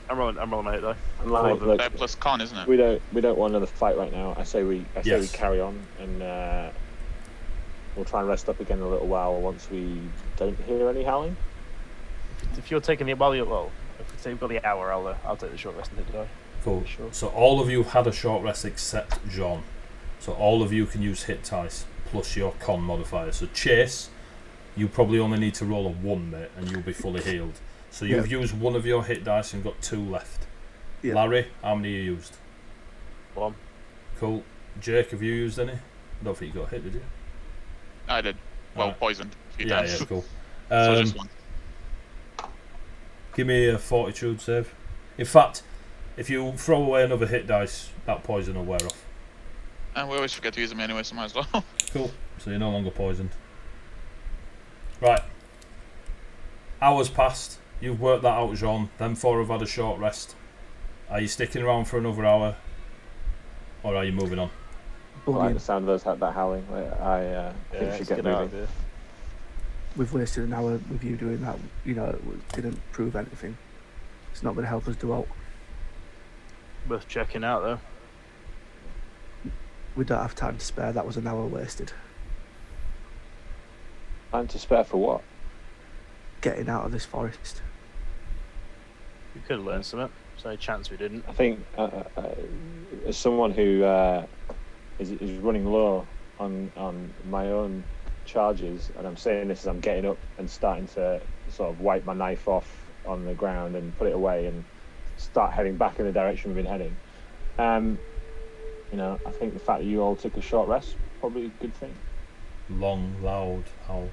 I'm rolling my hit die. And like, look, That plus con, isn't it? we don't want another fight right now. I say we Yes. carry on and we'll try and rest up again in a little while once we don't hear any howling. If you're taking the If we say we've got the hour, I'll take the short rest and hit the die. Cool. Sure. So all of you had a short rest except John. So all of you can use hit dice plus your con modifier. So Chase, you probably only need to roll a 1, mate, and you'll be fully healed. So you've used one of your hit dice and got 2 left. Yeah. Larry, how many you used? 1. Cool. Jake, have you used any? I don't think you got hit, did you? I did. Well, Alright. poisoned a few Yeah, times. yeah, cool. So just one. Give me a fortitude save. In fact, if you throw away another hit dice, that poison will wear off. And we always forget to use them anyway, so might as well. Cool. So you're no longer poisoned. Right. Hours passed. You've worked that out, Jean. Them 4 have had a short rest. Are you sticking around for another hour? Or are you moving on? I like Buggy. the sound of that howling. I think we should get moving. We've wasted an hour with you doing that. You know, it didn't prove anything. It's not going to help us do out. Worth checking out though. We don't have time to spare. That was an hour wasted. Time to spare for what? Getting out of this forest. We could have learned something. There's no chance we didn't. I think as someone who is running low on my own charges, and I'm saying this as I'm getting up and starting to sort of wipe my knife off on the ground and put it away and start heading back in the direction we've been heading. You know, I think the fact that you all took a short rest probably a good thing. Long, loud howl.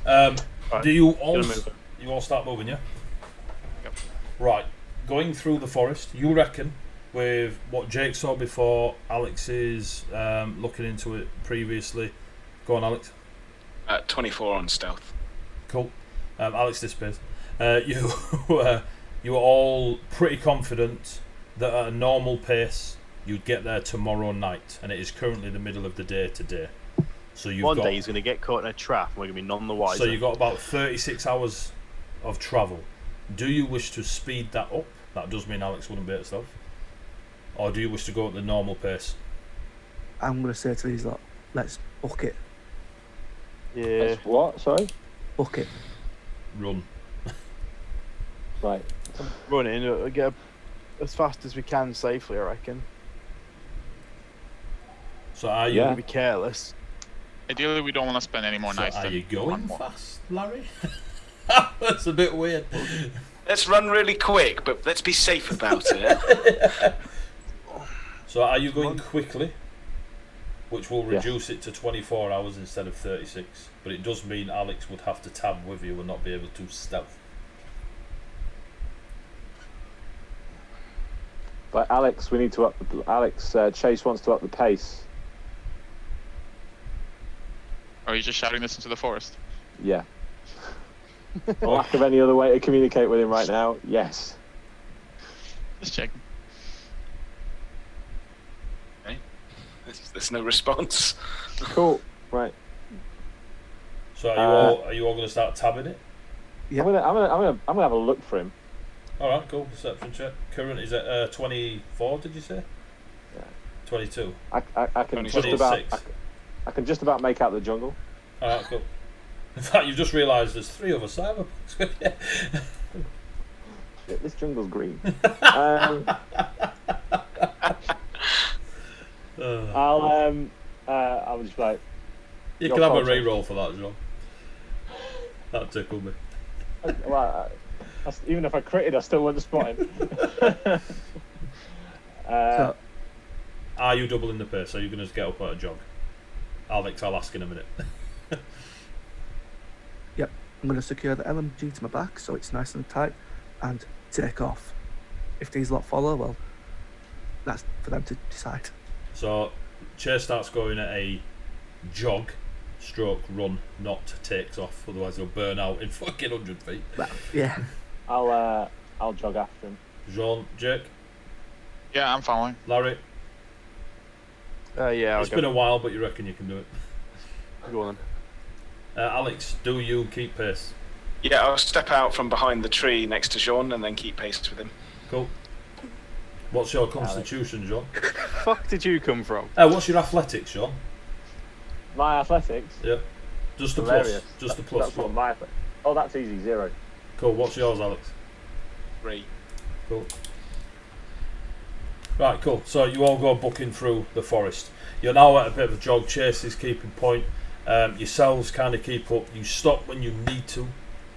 Right, Do you all move. you all start moving, yeah? Yep. Right. Going through the forest, you reckon with what Jake saw before, Alex is looking into it previously. Go on, Alex. 24 on stealth. Cool. Alex disappears. You you are all pretty confident that at a normal pace you'd get there tomorrow night, and it is currently the middle of the day today. So you've One got, day he's going to get caught in a trap and we're going to be none the wiser. so you've got about 36 hours of travel. Do you wish to speed that up? That does mean Alex wouldn't be at stealth. Or do you wish to go at the normal pace? I'm going to say to these lot, let's book it. Yeah. That's what? Sorry? Book it. Run. Right. Run in, get as fast as we can safely, I reckon. So are you? Yeah. Be careless. Ideally, we don't want to spend any more So nights are than you one going more. fast, Larry? That's a bit weird. Let's run really quick, but let's be safe about it. So are you going quickly? Which will Yes. reduce it to 24 hours instead of 36. But it does mean Alex would have to tab with you and not be able to stealth. But Alex, we need to up the... Alex, Chase wants to up the pace. Or are you just shouting this into the forest? Yeah. For lack of any other way to communicate with him right now, yes. Just checking. There's no response. Cool. Right. So are you all going to start tabbing it? Yeah. I'm gonna have a look for him. All right, cool. Perception check. Current is at 24. Did you say? Yeah. 22. I can just 26. about I can just about make out the jungle. All right, cool. In fact, you've just realised there's 3 other cyberpunks. Yeah. Shit, this jungle's green. I'll just like. You Your can have a fault, re-roll for that, John. That tickled me. Well, even if I critted, I still wouldn't spot him. So, Are you doubling the pace? Are you going to get up at a jog? Alex, I'll ask in a minute. yep. I'm going to secure the LMG to my back so it's nice and tight and take off. If these lot follow, well, that's for them to decide. So, Chase starts going at a jog, stroke, run, not takes off, otherwise he'll burn out in fucking 100 feet. Well, yeah. I'll jog after him. Jean, Jake, Yeah, I'm following. Larry, Yeah, I'll it's been a while, but you reckon you can do it. go on. Alex, do you keep pace? Yeah, I'll step out from behind the tree next to Jean and then keep pace with him. Cool. What's your constitution, John? Fuck did you come from? What's your athletics, John? My athletics. Yeah. Just a Hilarious. plus. Just a plus. That's what my. Oh, that's easy. 0. Cool. What's yours, Alex? 3. Cool. Right, cool. So you all go booking through the forest. You're now at a bit of a jog. Chase is keeping point. Yourselves kind of keep up. You stop when you need to,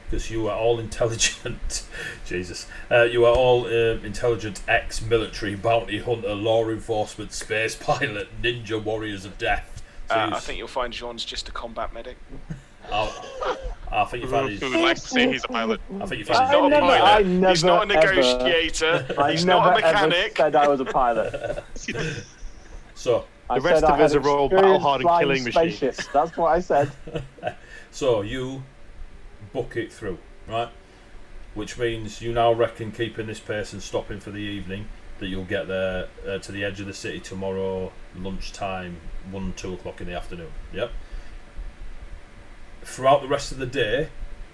because you are all intelligent. Jesus. You are all intelligent ex-military, bounty hunter, law enforcement, space pilot, ninja warriors of death. So I think you'll find Jean's just a combat medic. I think you find Who likes to say he's a pilot. I think you He's find not a I pilot. never, He's not a ever- negotiator. I He's never not a ever mechanic. said I was a pilot. So I The rest said I of us had are all experience battle-hardened flying killing machines. spaceships. That's what I said. So you book it through, right? Which means you now reckon keeping this pace and stopping for the evening that you'll get there to the edge of the city tomorrow lunchtime, 1-2 o'clock in the afternoon. Yep. Throughout the rest of the day,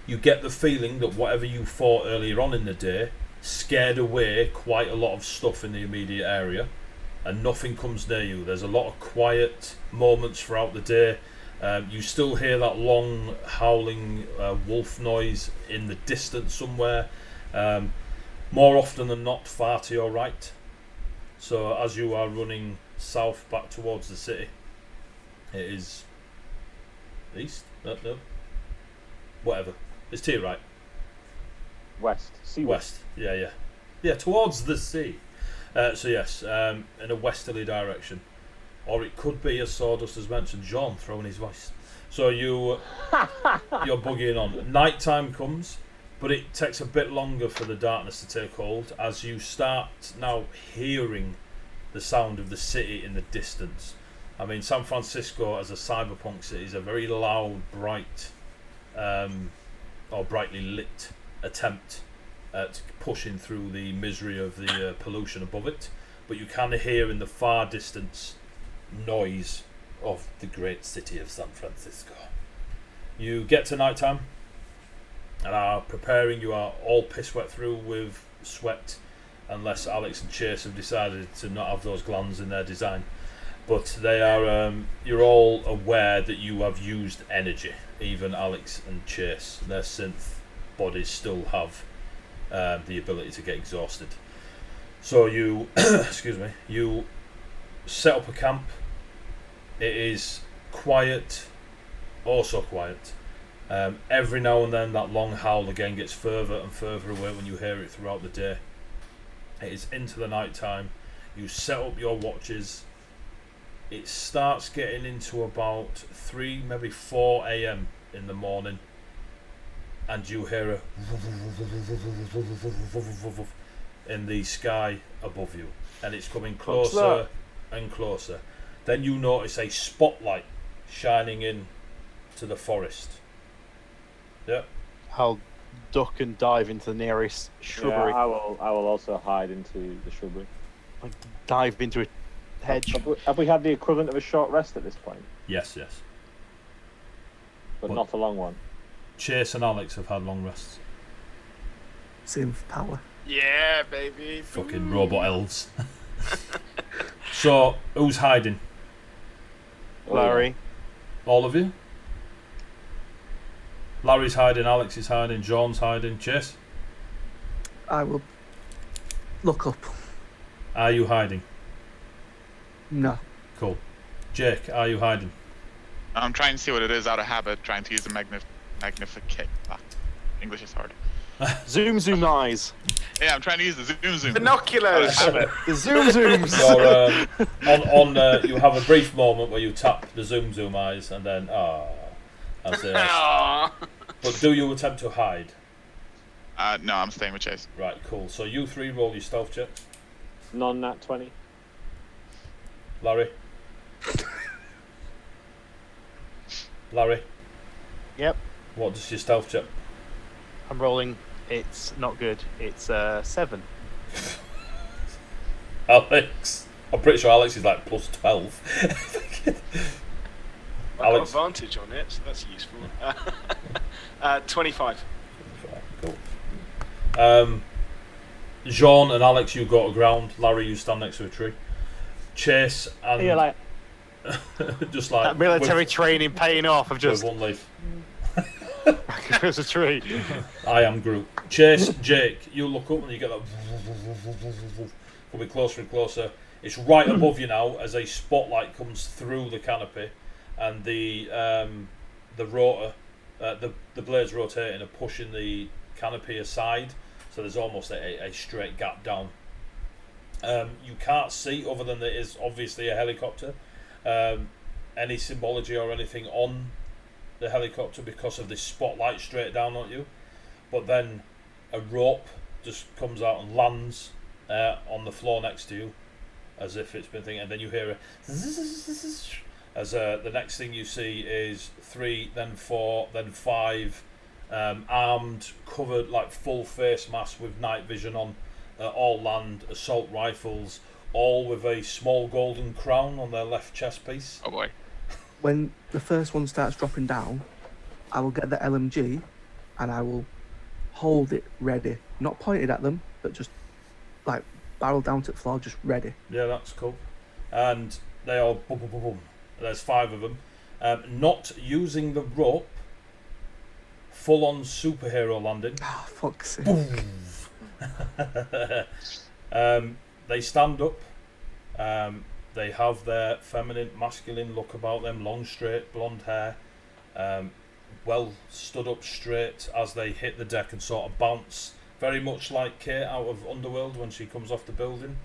you get the feeling that whatever you fought earlier on in the day scared away quite a lot of stuff in the immediate area, and nothing comes near you. There's a lot of quiet moments throughout the day. You still hear that long howling wolf noise in the distance somewhere, more often than not far to your right. So as you are running south back towards the city, it is east? No. Whatever. It's to your right. West. Sea West. Yeah, towards the sea. So yes, in a westerly direction. Or it could be, as Sawdust has mentioned, Jean throwing his voice. So you're bugging on. Nighttime comes, but it takes a bit longer for the darkness to take hold as you start now hearing the sound of the city in the distance. I mean, San Francisco as a cyberpunk city is a very loud, bright, or brightly lit attempt at pushing through the misery of the pollution above it. But you can hear in the far distance noise of the great city of San Francisco. You get to nighttime and are preparing. You are all piss wet through with sweat, unless Alex and Chase have decided to not have those glands in their design. But they are. You're all aware that you have used energy. Even Alex and Chase, their synth bodies still have the ability to get exhausted. So you, excuse me, you set up a camp. It is quiet, also quiet. Every now and then that long howl again gets further and further away when you hear it throughout the day. It is into the night time. You set up your watches. It starts getting into about 3, maybe 4 a.m. in the morning, and you hear a in the sky above you, and it's coming closer and closer. Then you notice a spotlight shining in to the forest. Yep. I'll duck and dive into the nearest shrubbery. Yeah, I will also hide into the shrubbery. Like, dive into a hedge. Have we had the equivalent of a short rest at this point? Yes. But What? not a long one. Chase and Alex have had long rests. Same power. Yeah, baby. Fucking robot elves. So, who's hiding? Larry. All of you? Larry's hiding, Alex is hiding, John's hiding, Chase? I will look up. Are you hiding? No. Cool. Jake, are you hiding? I'm trying to see what it is out of habit, trying to use a magnificate. English is hard. Zoom eyes. Yeah, I'm trying to use the zoom. Binoculars. The zooms. You're, you have a brief moment where you tap the zoom eyes and then as Aw. but do you attempt to hide? No, I'm staying with Chase. Right, cool. So you three roll your stealth check. Non-nat 20. Larry. Larry, Yep. what does your stealth check? I'm rolling. It's not good. It's 7. Alex. I'm pretty sure Alex is like plus 12. I've got Alex. advantage on it, so that's useful. 25. Cool. Jean and Alex, you go to ground. Larry, you stand next to a tree. Chase and You're like, just like That military training paying off. I've with just one leaf. There's a tree. I am Groot. Chase, Jake, you look up and you get that coming closer and closer. It's right above you now as a spotlight comes through the canopy, and the rotor, the blades rotating are pushing the canopy aside, so there's almost a straight gap down. You can't see, other than there is obviously a helicopter, any symbology or anything on the helicopter because of this spotlight straight down on you. But then a rope just comes out and lands on the floor next to you, as if it's been thinking, and then you hear a as the next thing you see is 3, then 4, then 5 armed, covered, like full face mask with night vision on, all land assault rifles, all with a small golden crown on their left chest piece. Oh boy. When the first one starts dropping down, I will get the LMG and I will hold it ready. Not pointed at them, but just like barrel down to the floor, just ready. Yeah, that's cool. And they all boom, boom, boom, boom. There's 5 of them. Not using the rope, full on superhero landing. Oh, fuck's sake. Boom. They stand up. They have their feminine, masculine look about them, long, straight, blonde hair, well stood up straight as they hit the deck and sort of bounce, very much like Kate out of Underworld when she comes off the building,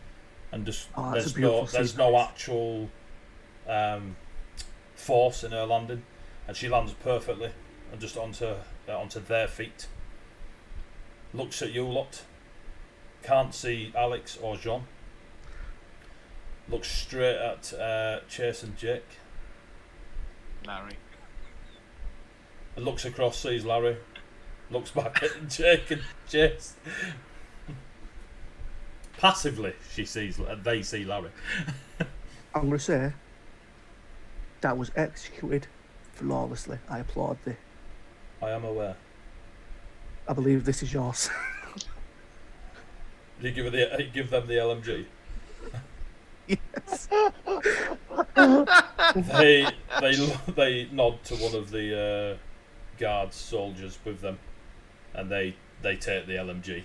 and just there's no actual force in her landing, and she lands perfectly and just onto their feet. Looks at you lot. Can't see Alex or Jean. Looks straight at Chase and Jake. Larry. And looks across, sees Larry. Looks back at Jake and Chase. Passively, they see Larry. I'm going to say that was executed flawlessly. I applaud thee. I am aware. I believe this is yours. You give them the LMG. Yes. They nod to one of the guards, soldiers with them, and they take the LMG.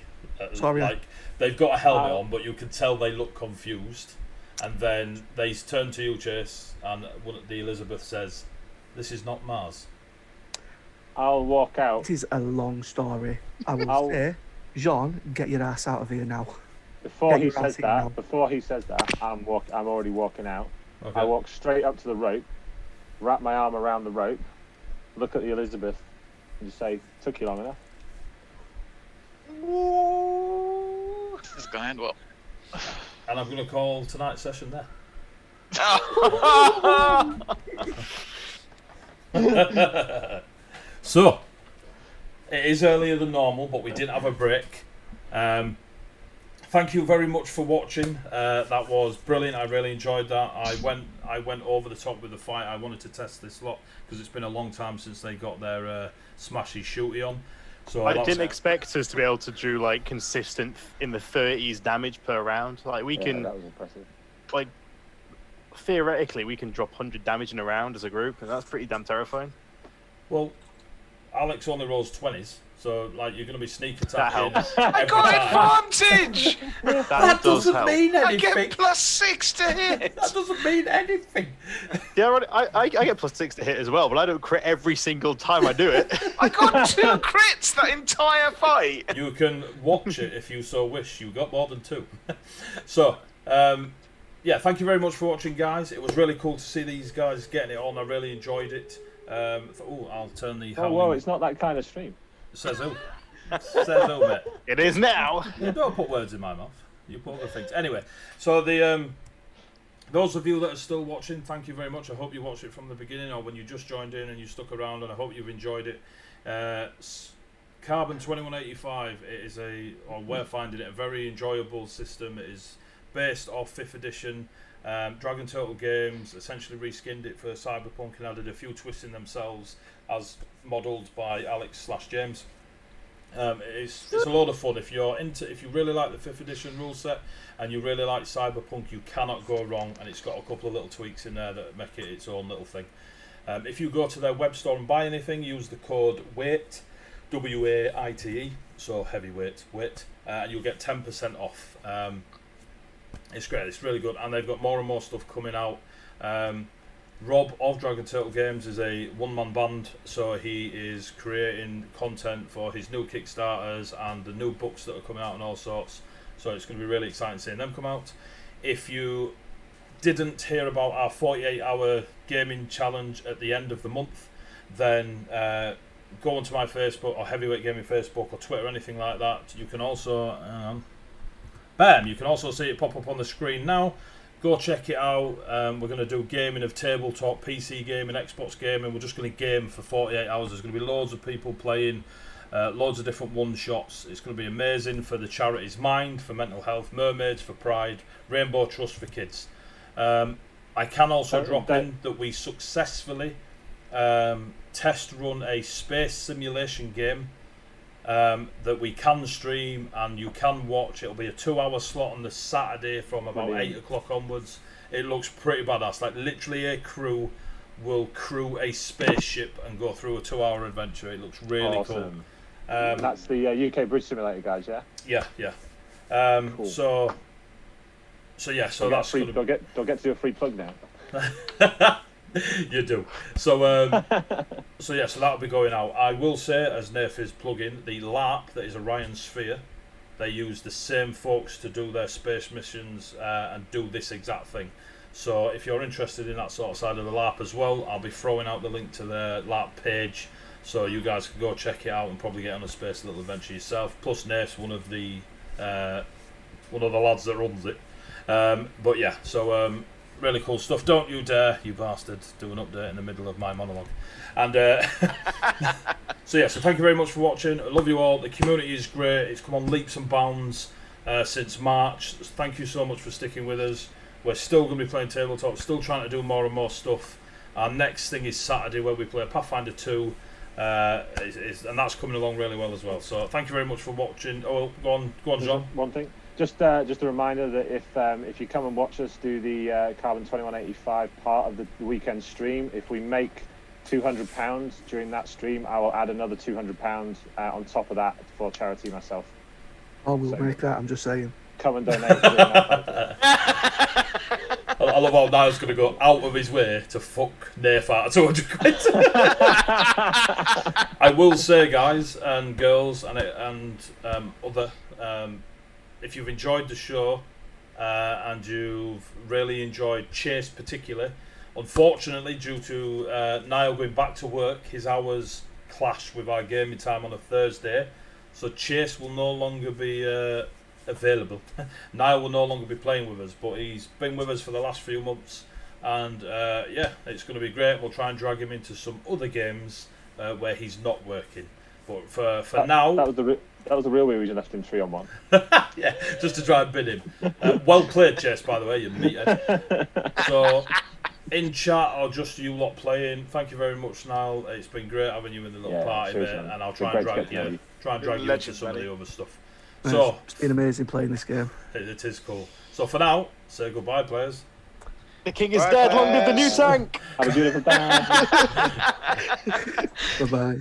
Sorry. Like they've got a helmet on, but you can tell they look confused. And then they turn to you, Chase, and the Elizabeth says, "This is not Mars." I'll walk out. It is a long story. I will say, Jean, get your ass out of here now. Before he says that, I'm already walking out. Okay. I walk straight up to the rope, wrap my arm around the rope, look at the Elizabeth, and just say, "Took you long enough." This is gonna end well. And I'm going to call tonight's session there. So, it is earlier than normal, but we didn't have a break. Thank you very much for watching. That was brilliant. I really enjoyed that. I went over the top with the fight. I wanted to test this lot because it's been a long time since they got their smashy shooty on. So I didn't expect us to be able to do like consistent in the 30s damage per round. Like we can, that was impressive. like theoretically, we can drop 100 damage in a round as a group, and that's pretty damn terrifying. Well, Alex only rolls 20s, so like you're going to be sneak attacking. That helps. I got advantage! That does doesn't help. mean I anything. get +6 to hit! That doesn't mean anything. Yeah, I get +6 to hit as well, but I don't crit every single time I do it. I got 2 crits that entire fight! You can watch it if you so wish. You got more than 2. So, yeah, thank you very much for watching, guys. It was really cool to see these guys getting it on. I really enjoyed it. I'll turn the. Oh, whoa, it's not that kind of stream. Says who? Says who, mate? It is now. You don't put words in my mouth. You put other things. Anyway, so those of you that are still watching, thank you very much. I hope you watched it from the beginning or when you just joined in and you stuck around, and I hope you've enjoyed it. Carbon 2185, we're finding it a very enjoyable system. It is based off 5th edition. Dragon Total Games essentially reskinned it for Cyberpunk and added a few twists in themselves as modelled by Alex/James. It's a lot of fun. If you really like the 5th edition rule set and you really like Cyberpunk, you cannot go wrong, and it's got a couple of little tweaks in there that make it its own little thing. If you go to their web store and buy anything, use the code WAITE, WAITE, so heavyweight, weight, and you'll get 10% off. It's great, it's really good, and they've got more and more stuff coming out. Rob of Dragon Turtle Games is a one-man band, so he is creating content for his new Kickstarters and the new books that are coming out and all sorts. So it's going to be really exciting seeing them come out. If you didn't hear about our 48-hour gaming challenge at the end of the month, then go onto my Facebook or Heavyweight Gaming Facebook or Twitter, anything like that. You can also, bam! You can also see it pop up on the screen now. Go check it out. We're going to do gaming of tabletop, PC gaming, Xbox gaming. We're just going to game for 48 hours. There's going to be loads of people playing, loads of different one-shots. It's going to be amazing for the charities Mind, for mental health, Mermaids for Pride, Rainbow Trust for kids. I can also drop in that we successfully test run a space simulation game that we can stream and you can watch. It'll be a 2-hour slot on the Saturday from about 8 o'clock onwards. It looks pretty badass. Like literally a crew will crew a spaceship and go through a 2-hour adventure. It looks really cool. That's the UK Bridge Simulator guys, yeah? Yeah. Cool. So that's don't get to do a free plug now. You do. So that'll be going out. I will say, as Nath is plugging, the LARP that is Orion Sphere, they use the same folks to do their space missions and do this exact thing. So if you're interested in that sort of side of the LARP as well, I'll be throwing out the link to the LARP page, so you guys can go check it out and probably get on a space little adventure yourself. Plus Nath's one of the lads that runs it. But yeah, so really cool stuff. Don't you dare, you bastard, do an update in the middle of my monologue. And so thank you very much for watching. I love you all. The community is great. It's come on leaps and bounds since March. Thank you so much for sticking with us. We're still going to be playing tabletop, still trying to do more and more stuff. Our next thing is Saturday, where we play Pathfinder 2, and that's coming along really well as well. So thank you very much for watching. Oh, go on, John. One thing. Just a reminder that if you come and watch us do the Carbon 2185 part of the weekend stream, if we make £200 during that stream, I will add another £200 on top of that for charity myself. Oh, we'll make that, I'm just saying. Come and donate. I love how Niall's going to go out of his way to fuck Nath out of 200 quid. I will say, guys and girls and other... if you've enjoyed the show and you've really enjoyed Chase particularly, unfortunately due to Niall going back to work, his hours clash with our gaming time on a Thursday, so Chase will no longer be available. Niall will no longer be playing with us, but he's been with us for the last few months, and it's going to be great. We'll try and drag him into some other games where he's not working, but for now... That was the real reason I left him 3-on-1. Yeah, just to try and bin him. Well played, Chase, by the way, you meathead. So, in chat or just you lot playing, thank you very much, Niall. It's been great having you in the little party bit, and I'll try and drag you into some of the other stuff. So it's been amazing playing this game. It is cool. So for now, say goodbye, players. The king is dead. Long live the new tank. Have a beautiful day. Bye-bye.